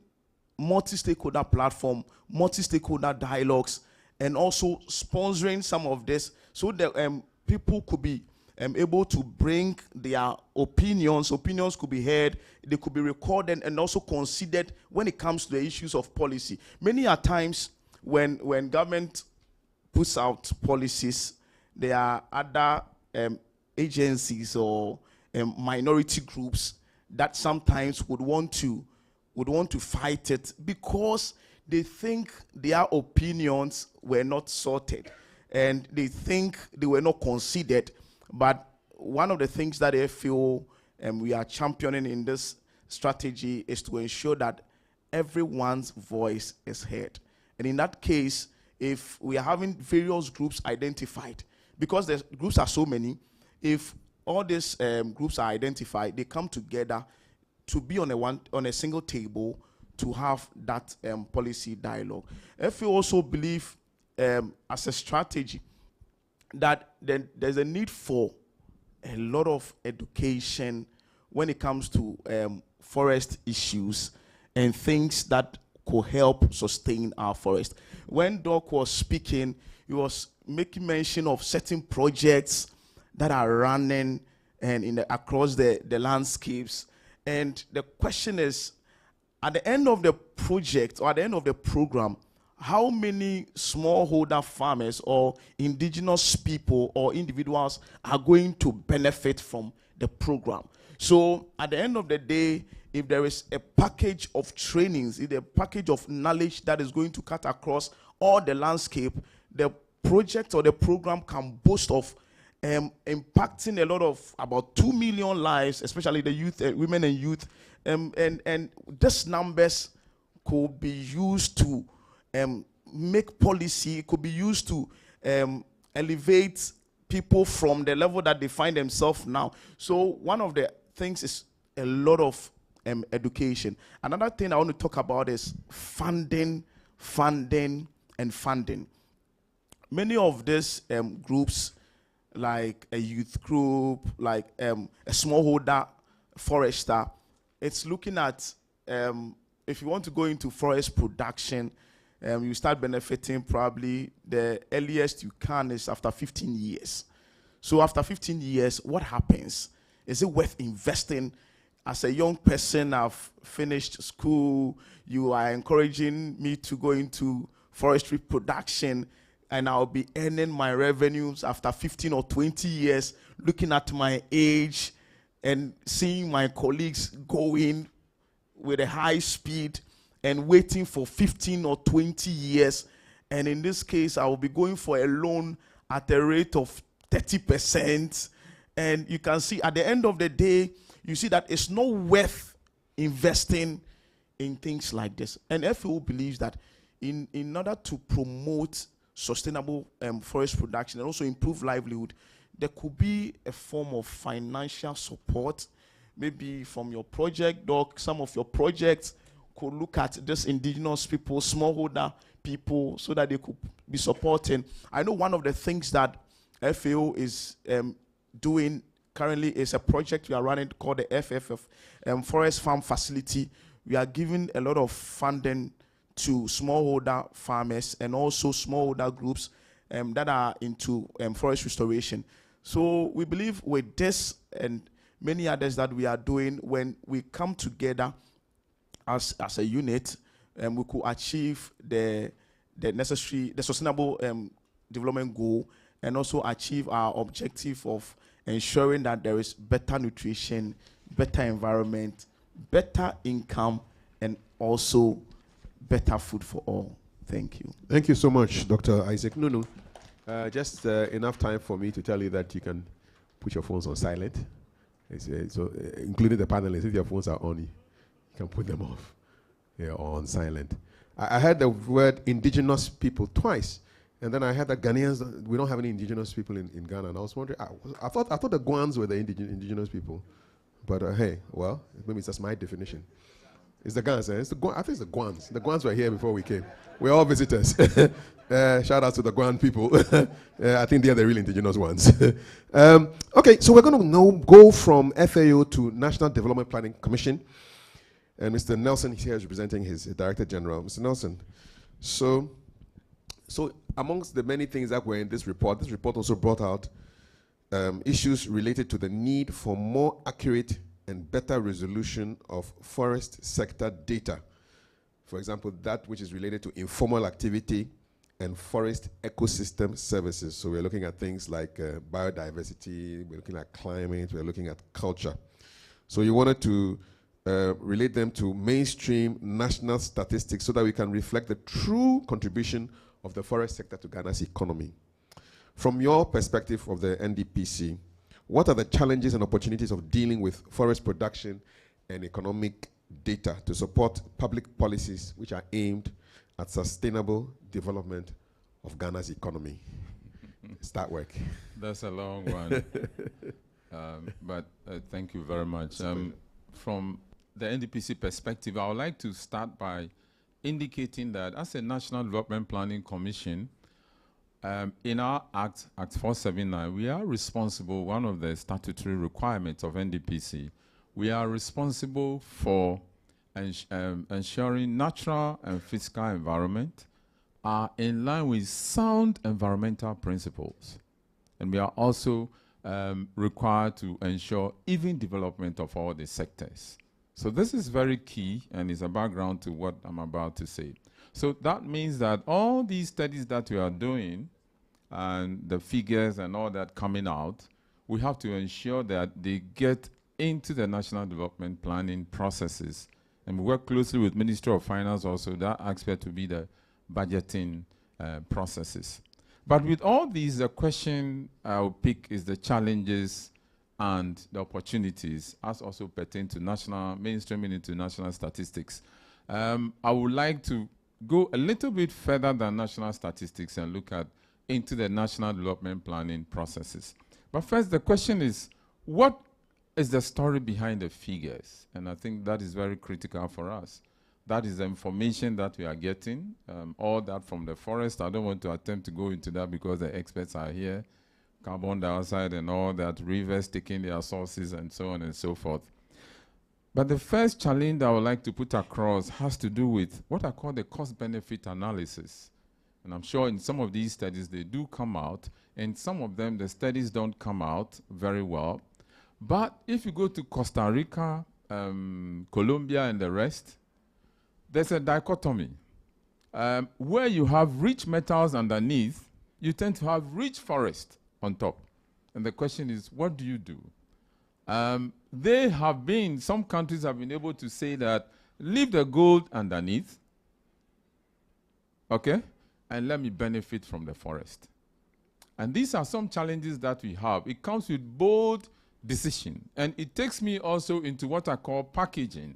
multi-stakeholder platform, multi-stakeholder dialogues, and also sponsoring some of this so that people could be able to bring their opinions could be heard, they could be recorded and also considered when it comes to the issues of policy. Many a times when government puts out policies, there are other agencies or minority groups that sometimes would want to fight it because they think their opinions were not sorted and they think they were not considered. But one of the things that I feel we are championing in this strategy is to ensure that everyone's voice is heard. And in that case, if we are having various groups identified, because the groups are so many, if all these groups are identified, they come together to be on a single table to have that policy dialogue. If we also believe as a strategy that there's a need for a lot of education when it comes to forest issues and things that could help sustain our forest. When Doc was speaking, he was making mention of certain projects that are running and across the landscapes. And the question is, at the end of the project or at the end of the program, how many smallholder farmers or indigenous people or individuals are going to benefit from the program? So at the end of the day, if there is a package of trainings, if a package of knowledge that is going to cut across all the landscape, the project or the program can boast of impacting a lot of about 2 million lives, especially the youth, women and youth, and these numbers could be used to make policy, could be used to elevate people from the level that they find themselves now. So one of the things is a lot of education. Another thing I want to talk about is funding. Many of these groups, like a youth group, like a smallholder forester, it's looking at if you want to go into forest production, you start benefiting probably the earliest you can is after 15 years. So after 15 years, what happens? Is it worth investing? As a young person, I've finished school, you are encouraging me to go into forestry production, and I'll be earning my revenues after 15 or 20 years, looking at my age and seeing my colleagues going with a high speed and waiting for 15 or 20 years. And in this case, I will be going for a loan at a rate of 30%. And you can see at the end of the day, you see that it's not worth investing in things like this. And FAO believes that in order to promote sustainable forest production and also improve livelihood, there could be a form of financial support, maybe from your project, Doc. Some of your projects could look at this indigenous people, smallholder people, so that they could be supporting. I know one of the things that FAO is doing currently is a project we are running called the FFF, Forest Farm Facility. We are giving a lot of funding to smallholder farmers and also smallholder groups that are into forest restoration. So we believe with this and many others that we are doing, when we come together as a unit, we could achieve the sustainable development goal, and also achieve our objective of ensuring that there is better nutrition, better environment, better income, and also better food for all. Thank you. Thank you so much, Dr. Isaac Nunu. Just enough time for me to tell you that you can put your phones on silent. Including the panelists, if your phones are on, you can put them off, or on silent. I heard the word indigenous people twice, and then I heard that Ghanaians, we don't have any indigenous people in Ghana, and I was wondering, I thought the Guans were the indigenous people, but hey, well, maybe it's just my definition. It's the Gans, I think it's the Guans. The Guans were here before we came. We're all visitors. Shout out to the Guan people. I think they're the real indigenous ones. Okay, so we're going to now go from FAO to National Development Planning Commission. And Mr. Nelson here is representing his Director General. Mr. Nelson, so amongst the many things that were in this report also brought out issues related to the need for more accurate and better resolution of forest sector data. For example, that which is related to informal activity and forest ecosystem services. So we're looking at things like biodiversity, we're looking at climate, we're looking at culture. So you wanted to relate them to mainstream national statistics so that we can reflect the true contribution of the forest sector to Ghana's economy. From your perspective of the NDPC, what are the challenges and opportunities of dealing with forest production and economic data to support public policies which are aimed at sustainable development of Ghana's economy? Start work. That's a long one. But thank you very much. From the NDPC perspective, I would like to start by indicating that as a National Development Planning Commission, in our Act 479, we are responsible, one of the statutory requirements of NDPC, we are responsible for ensuring natural and physical environment are in line with sound environmental principles. And we are also required to ensure even development of all the sectors. So this is very key and is a background to what I'm about to say. So that means that all these studies that we are doing and the figures and all that coming out, we have to ensure that they get into the national development planning processes. And we work closely with Ministry of Finance also, that aspect to be the budgeting processes. But with all these, the question I'll pick is the challenges and the opportunities as also pertain to national, mainstreaming into national statistics. I would like to go a little bit further than national statistics and look at into the national development planning processes. But first, the question is, what is the story behind the figures? And I think that is very critical for us. That is the information that we are getting, all that from the forest. I don't want to attempt to go into that because the experts are here, carbon dioxide and all that, rivers taking their sources and so on and so forth. But the first challenge that I would like to put across has to do with what I call the cost-benefit analysis. And I'm sure in some of these studies they do come out, and some of them the studies don't come out very well. But if you go to Costa Rica, Colombia and the rest, there's a dichotomy. Where you have rich metals underneath, you tend to have rich forest on top. And the question is, what do you do? Some countries have been able to say that, leave the gold underneath, okay, and let me benefit from the forest. And these are some challenges that we have. It comes with bold decision. And it takes me also into what I call packaging.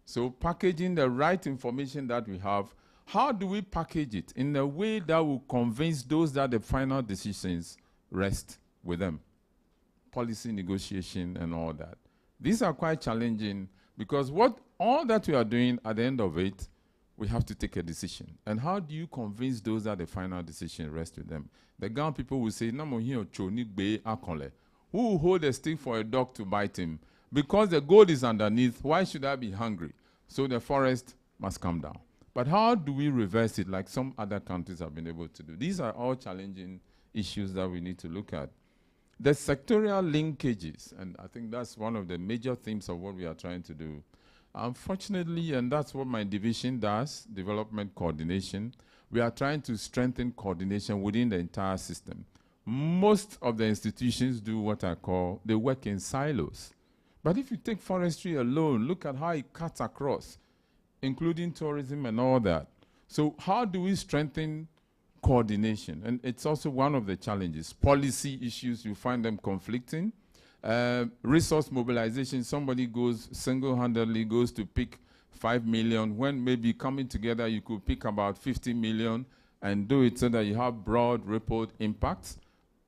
So packaging the right information that we have, how do we package it in a way that will convince those that the final decisions rest with them? Policy negotiation and all that. These are quite challenging because all that we are doing at the end of it, we have to take a decision. And how do you convince those that the final decision rests with them? The Ghana people will say, who will hold a stick for a dog to bite him? Because the gold is underneath, why should I be hungry? So the forest must come down. But how do we reverse it like some other countries have been able to do? These are all challenging issues that we need to look at. The sectorial linkages, and I think that's one of the major themes of what we are trying to do. Unfortunately, and that's what my division does, development coordination, we are trying to strengthen coordination within the entire system. Most of the institutions do what I call, they work in silos. But if you take forestry alone, look at how it cuts across, including tourism and all that. So how do we strengthen coordination? And it's also one of the challenges. Policy issues, you find them conflicting. Resource mobilization, somebody goes single-handedly goes to pick 5 million, when maybe coming together you could pick about 50 million and do it so that you have broad rippled impacts.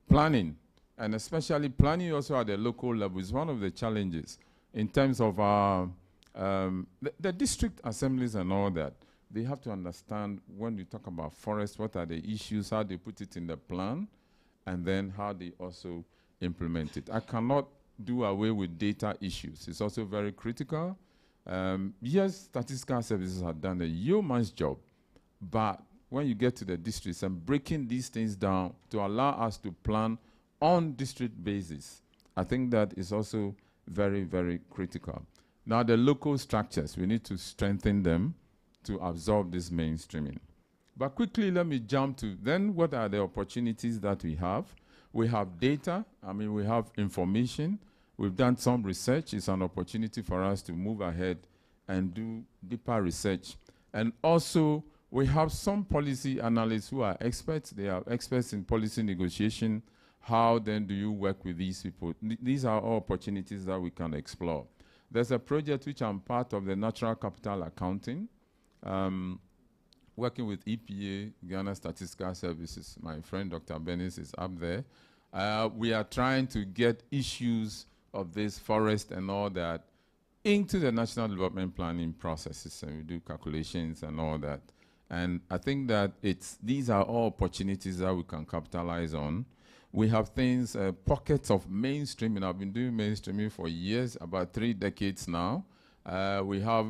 Planning, and especially planning also at the local level, is one of the challenges in terms of the district assemblies and all that. They have to understand when you talk about forests, what are the issues, how they put it in the plan, and then how they also implement it. I cannot do away with data issues. It's also very critical. Yes, statistical services have done a yeoman's job, but when you get to the districts and breaking these things down to allow us to plan on district basis, I think that is also very, very critical. Now, the local structures, we need to strengthen them to absorb this mainstreaming. But quickly, let me jump to then what are the opportunities that we have? We have data, we have information. We've done some research. It's an opportunity for us to move ahead and do deeper research. And also, we have some policy analysts who are experts. They are experts in policy negotiation. How then do you work with these people? These are all opportunities that we can explore. There's a project which I'm part of, the Natural Capital Accounting, working with EPA, Ghana Statistical Services. My friend Dr. Bennis is up there. We are trying to get issues of this forest and all that into the national development planning processes, and we do calculations and all that. And I think that these are all opportunities that we can capitalize on. We have things, pockets of mainstreaming. I've been doing mainstreaming for years, about 3 decades now. We have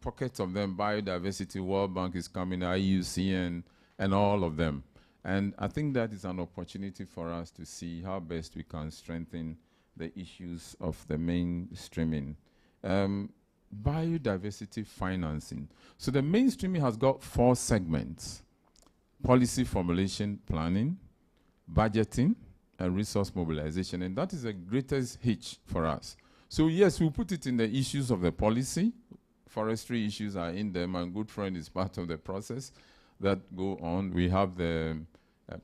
pockets of them, biodiversity, World Bank is coming, IUCN, and all of them. And I think that is an opportunity for us to see how best we can strengthen the issues of the mainstreaming. Biodiversity financing. So the mainstreaming has got 4 segments: policy formulation, planning, budgeting, and resource mobilization. And that is the greatest hitch for us. So yes, we put it in the issues of the policy. Forestry issues are in them, and Good Friend is part of the process that go on. We have the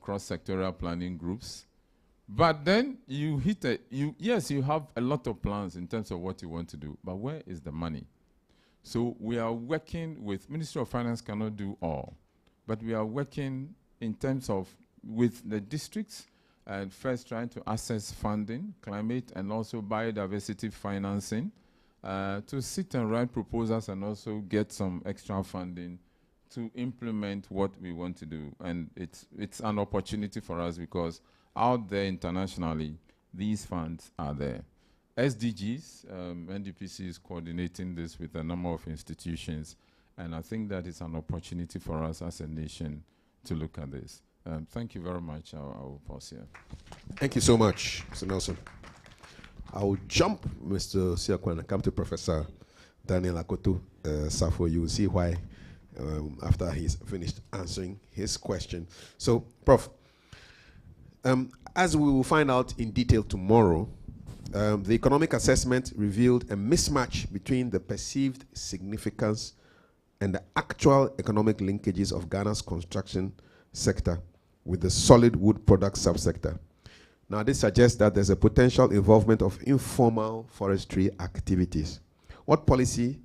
cross-sectoral planning groups. But then you hit yes, you have a lot of plans in terms of what you want to do, but where is the money? So we are working with, Ministry of Finance cannot do all, but we are working in terms of with the districts and first trying to assess funding, climate, and also biodiversity financing to sit and write proposals and also get some extra funding to implement what we want to do. And it's an opportunity for us because out there internationally, these funds are there. SDGs, NDPC is coordinating this with a number of institutions, and I think that is an opportunity for us as a nation to look at this. Thank you very much. I will pause here. Thank you so much, Mr. Nelson. I will jump, Mr. Siakwan, and come to Professor Daniel Akoto Safo. You will see why after he's finished answering his question. So, Prof, as we will find out in detail tomorrow, the economic assessment revealed a mismatch between the perceived significance and the actual economic linkages of Ghana's construction sector with the solid wood product subsector. Now, this suggests that there's a potential involvement of informal forestry activities. What policies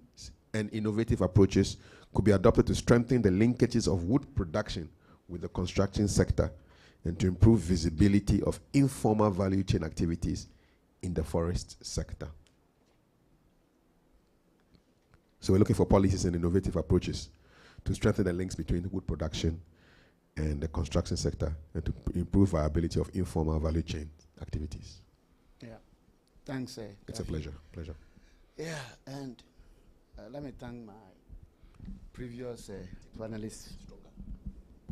and innovative approaches could be adopted to strengthen the linkages of wood production with the construction sector and to improve visibility of informal value chain activities in the forest sector? So we're looking for policies and innovative approaches to strengthen the links between wood production and the construction sector, and to improve viability of informal value chain activities. Yeah, thanks. It's a pleasure. Yeah, and let me thank my previous panelists.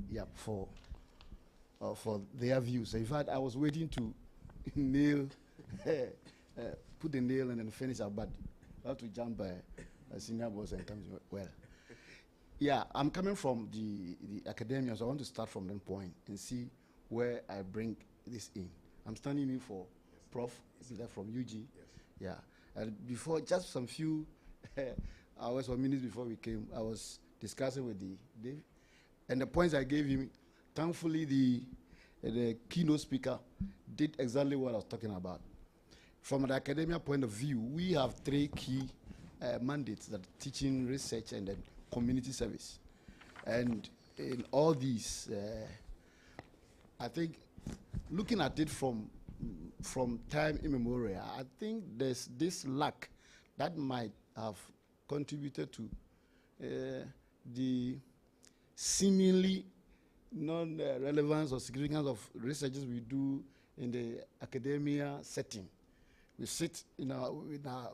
Yeah, for their views. In fact, I was waiting to nail, put the nail and then finish up, but I have to jump a senior boss and comes well. Yeah, I'm coming from the academia, so I want to start from that point and see where I bring this in. I'm standing in for Prof. from UG. Yes. Yeah, and before, just some few hours or minutes before we came, I was discussing with Dave, and the points I gave him, thankfully the keynote speaker did exactly what I was talking about. From the academia point of view, we have three key mandates: that teaching, research, and then community service. And in all these, I think, looking at it from time immemorial, I think there's this lack that might have contributed to the seemingly non-relevance or significance of researches we do in the academia setting. We sit in our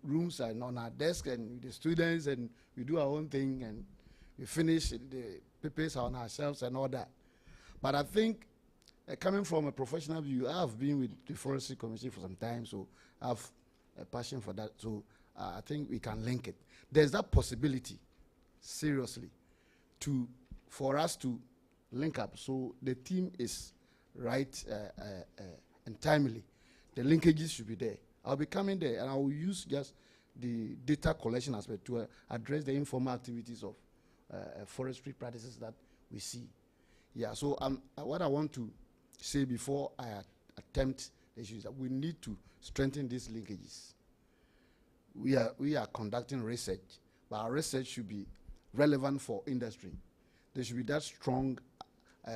rooms and on our desk and with the students, and we do our own thing, and we finish the papers on ourselves and all that. But I think, coming from a professional view, I have been with the Forestry Commission for some time, so I have a passion for that. So I think we can link it. There's that possibility, seriously, for us to link up. So the team is right and timely. The linkages should be there. I'll be coming there, and I will use just the data collection aspect to address the informal activities of forestry practices that we see. Yeah, so what I want to say before I attempt the issue is that we need to strengthen these linkages. We are conducting research, but our research should be relevant for industry. There should be that strong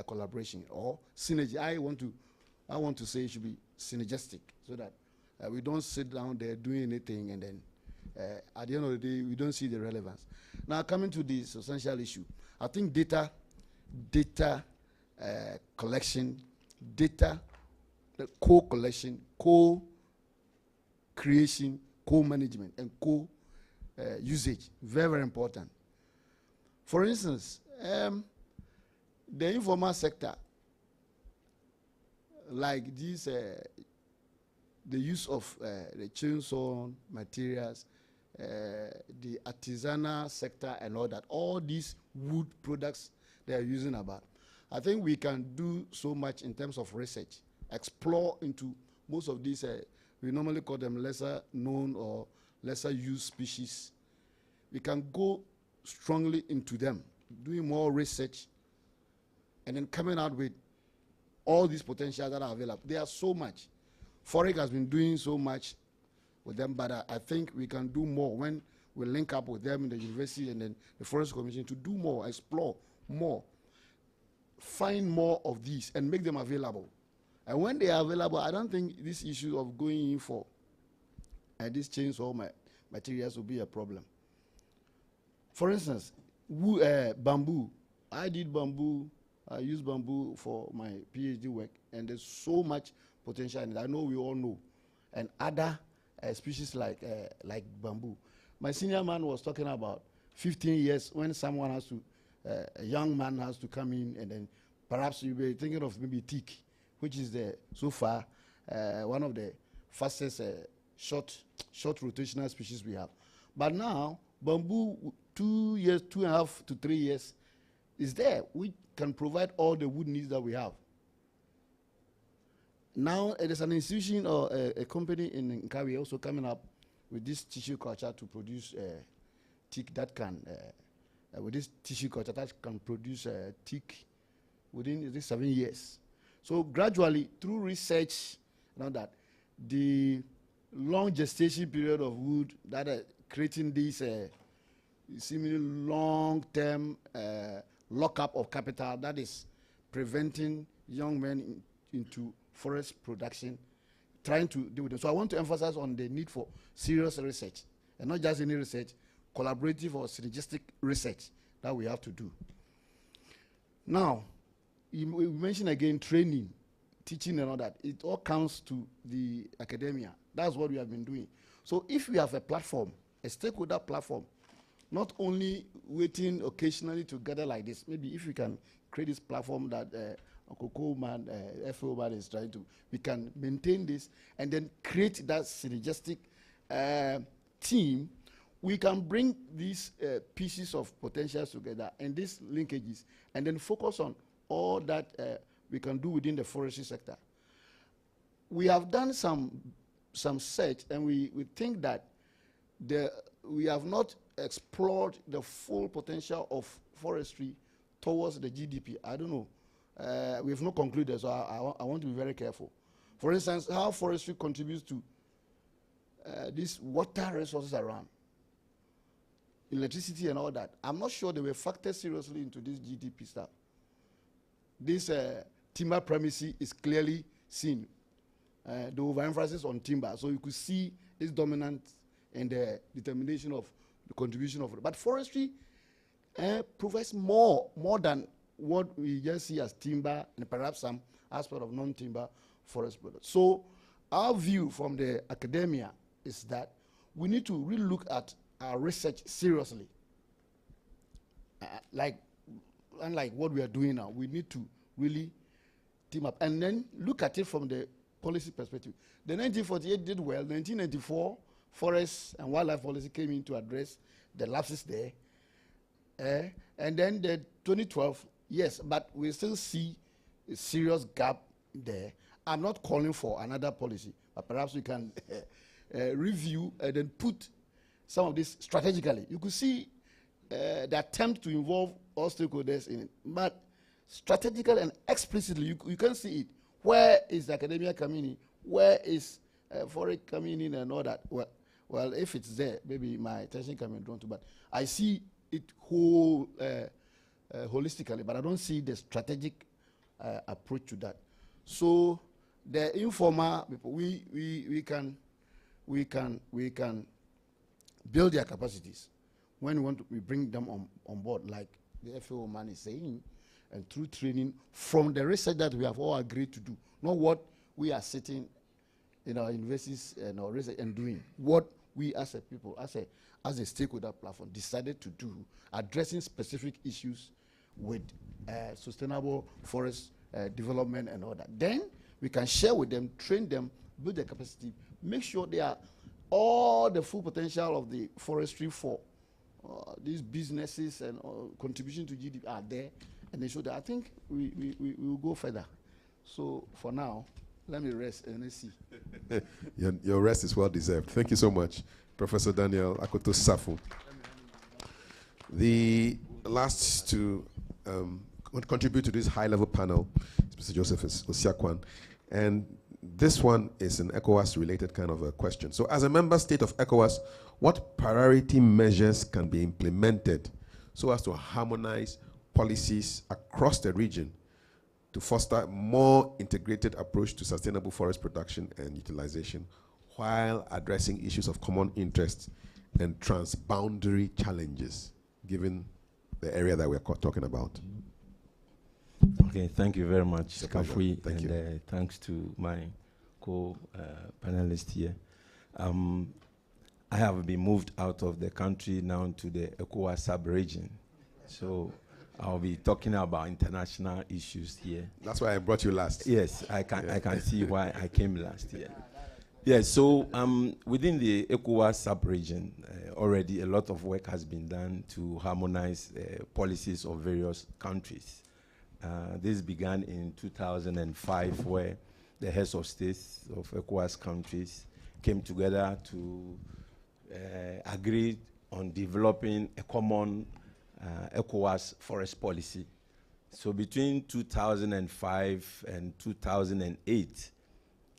collaboration or synergy. I want to say it should be synergistic, so that we don't sit down there doing anything and then at the end of the day we don't see the relevance. Now, coming to this essential issue, I think data collection, co-collection, co-creation, co-management, and co-usage, very, very important. For instance, the informal sector, like this, the use of the chainsaw materials, the artisanal sector and all that, all these wood products they are using about. I think we can do so much in terms of research, explore into most of these, we normally call them lesser known or lesser used species. We can go strongly into them, doing more research, and then coming out with all these potentials that are available. There are so much. FORIC has been doing so much with them, but I think we can do more when we link up with them in the university and then the Forest Commission to do more, explore more, find more of these and make them available. And when they are available, I don't think this issue of going in for these chainsaw materials will be a problem. For instance, bamboo. I did bamboo. I used bamboo for my PhD work, and there's so much potential in it. I know we all know. And other species like bamboo. My senior man was talking about 15 years when someone has to, a young man has to come in, and then perhaps you'll be thinking of maybe teak, which is so far one of the fastest short rotational species we have. But now, bamboo, 2.5 to 3 years, is there. We can provide all the wood needs that we have. Now, there's an institution or a company in Nkawi also coming up with this tissue culture to produce teak that can, with this tissue culture that can produce teak within 7 years. So gradually, through research, that the long gestation period of wood that are creating this seemingly long-term lockup of capital that is preventing young men into forest production, trying to deal with it. So I want to emphasize on the need for serious research, and not just any research, collaborative or synergistic research that we have to do. Now, we mentioned again training, teaching and all that. It all comes to the academia. That's what we have been doing. So if we have a platform, a stakeholder platform, not only waiting occasionally to gather like this, maybe if we can create this platform that Uncle Coleman, FO man is trying to, we can maintain this and then create that synergistic team, we can bring these pieces of potentials together and these linkages and then focus on all that we can do within the forestry sector. We have done some search and we think that we have not explored the full potential of forestry towards the GDP. I don't know. We have not concluded, so I want to be very careful. For instance, how forestry contributes to these water resources around, electricity and all that. I'm not sure they were factored seriously into this GDP stuff. This timber primacy is clearly seen. The overemphasis on timber, so you could see its dominance and the determination of the contribution of it. But forestry provides more than what we just see as timber and perhaps some aspect of non-timber forest products. So our view from the academia is that we need to really look at our research seriously. Unlike what we are doing now, we need to really team up and then look at it from the policy perspective. The 1948 did well. 1994, forest and wildlife policy came in to address the lapses there. And then the 2012, yes, but we still see a serious gap there. I'm not calling for another policy, but perhaps we can review and then put some of this strategically. You could see the attempt to involve all stakeholders in it, but strategically and explicitly, you can see it. Where is the academia coming in? Where is forest coming in and all that? Well, if it's there, maybe my attention can be drawn to, but I see it holistically, but I don't see the strategic approach to that. So the informal people, we can build their capacities when we want to, we bring them on board, like the FAO man is saying, and through training from the research that we have all agreed to do, not what we are sitting in our universities and our research and doing, what we as a people, as a stakeholder platform decided to do, addressing specific issues with sustainable forest development and all that. Then we can share with them, train them, build their capacity, make sure they are all the full potential of the forestry for these businesses and contribution to GDP are there, and they show that. I think we will go further. So for now, let me rest and let's see. Your rest is well deserved. Thank you so much, Professor Daniel Akoto Safu. The last to contribute to this high-level panel is Mr. Joseph Osiakwan, and this one is an ECOWAS-related kind of a question. So as a member state of ECOWAS, what priority measures can be implemented so as to harmonize policies across the region to foster a more integrated approach to sustainable forest production and utilization while addressing issues of common interest and transboundary challenges, given the area that we're talking about? Okay, thank you very much, Kafui, thank you. And thanks to my co-panelist here. I have been moved out of the country now to the ECOWAS sub-region. So I'll be talking about international issues here. That's why I brought you last. Yes, I can see why I came last year. Yes, so within the ECOWAS sub-region, already a lot of work has been done to harmonize policies of various countries. This began in 2005, where the heads of states of ECOWAS countries came together to agree on developing a common ECOWAS forest policy. So between 2005 and 2008,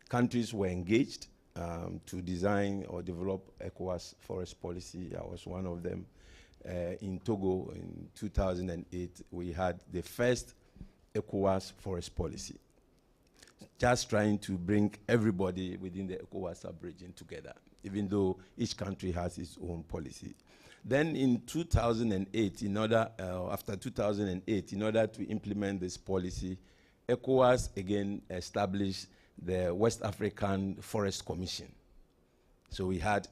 countries were engaged to design or develop ECOWAS forest policy. I was one of them. In Togo in 2008, we had the first ECOWAS forest policy, just trying to bring everybody within the ECOWAS sub-region together. even though each country has its own policy. Then in 2008, after 2008, in order to implement this policy, ECOWAS again established the West African Forest Commission. So we have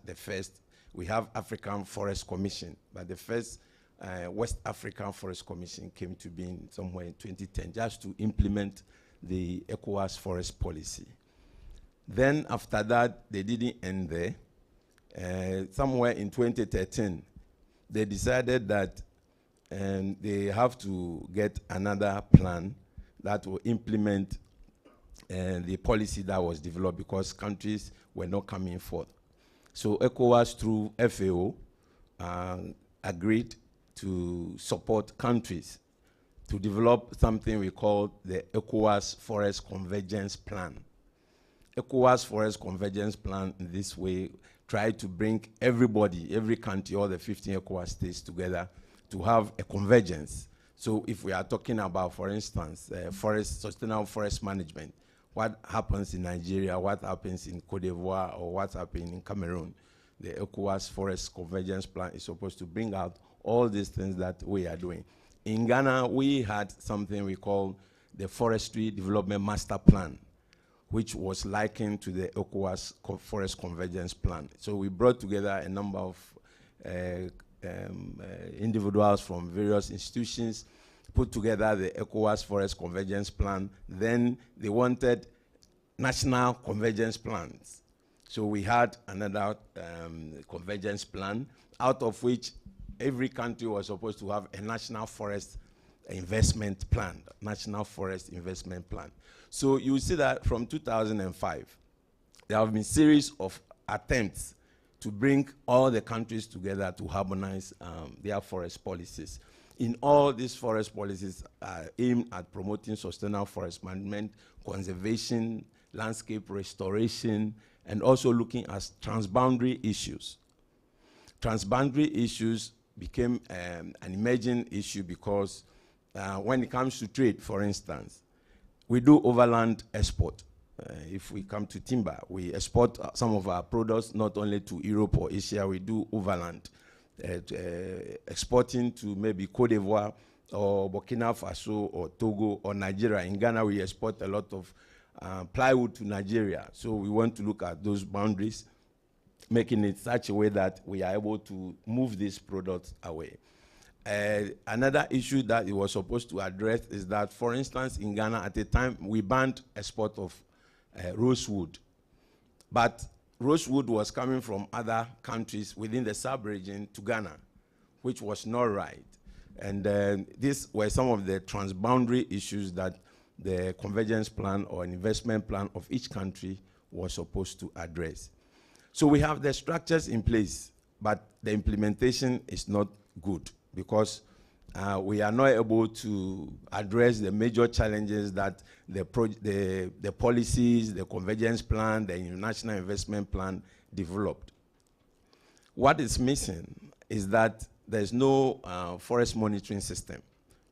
African Forest Commission, but the first West African Forest Commission came to be somewhere in 2010, just to implement the ECOWAS forest policy. Then after that, they didn't end there. Somewhere in 2013, they decided that they have to get another plan that will implement the policy that was developed, because countries were not coming forth. So ECOWAS, through FAO, agreed to support countries to develop something we call the ECOWAS Forest Convergence Plan. ECOWAS Forest Convergence Plan, in this way, tried to bring everybody, every country, all the 15 ECOWAS states together to have a convergence. So if we are talking about, for instance, sustainable forest management, what happens in Nigeria, what happens in Cote d'Ivoire, or what's happening in Cameroon, the ECOWAS Forest Convergence Plan is supposed to bring out all these things that we are doing. In Ghana, we had something we call the Forestry Development Master Plan, which was likened to the ECOWAS Forest Convergence Plan. So we brought together a number of individuals from various institutions, put together the ECOWAS Forest Convergence Plan. Then they wanted national convergence plans. So we had another convergence plan, out of which every country was supposed to have a national forest investment plan, national forest investment plan. So you see that from 2005, there have been series of attempts to bring all the countries together to harmonize their forest policies. In all these forest policies are aimed at promoting sustainable forest management, conservation, landscape restoration, and also looking at transboundary issues. Transboundary issues became an emerging issue because when it comes to trade, for instance, we do overland export. If we come to timber, we export some of our products not only to Europe or Asia, we do overland. Exporting to maybe Cote d'Ivoire or Burkina Faso or Togo or Nigeria. In Ghana, we export a lot of plywood to Nigeria. So we want to look at those boundaries, making it such a way that we are able to move these products away. Another issue that it was supposed to address is that, for instance, in Ghana at the time, we banned export of rosewood. But rosewood was coming from other countries within the sub-region to Ghana, which was not right. And these were some of the transboundary issues that the convergence plan or investment plan of each country was supposed to address. So we have the structures in place, but the implementation is not good because we are not able to address the major challenges that the policies, the convergence plan, the national investment plan developed. What is missing is that there's no forest monitoring system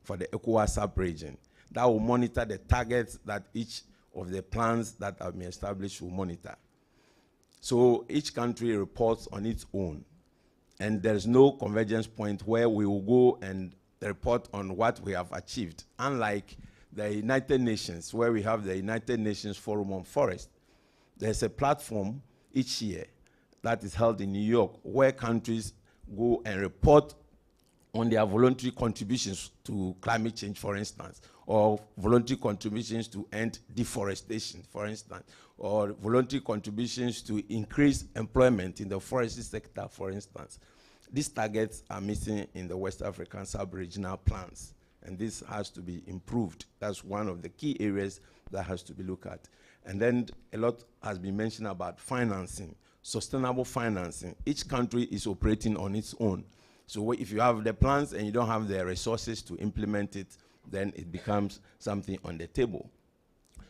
for the ECOWAS sub-region that will monitor the targets that each of the plans that have been established will monitor. So each country reports on its own, and there's no convergence point where we will go and report on what we have achieved. Unlike the United Nations, where we have the United Nations Forum on Forest, there's a platform each year that is held in New York where countries go and report on their voluntary contributions to climate change, for instance, or voluntary contributions to end deforestation, for instance, or voluntary contributions to increase employment in the forestry sector, for instance. These targets are missing in the West African sub-regional plans, and this has to be improved. That's one of the key areas that has to be looked at. And then a lot has been mentioned about financing, sustainable financing. Each country is operating on its own. So if you have the plans and you don't have the resources to implement it, then it becomes something on the table.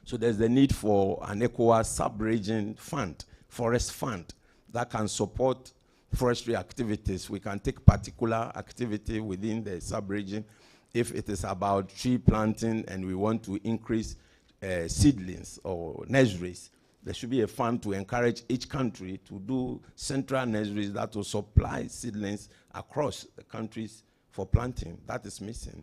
So there's the need for an ECOWAS sub-region fund, forest fund, that can support forestry activities. We can take particular activity within the sub-region. If it is about tree planting and we want to increase seedlings or nurseries, there should be a fund to encourage each country to do central nurseries that will supply seedlings across the countries for planting. That is missing.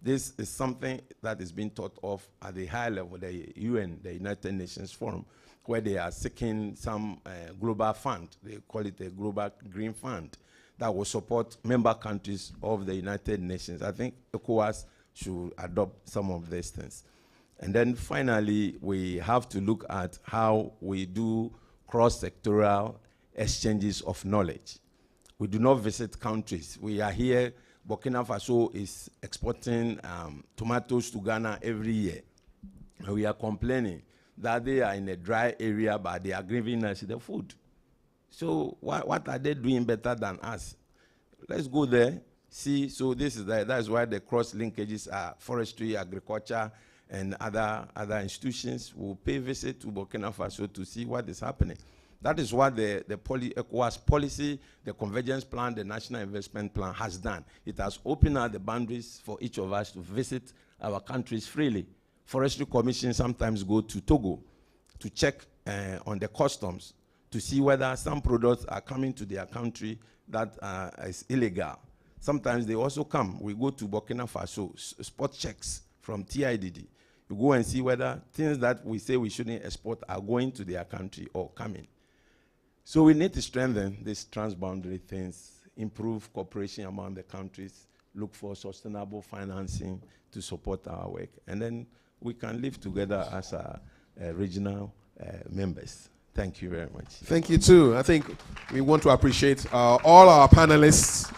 This is something that is being thought of at the high level, the UN, the United Nations Forum, where they are seeking some global fund. They call it a Global Green Fund that will support member countries of the United Nations. I think ECOWAS should adopt some of these things. And then finally, we have to look at how we do cross-sectoral exchanges of knowledge. We do not visit countries. We are here. Burkina Faso is exporting tomatoes to Ghana every year. And we are complaining that they are in a dry area, but they are giving us the food. So what are they doing better than us? Let's go there, see. So this is that is why the cross linkages are forestry, agriculture, and other institutions will pay visit to Burkina Faso to see what is happening. That is what the ECOWAS policy, the convergence plan, the national investment plan has done. It has opened up the boundaries for each of us to visit our countries freely. Forestry Commission sometimes go to Togo to check on the customs to see whether some products are coming to their country that is illegal. Sometimes they also come. We go to Burkina Faso, spot checks from TIDD. You go and see whether things that we say we shouldn't export are going to their country or coming. So we need to strengthen these transboundary things, improve cooperation among the countries, look for sustainable financing to support our work, and then we can live together as regional members. Thank you very much. Thank you too. I think we want to appreciate all our panelists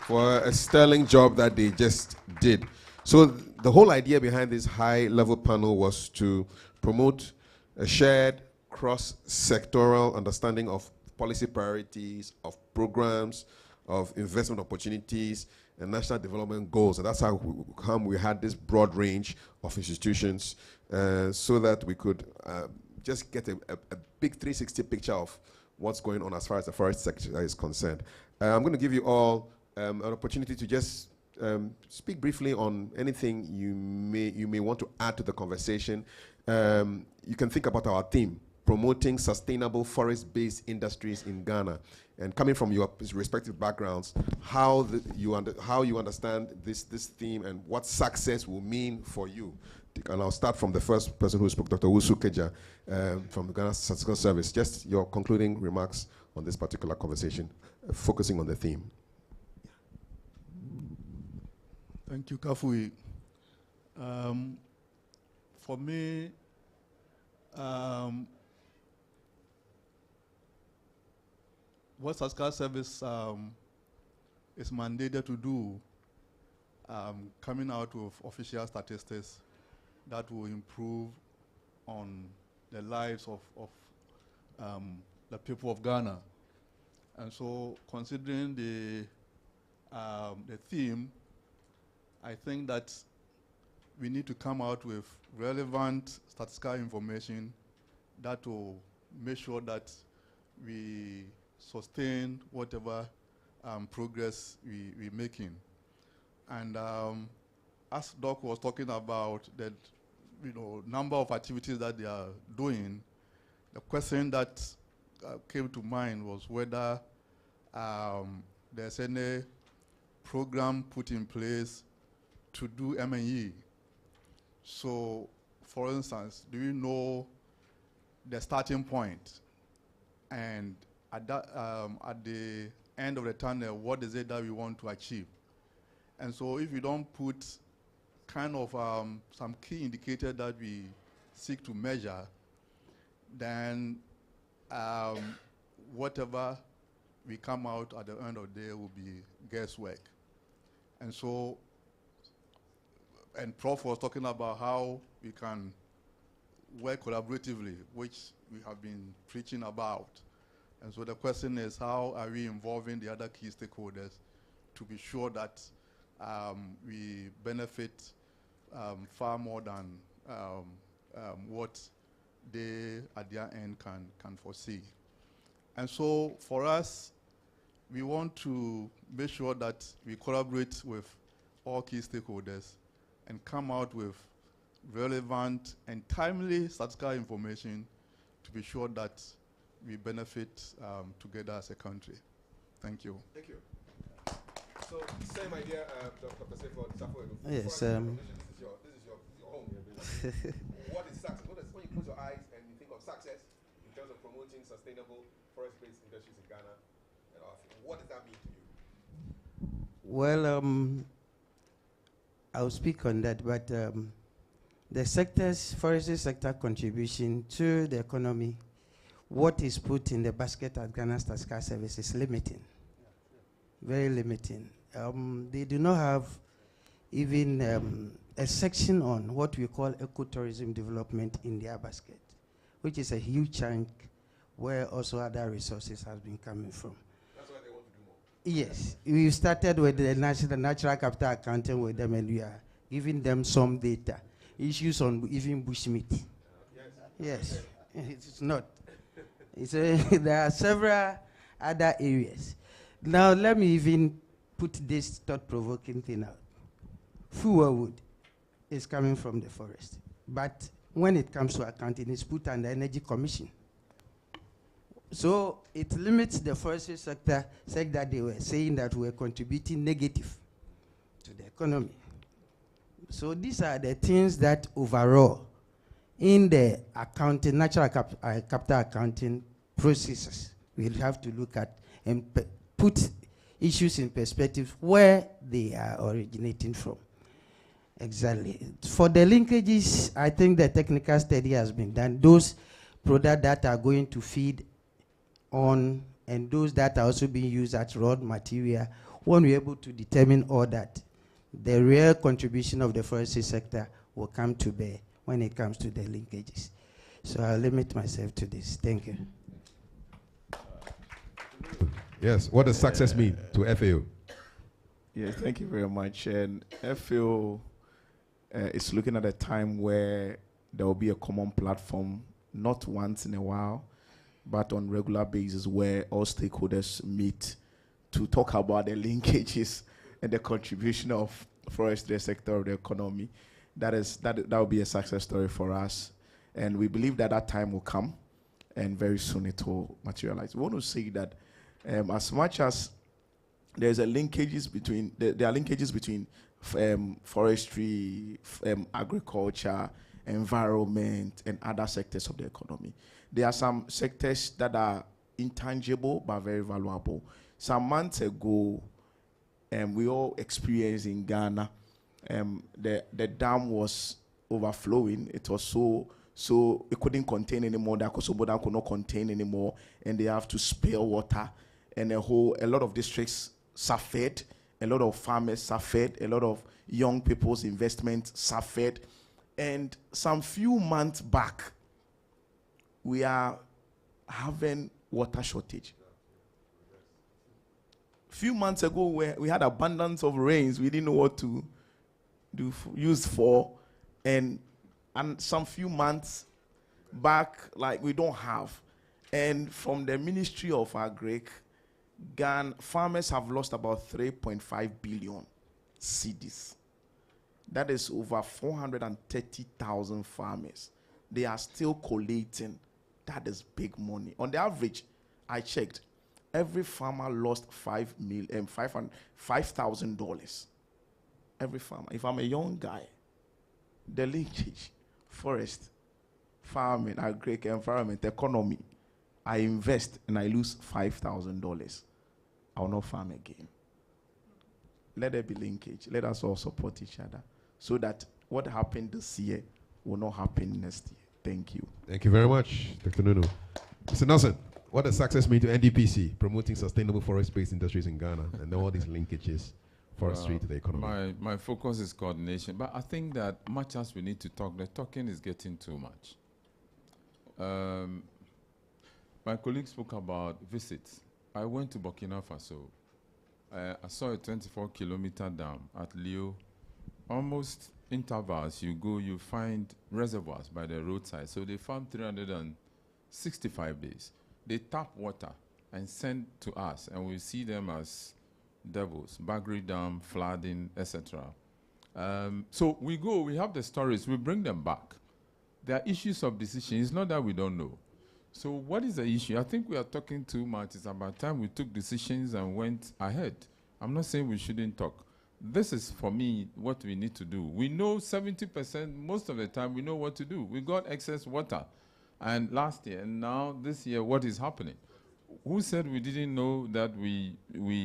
for a sterling job that they just did. So the whole idea behind this high-level panel was to promote a shared cross-sectoral understanding of policy priorities, of programs, of investment opportunities, and national development goals. And that's how we had this broad range of institutions so that we could just get a big 360 picture of what's going on as far as the forest sector is concerned. I'm going to give you all an opportunity to just speak briefly on anything you may want to add to the conversation. You can think about our theme, promoting sustainable forest-based industries in Ghana. And coming from your respective backgrounds, how you understand this theme and what success will mean for you. And I'll start from the first person who spoke, Dr. Wusu Keja from the Ghana Statistical Service. Just your concluding remarks on this particular conversation, focusing on the theme. Thank you, Kafui. For me, what Statistical Service is mandated to do, coming out with official statistics that will improve on the lives of the people of Ghana. And so, considering the theme, I think that we need to come out with relevant statistical information that will make sure that we sustain whatever progress we're making. And as Doc was talking about the number of activities that they are doing, the question that came to mind was whether there's any program put in place to do M&E. So, for instance, do you know the starting point? And at the end of the tunnel, what is it that we want to achieve? And so if you don't put kind of some key indicator that we seek to measure, then whatever we come out at the end of the day will be guesswork. And so, and Prof was talking about how we can work collaboratively, which we have been preaching about. And so the question is, how are we involving the other key stakeholders to be sure that we benefit far more than what they at their end can foresee. And so for us, we want to make sure that we collaborate with all key stakeholders and come out with relevant and timely statistical information to be sure that we benefit together as a country. Thank you. Thank you. So, same idea, Dr. Safo. Yes. This is your home. What is success? When you close your eyes and you think of success in terms of promoting sustainable forest-based industries in Ghana, what does that mean to you? Well, I'll speak on that, but the forestry sector contribution to the economy, what is put in the basket at Ghana Statistical Service is limiting, very limiting. They do not have even a section on what we call ecotourism development in their basket, which is a huge chunk where also other resources have been coming from. That's why they want to do more. Yes, we started with the natural capital accounting with them, and we are giving them some data, issues on even bushmeat. Yes, it's not. There are several other areas. Now, let me even put this thought-provoking thing out. Fuel is coming from the forest, but when it comes to accounting, it's put under Energy Commission. So it limits the forestry sector, said that they were saying that we're contributing negative to the economy. So these are the things that overall, in the accounting, natural capital accounting processes, we'll have to look at and put issues in perspective where they are originating from. Exactly. For the linkages, I think the technical study has been done. Those products that are going to feed on and those that are also being used as raw material, when we're able to determine all that, the real contribution of the forestry sector will come to bear when it comes to the linkages. So I'll limit myself to this. Thank you. Yes, what does success mean to FAO? Yes, thank you very much. And FAO is looking at a time where there will be a common platform, not once in a while, but on regular basis where all stakeholders meet to talk about the linkages and the contribution of forestry sector of the economy. That will be a success story for us. And we believe that that time will come and very soon it will materialize. We want to say that as much as there's a linkages between, there are linkages between forestry, agriculture, environment, and other sectors of the economy. There are some sectors that are intangible but very valuable. Some months ago, we all experienced in Ghana, the dam was overflowing. It was so it couldn't contain anymore. The Akosobo Dam could not contain anymore, and they have to spill water. And a lot of districts suffered, a lot of farmers suffered, a lot of young people's investment suffered. And some few months back, we are having water shortage. Few months ago, we had abundance of rains. We didn't know what to use for. And some few months back, like, we don't have. And from the Ministry of Agric, Ghana farmers have lost about 3.5 billion cedis. That is over 430,000 farmers. They are still collating. That is big money. On the average, I checked, every farmer lost $5,000. Every farmer. If I'm a young guy, the linkage, forest, farming, agric, environment, economy, I invest and I lose $5,000. I will not farm again. Let there be linkage. Let us all support each other so that what happened this year will not happen next year. Thank you. Thank you very much, Dr. Nunu. Mr. Nelson, what does success mean to NDPC, promoting sustainable forest-based industries in Ghana, and all these linkages, forestry to the economy? My focus is coordination, but I think that much as we need to talk, the talking is getting too much. My colleague spoke about visits. I went to Burkina Faso. I saw a 24-kilometer dam at Leo. Almost intervals, you go, you find reservoirs by the roadside. So they farm 365 days. They tap water and send to us, and we see them as devils, Bagri Dam, flooding, etc. So we go, we have the stories, we bring them back. There are issues of decision. It's not that we don't know. So what is the issue? I think we are talking too much. It's about time we took decisions and went ahead. I'm not saying we shouldn't talk. This is, for me, what we need to do. We know 70%, most of the time, we know what to do. We got excess water. And last year, and now this year, what is happening? Who said we didn't know that we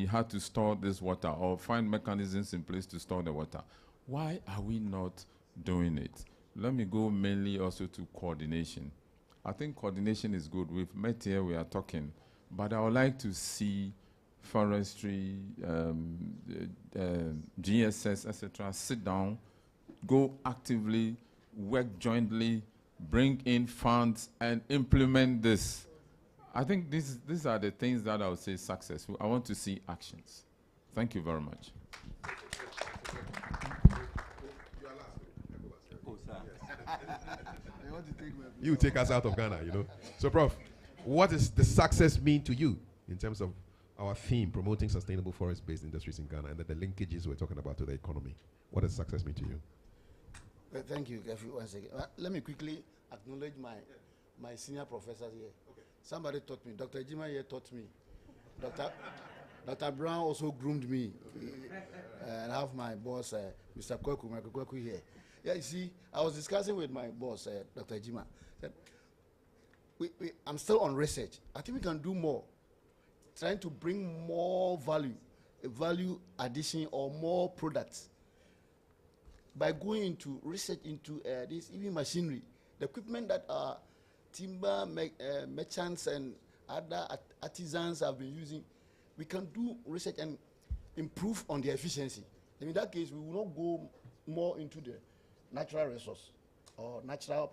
had to store this water or find mechanisms in place to store the water? Why are we not doing it? Let me go mainly also to coordination. I think coordination is good. We've met here, we are talking. But I would like to see forestry, GSS, etc., sit down, go actively, work jointly, bring in funds, and implement this. I think these are the things that I would say successful. I want to see actions. Thank you very much. You take us out of Ghana, you know. So, Prof, what does the success mean to you in terms of our theme, promoting sustainable forest-based industries in Ghana, and the linkages we're talking about to the economy? What does success mean to you? Well, thank you, Kefi, once again. Let me quickly acknowledge my senior professors here. Okay. Somebody taught me. Dr. Jima here taught me. Dr. Brown also groomed me. And I have my boss, Mr. Kweku here. Yeah, you see, I was discussing with my boss, Dr. Jima. Said, I'm still on research. I think we can do more. Trying to bring more value addition or more products by going into research into this even machinery, the equipment that our timber merchants and other artisans have been using. We can do research and improve on the efficiency. And in that case, we will not go more into the natural resource or natural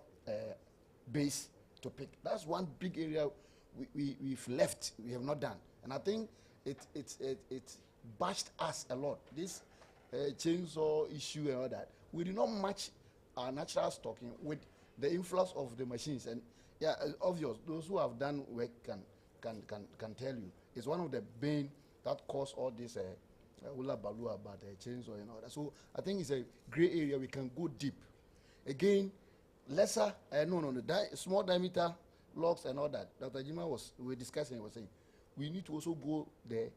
base topic. That's one big area we've left, we have not done. And I think it bashed us a lot. This chainsaw issue and all that. We did not match our natural stocking with the influx of the machines. And yeah, obvious, those who have done work can tell you. It's one of the bane that caused all this hula baloo about chainsaw and all that. So I think it's a gray area we can go deep. Again, lesser, small diameter logs and all that. Dr. Jima we were discussing, he was saying, we need to also go there.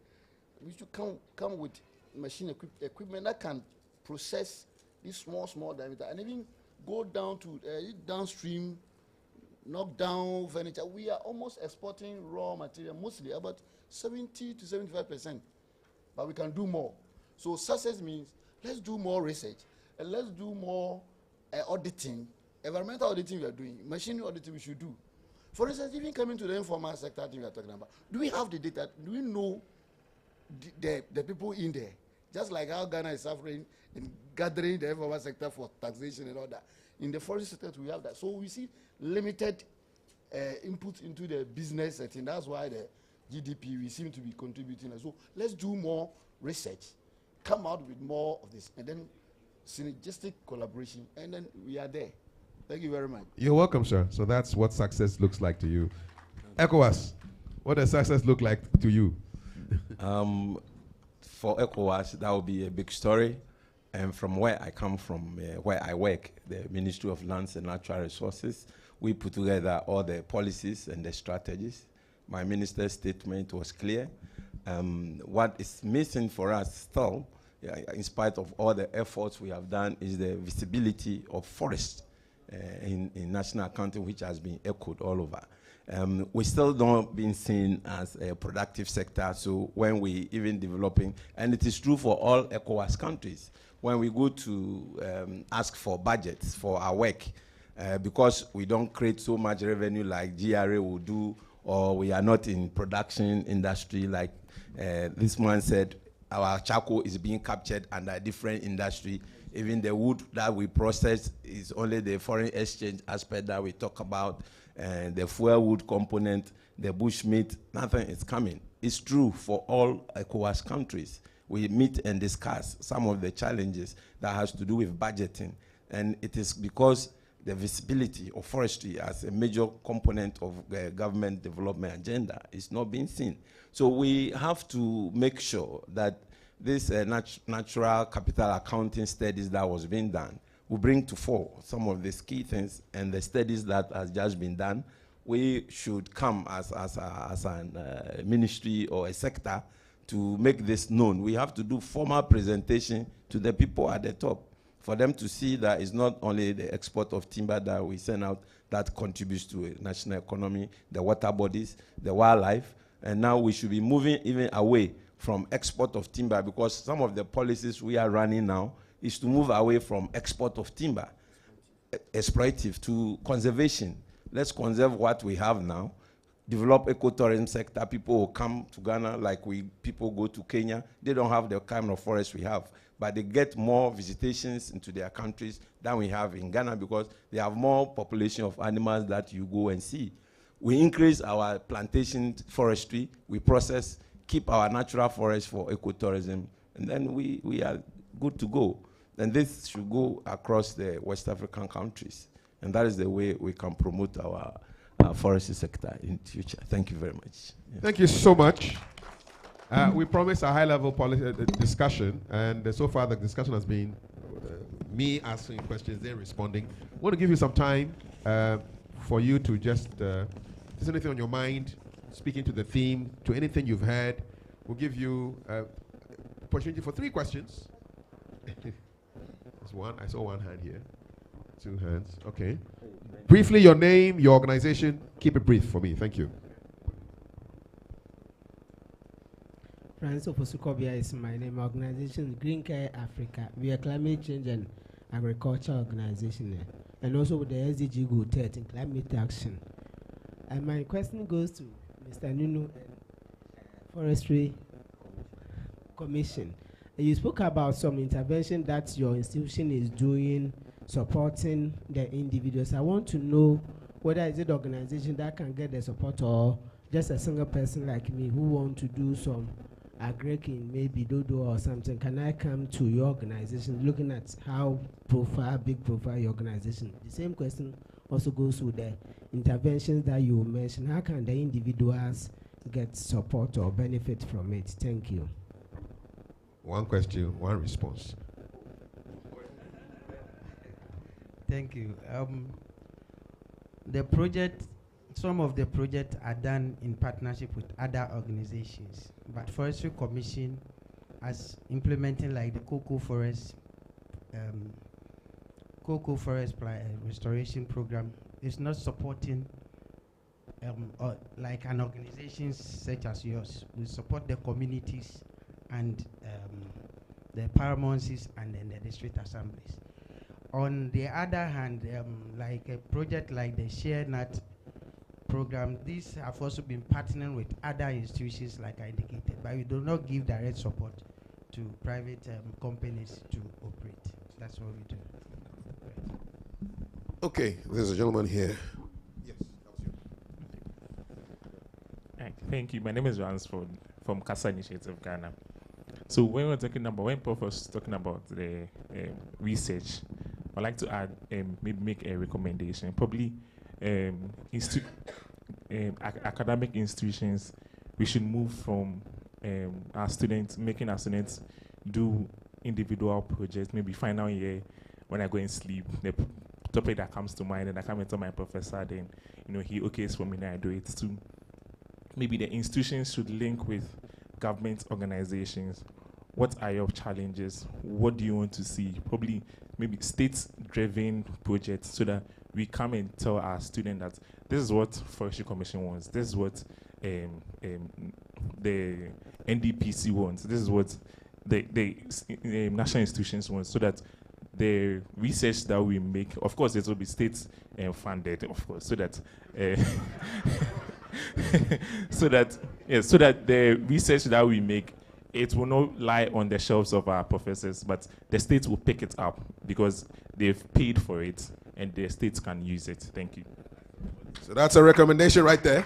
We should come with machine equipment that can process this small diameter and even go down to downstream, knock down furniture. We are almost exporting raw material, mostly about 70 to 75%, but we can do more. So success means let's do more research and let's do more auditing, environmental auditing we are doing, machinery auditing we should do. For instance, even coming to the informal sector thing we are talking about, do we have the data? Do we know the people in there? Just like how Ghana is suffering in gathering the informal sector for taxation and all that. In the forest sector, we have that. So we see limited input into the business setting. That's why the GDP, we seem to be contributing. So let's do more research, come out with more of this, and then synergistic collaboration, and then we are there. Thank you very much. You're welcome, sir. So that's what success looks like to you. ECOWAS, what does success look like to you? For ECOWAS, that will be a big story. And from where I come from, where I work, the Ministry of Lands and Natural Resources, we put together all the policies and the strategies. My minister's statement was clear. What is missing for us still, in spite of all the efforts we have done, is the visibility of forests in national accounting, which has been echoed all over. We still don't been seen as a productive sector, so when we even developing, and it is true for all ECOWAS countries, when we go to ask for budgets for our work, because we don't create so much revenue like GRA will do, or we are not in production industry like this man said, our charcoal is being captured under a different industry. Even the wood that we process is only the foreign exchange aspect that we talk about, and the fuel wood component, the bushmeat, nothing is coming. It's true for all ECOWAS countries. We meet and discuss some of the challenges that has to do with budgeting, and it is because the visibility of forestry as a major component of the government development agenda is not being seen. So we have to make sure that this natural capital accounting studies that was being done will bring to fore some of these key things, and the studies that has just been done we should come as a ministry or a sector to make this known. We have to do formal presentation to the people at the top for them to see that it's not only the export of timber that we send out that contributes to a national economy, the water bodies, the wildlife, and now we should be moving even away from export of timber, because some of the policies we are running now is to move away from export of timber, exploitive, to conservation. Let's conserve what we have now, develop ecotourism sector. People will come to Ghana like people go to Kenya. They don't have the kind of forest we have, but they get more visitations into their countries than we have in Ghana because they have more population of animals that you go and see. We increase our plantation forestry, we process, keep our natural forest for ecotourism, and then we are good to go. And this should go across the West African countries. And that is the way we can promote our forestry sector in the future. Thank you very much. Yeah. Thank you so much. We promised a high-level policy discussion, and so far the discussion has been me asking questions, they're responding. I want to give you some time for you to just, if there's anything on your mind, speaking to the theme, to anything you've heard. We'll give you opportunity for 3 questions. There's one. I saw one hand here. 2 hands. Okay. Briefly, your name, your organization. Keep it brief for me. Thank you. Francis Ofosukobia is my name. Organization Green Care Africa. We are climate change and agriculture organization, and also with the SDG Goal 13 climate action. And my question goes to Mr. Nunu and Forestry Commission. You spoke about some intervention that your institution is doing, supporting the individuals. I want to know whether is it the organization that can get the support or just a single person like me who want to do some agriculture, maybe dodo or something. Can I come to your organization looking at how big profile your organization? The same question also goes with the interventions that you mentioned. How can the individuals get support or benefit from it? Thank you. One question, one response. Thank you. The project, some of the projects are done in partnership with other organizations, but Forestry Commission, as implementing like the cocoa forest restoration program, is not supporting or like an organization such as yours. We support the communities and the paramouncies and then the district assemblies. On the other hand, like a project like the Share Nut program, these have also been partnering with other institutions like I indicated, but we do not give direct support to private companies to operate. That's what we do. Okay, there's a gentleman here. Yes, that was you. Thank you. My name is Ransford from CASA Initiative Ghana. So when Prof was talking about the research, I'd like to add, maybe make a recommendation. Probably academic institutions, we should move from making our students do individual projects, maybe final year when I go and sleep, the topic that comes to mind, and I come and tell my professor, then he okays for me and I do it too. Maybe the institutions should link with government organizations. What are your challenges? What do you want to see? Probably maybe state-driven projects so that we come and tell our students that this is what Forestry Commission wants. This is what the NDPC wants. This is what the national institutions want, so that the research that we make, of course, it will be state funded, of course, so that so that the research that we make, it will not lie on the shelves of our professors, but the states will pick it up because they've paid for it and the states can use it. Thank you. So that's a recommendation right there.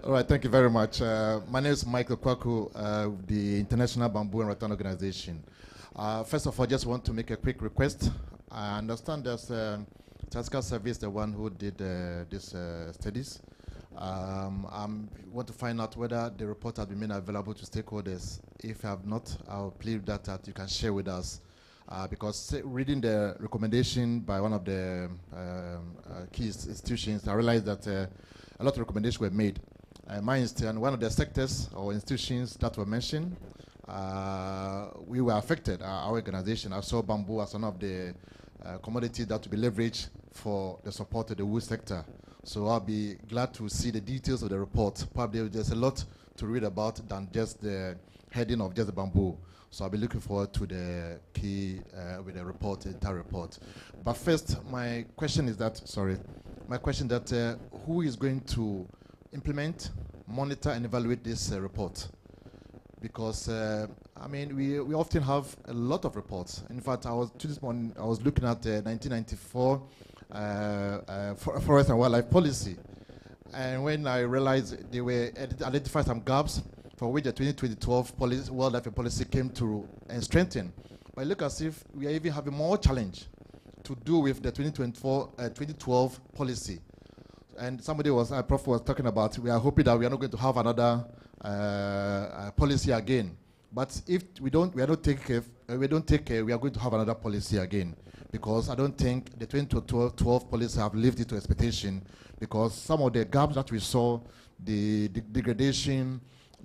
All right, thank you very much. My name is Michael Kwaku, the International Bamboo and Rattan Organization. First of all, I just want to make a quick request. I understand there's Statistical Service, the one who did these studies. I want to find out whether the report has been made available to stakeholders. If you have not, I'll plead that you can share with us because reading the recommendation by one of the key institutions, I realized that a lot of recommendations were made. My institution, one of the sectors or institutions that were mentioned, we were affected, our organization. I saw bamboo as one of the commodities that to be leveraged for the support of the wood sector. So I'll be glad to see the details of the report. Probably there's a lot to read about than just the heading of just the bamboo. So I'll be looking forward to the key with the report, the entire report. But first, my question is that, who is going to implement, monitor, and evaluate this report? Because I mean, we often have a lot of reports. In fact, this morning I was looking at the 1994 Forest and Wildlife Policy, and when I realized they were identified some gaps for which the 2012 wildlife policy came to and strengthen. But it looks as if we are even having more challenge to do with the 2012 policy. And somebody Prof was talking about, we are hoping that we are not going to have another policy again. But if we don't take care, we are going to have another policy again. Because I don't think the 2012 policy have lived it to expectation, because some of the gaps that we saw, the degradation,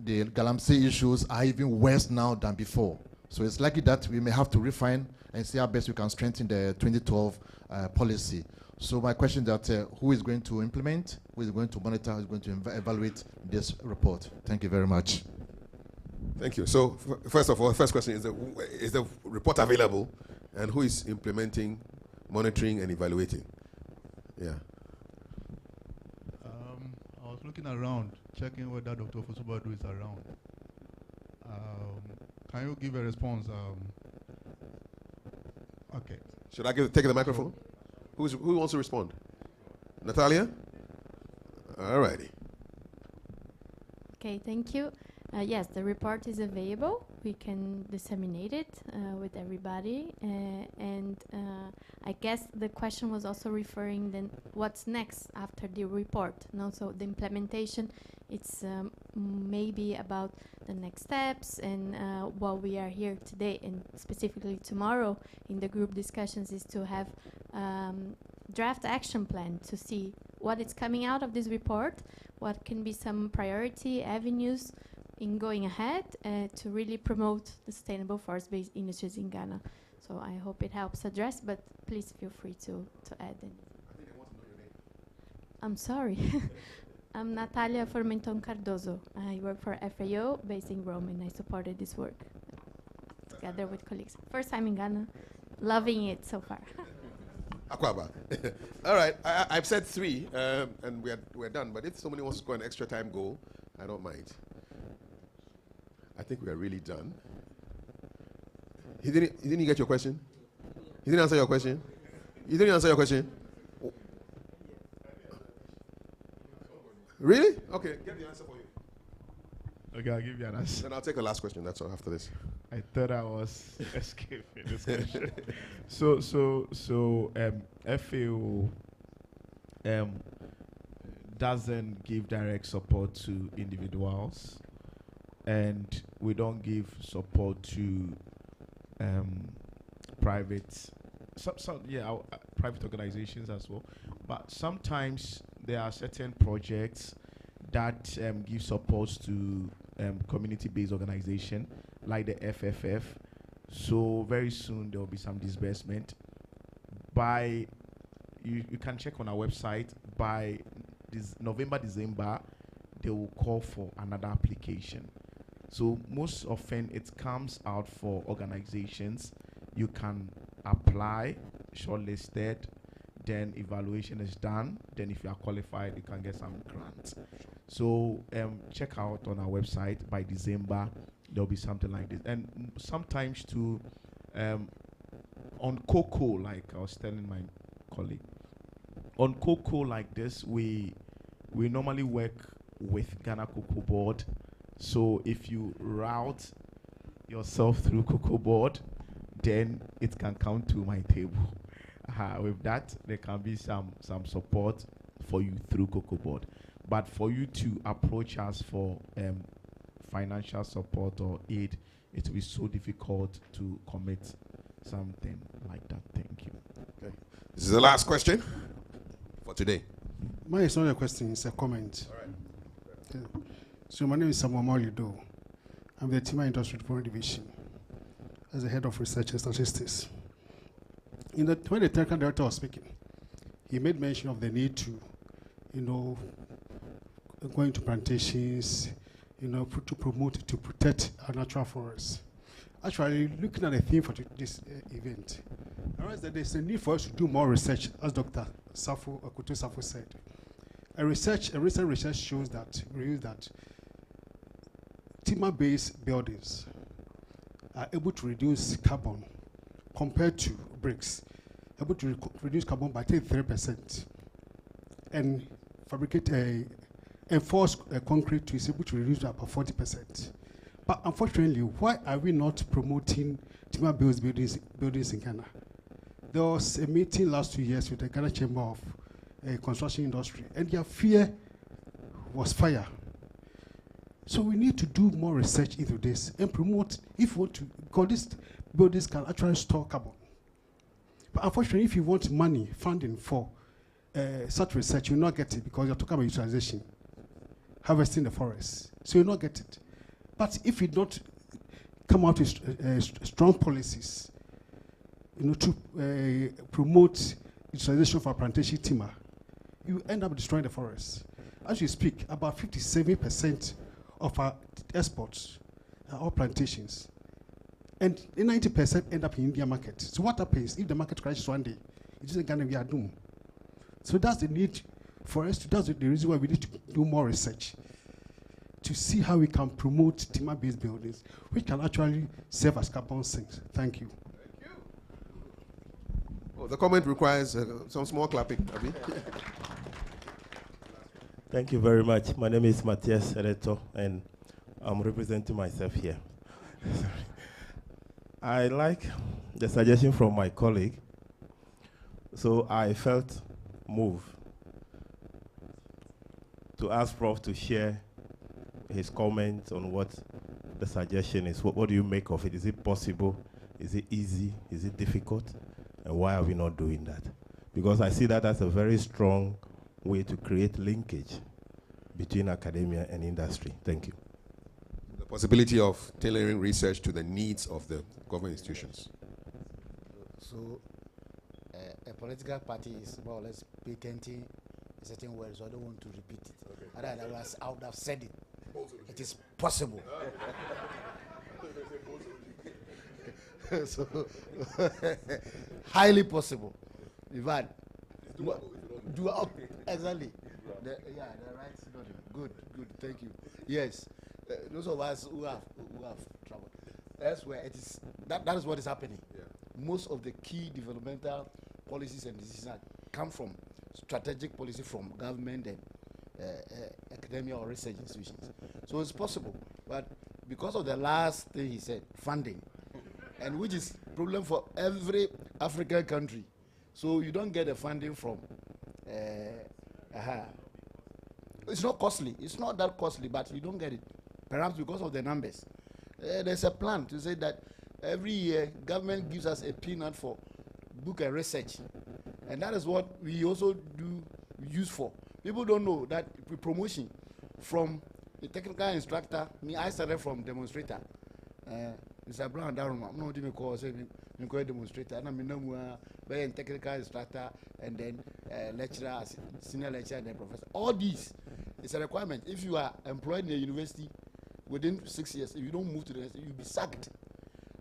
the galamsey issues are even worse now than before. So it's likely that we may have to refine and see how best we can strengthen the 2012 policy. So my question is that who is going to implement, who is going to monitor, who is going to evaluate this report? Thank you very much. Thank you. So first of all, first question is the report available, and who is implementing, monitoring, and evaluating? Yeah. I was looking around, checking whether Dr. Fusubadu is around. Can you give a response? Okay. Should I take the microphone? Who wants to respond? Natalia? All righty. Okay, thank you. Yes, the report is available. We can disseminate it with everybody. I guess the question was also referring then what's next after the report. No? So the implementation, it's maybe about the next steps and what we are here today and specifically tomorrow in the group discussions is to have draft action plan to see what is coming out of this report, what can be some priority avenues in going ahead to really promote the sustainable forest-based industries in Ghana. So I hope it helps address, but please feel free to add in. I think they want to know your name. I'm sorry. I'm Natalia Formenton Cardozo. I work for FAO based in Rome, and I supported this work together with colleagues. First time in Ghana, loving it so far. Akwaba. All right, I've said 3, and we're done. But if somebody wants to score an extra time goal, I don't mind. I think we are really done. He didn't get your question? He didn't answer your question? You didn't answer your question? Really? Okay, get the answer for you. Okay, I'll give you an answer. Then I'll take a last question, that's all, after this. I thought I was escaping this question. So FAO doesn't give direct support to individuals, and we don't give support to private organizations as well. But sometimes there are certain projects that give support to community-based organization like the FFF. So very soon there will be some disbursement. You can check on our website. By this November, December, they will call for another application. So most often it comes out for organizations. You can apply, shortlisted, then evaluation is done. Then if you are qualified, you can get some grants. So check out on our website. By December, there'll be something like this. And sometimes too, on cocoa, like I was telling my colleague, on cocoa like this, we normally work with Ghana Cocoa Board. So if you route yourself through Cocoa Board, then it can come to my table. With that, there can be some support for you through Cocoa Board. But for you to approach us for financial support or aid, it will be so difficult to commit something like that. Thank you. Okay. This is the last question for today. Mine is not a question, it's a comment. All right. Okay. So my name is Samuel Molido. I'm the Timber Industry Development Division as the head of research and statistics. When the technical director was speaking, he made mention of the need to, go into plantations, to promote, to protect our natural forests. Actually, looking at the theme for this event, I realize that there's a need for us to do more research, as Dr. Akutu Safo said. A recent research shows that timber-based buildings are able to reduce carbon compared to bricks, able to reduce carbon by 33%, and enforced concrete is able to reduce that by 40%. But unfortunately, why are we not promoting timber-based buildings in Ghana? There was a meeting last 2 years with the Ghana Chamber of Construction Industry, and their fear was fire. So we need to do more research into this and promote, if we want to, because these buildings can actually store carbon. But unfortunately, if you want money, funding for such research, you'll not get it because you're talking about utilization, harvesting the forest. So you'll not get it. But if you don't come out with strong policies, to promote utilization for plantation timber, you end up destroying the forest. As we speak, about 57% of our exports are all plantations. And 90% end up in India market. So what happens if the market crashes one day? It isn't going to be a doom. So that's the need for us to, that's the reason why we need to do more research to see how we can promote timber-based buildings, which can actually serve as carbon sinks. Thank you. Oh, the comment requires some small clapping. Abi? Thank you very much. My name is Matthias Ereto, and I'm representing myself here. I like the suggestion from my colleague, so I felt moved to ask Prof to share his comments on what the suggestion is. What do you make of it? Is it possible? Is it easy? Is it difficult? And why are we not doing that? Because I see that as a very strong way to create linkage between academia and industry. Thank you. The possibility of tailoring research to the needs of the government institutions. So, a political party is more or less patenting a certain word, so I don't want to repeat it. Okay. Otherwise, I would have said it. It is possible. So, highly possible. In fact, do exactly. The right synonym. Good. Thank you. Yes, those of us who have trouble. That's where it is. That is what is happening. Yeah. Most of the key developmental policies and decisions come from strategic policy from government and academia or research institutions. So it's possible, but because of the last thing he said, funding, and which is problem for every African country. So you don't get the funding from. It's not costly. It's not that costly, but you don't get it. Perhaps because of the numbers. There's a plan to say that every year government gives us a peanut for book and research, and that is what we also do use for. People don't know that promotion from the technical instructor. I started from demonstrator. Mr. Brown, I'm not even call demonstrator. I'm very technical instructor, and then lecturer, senior lecturer, and then professor. All these is a requirement. If you are employed in a university within 6 years, if you don't move to the next, you'll be sacked.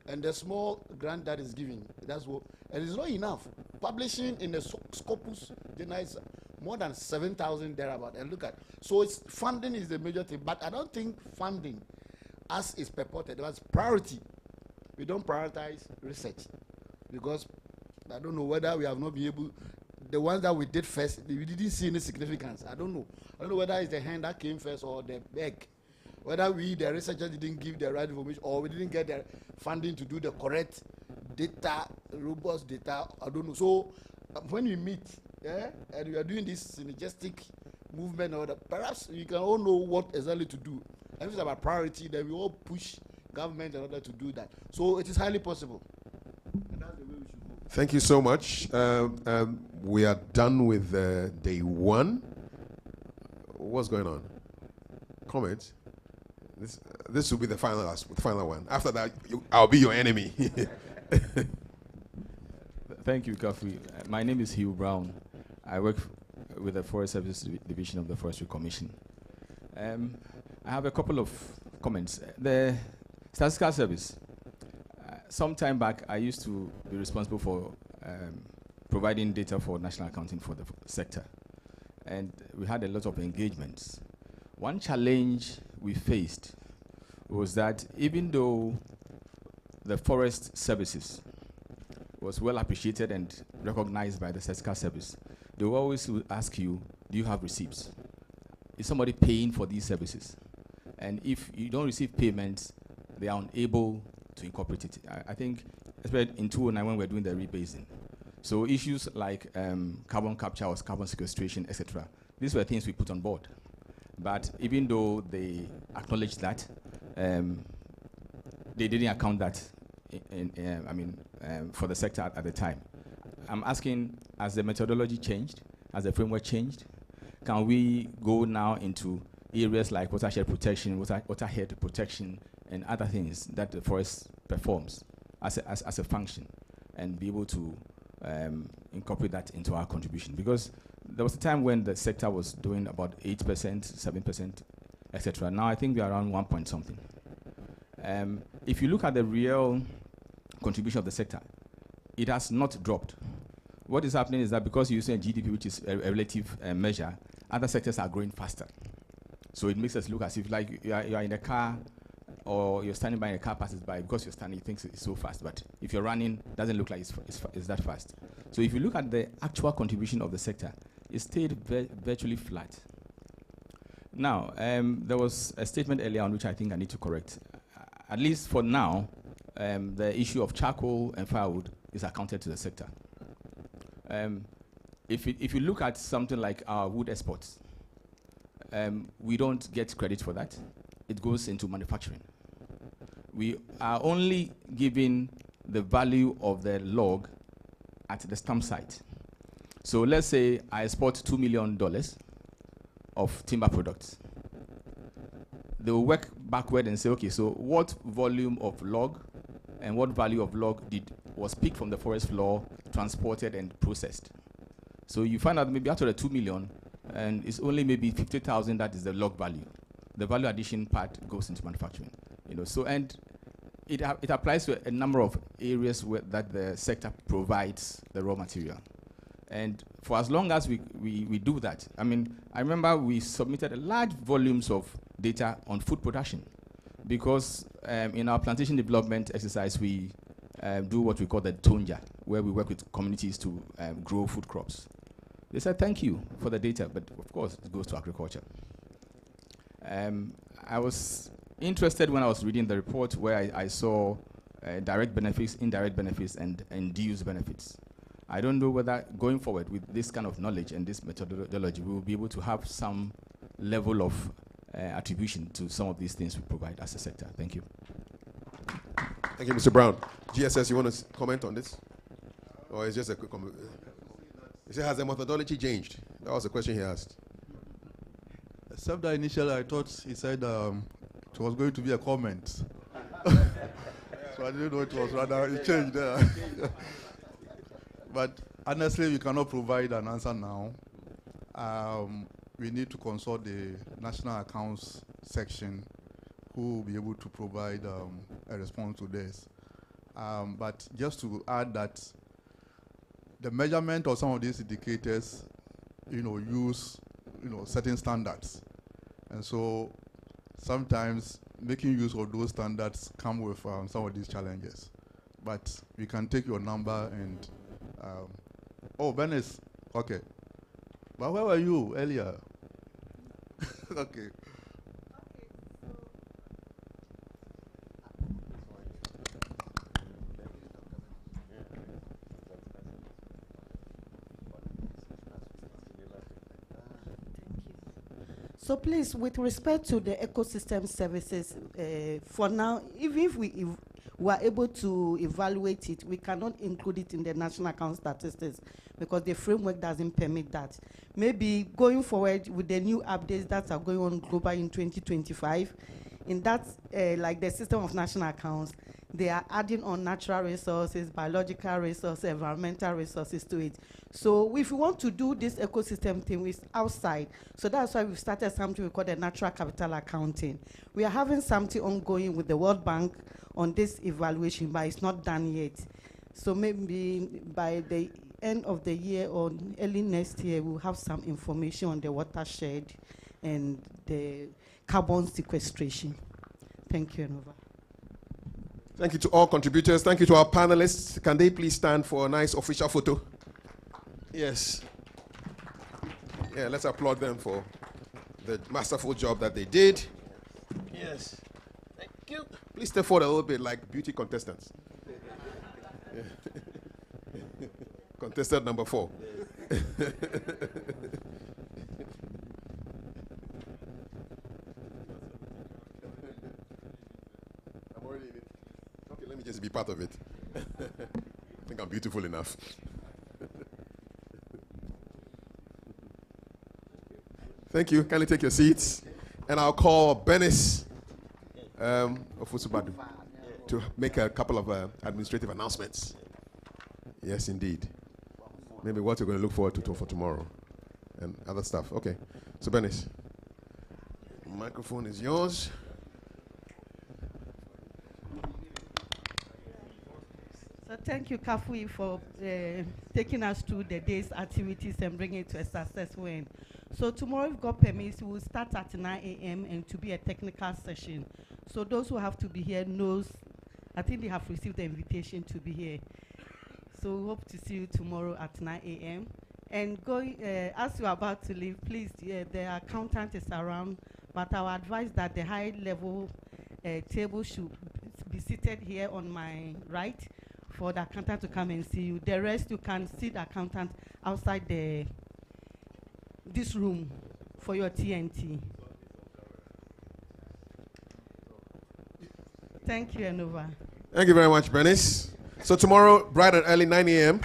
And the small grant that is given, that's what, and it's not enough. Publishing in the Scopus journal is more than 7,000 thereabout. And look at, so it's funding is the major thing, but I don't think funding, as is purported, was priority. We don't prioritize research because I don't know whether we have not been able. The ones that we did first, we didn't see any significance. I don't know whether it's the hen that came first or the egg. Whether we, the researchers, didn't give the right information or we didn't get the funding to do the correct data, robust data. I don't know. So when we meet, and we are doing this synergistic movement, or perhaps we can all know what exactly to do. And if it's about priority, then we all push government in order to do that. So it is highly possible. And that's Thank you so much. We are done with day one. What's going on? Comments? This will be the final one. After that, I'll be your enemy. Thank you, Kafi. My name is Hugh Brown. I work with the Forest Service Division of the Forestry Commission. I have a couple of comments. The Statistical Service. Some time back, I used to be responsible for providing data for national accounting for the sector. And we had a lot of engagements. One challenge we faced was that even though the forest services was well appreciated and recognized by the Statistical Service, they will always ask you, do you have receipts? Is somebody paying for these services? And if you don't receive payments, they are unable to incorporate it. I think, especially in 2009 when we're doing the rebasing. So issues like carbon capture or carbon sequestration, etc., these were things we put on board. But even though they acknowledged that, they didn't account that for the sector at the time. I'm asking, has the methodology changed? Has the framework changed? Can we go now into areas like watershed protection, waterhead protection, and other things that the forest performs as a function, and be able to incorporate that into our contribution? Because there was a time when the sector was doing about 8%, 7%, etc. Now I think we are around 1 point something. If you look at the real contribution of the sector, it has not dropped. What is happening is that because you're using GDP, which is a relative measure, other sectors are growing faster. So it makes us look as if like you are in a car, or you're standing by and a car passes by. Because you're standing, you think it's so fast. But if you're running, it doesn't look like it's that fast. So if you look at the actual contribution of the sector, it stayed virtually flat. Now, there was a statement earlier on which I think I need to correct. At least for now, the issue of charcoal and firewood is accounted to the sector. If you look at something like our wood exports, we don't get credit for that. It goes into manufacturing. We are only giving the value of the log at the stump site. So let's say I export $2 million of timber products. They will work backward and say, okay, so what volume of log and what value of log was picked from the forest floor, transported and processed? So you find out maybe out of the 2 million, and it's only maybe 50,000 that is the log value. The value addition part goes into manufacturing. So and it applies to a number of areas where that the sector provides the raw material. And for as long as we do that, I remember we submitted large volumes of data on food production, because in our plantation development exercise, we do what we call the Tonja, where we work with communities to grow food crops. They said, thank you for the data, but of course it goes to agriculture. I was interested when I was reading the report where I saw direct benefits, indirect benefits, and induced benefits. I don't know whether going forward with this kind of knowledge and this methodology, we will be able to have some level of attribution to some of these things we provide as a sector. Thank you. Thank you, Mr. Brown. GSS, you want to comment on this? Or it's just a quick comment? He said, has the methodology changed? That was the question he asked. Except that initially I thought he said it was going to be a comment. So I didn't know it was rather, it changed there. But honestly, we cannot provide an answer now. We need to consult the National Accounts section, who will be able to provide a response to this. But just to add that the measurement of some of these indicators, use certain standards, and so sometimes making use of those standards come with some of these challenges. But we can take your number and Venice, okay. But where were you earlier? Okay. So please, with respect to the ecosystem services, for now, even if we are able to evaluate it. We cannot include it in the national account statistics because the framework doesn't permit that. Maybe going forward with the new updates that are going on global in 2025, in that, like the system of national accounts, they are adding on natural resources, biological resources, environmental resources to it. So if we want to do this ecosystem thing with outside, so that's why we've started something we call the natural capital accounting. We are having something ongoing with the World Bank on this evaluation, but it's not done yet. So maybe by the end of the year or early next year, we'll have some information on the watershed and the carbon sequestration. Thank you, Nova. Thank you to all contributors. Thank you to our panelists. Can they please stand for a nice official photo? Yes. Yeah, let's applaud them for the masterful job that they did. Yes. Thank you. Please step forward a little bit like beauty contestants. Yeah. Contestant number 4. I'm already in it. Okay, let me just be part of it. I think I'm beautiful enough. Thank you. Kindly take your seats. And I'll call Benis of Usubadu to make a couple of administrative announcements. Yes, indeed. Maybe what you're going to look forward to for tomorrow and other stuff. Okay. So, Benis, microphone is yours. So thank you, Kafui, for taking us through the day's activities and bringing it to a successful end. So tomorrow, if God permits, we will start at 9 a.m. and to be a technical session. So those who have to be here knows, I think they have received the invitation to be here. So we hope to see you tomorrow at 9 a.m. And going, as you are about to leave, please, the accountant is around, but I would advise that the high-level table should be seated here on my right for the accountant to come and see you. The rest, you can see the accountant outside this room for your TNT. Thank you, Enova. Thank you very much, Benis. So tomorrow, bright and early, 9 a.m.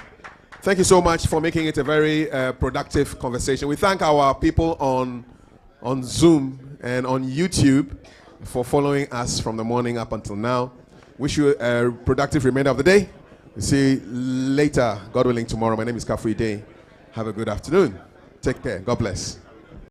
Thank you so much for making it a very productive conversation. We thank our people on Zoom and on YouTube for following us from the morning up until now. Wish you a productive remainder of the day. We'll see you later, God willing, tomorrow. My name is Kafui Day. Have a good afternoon. Take care. God bless.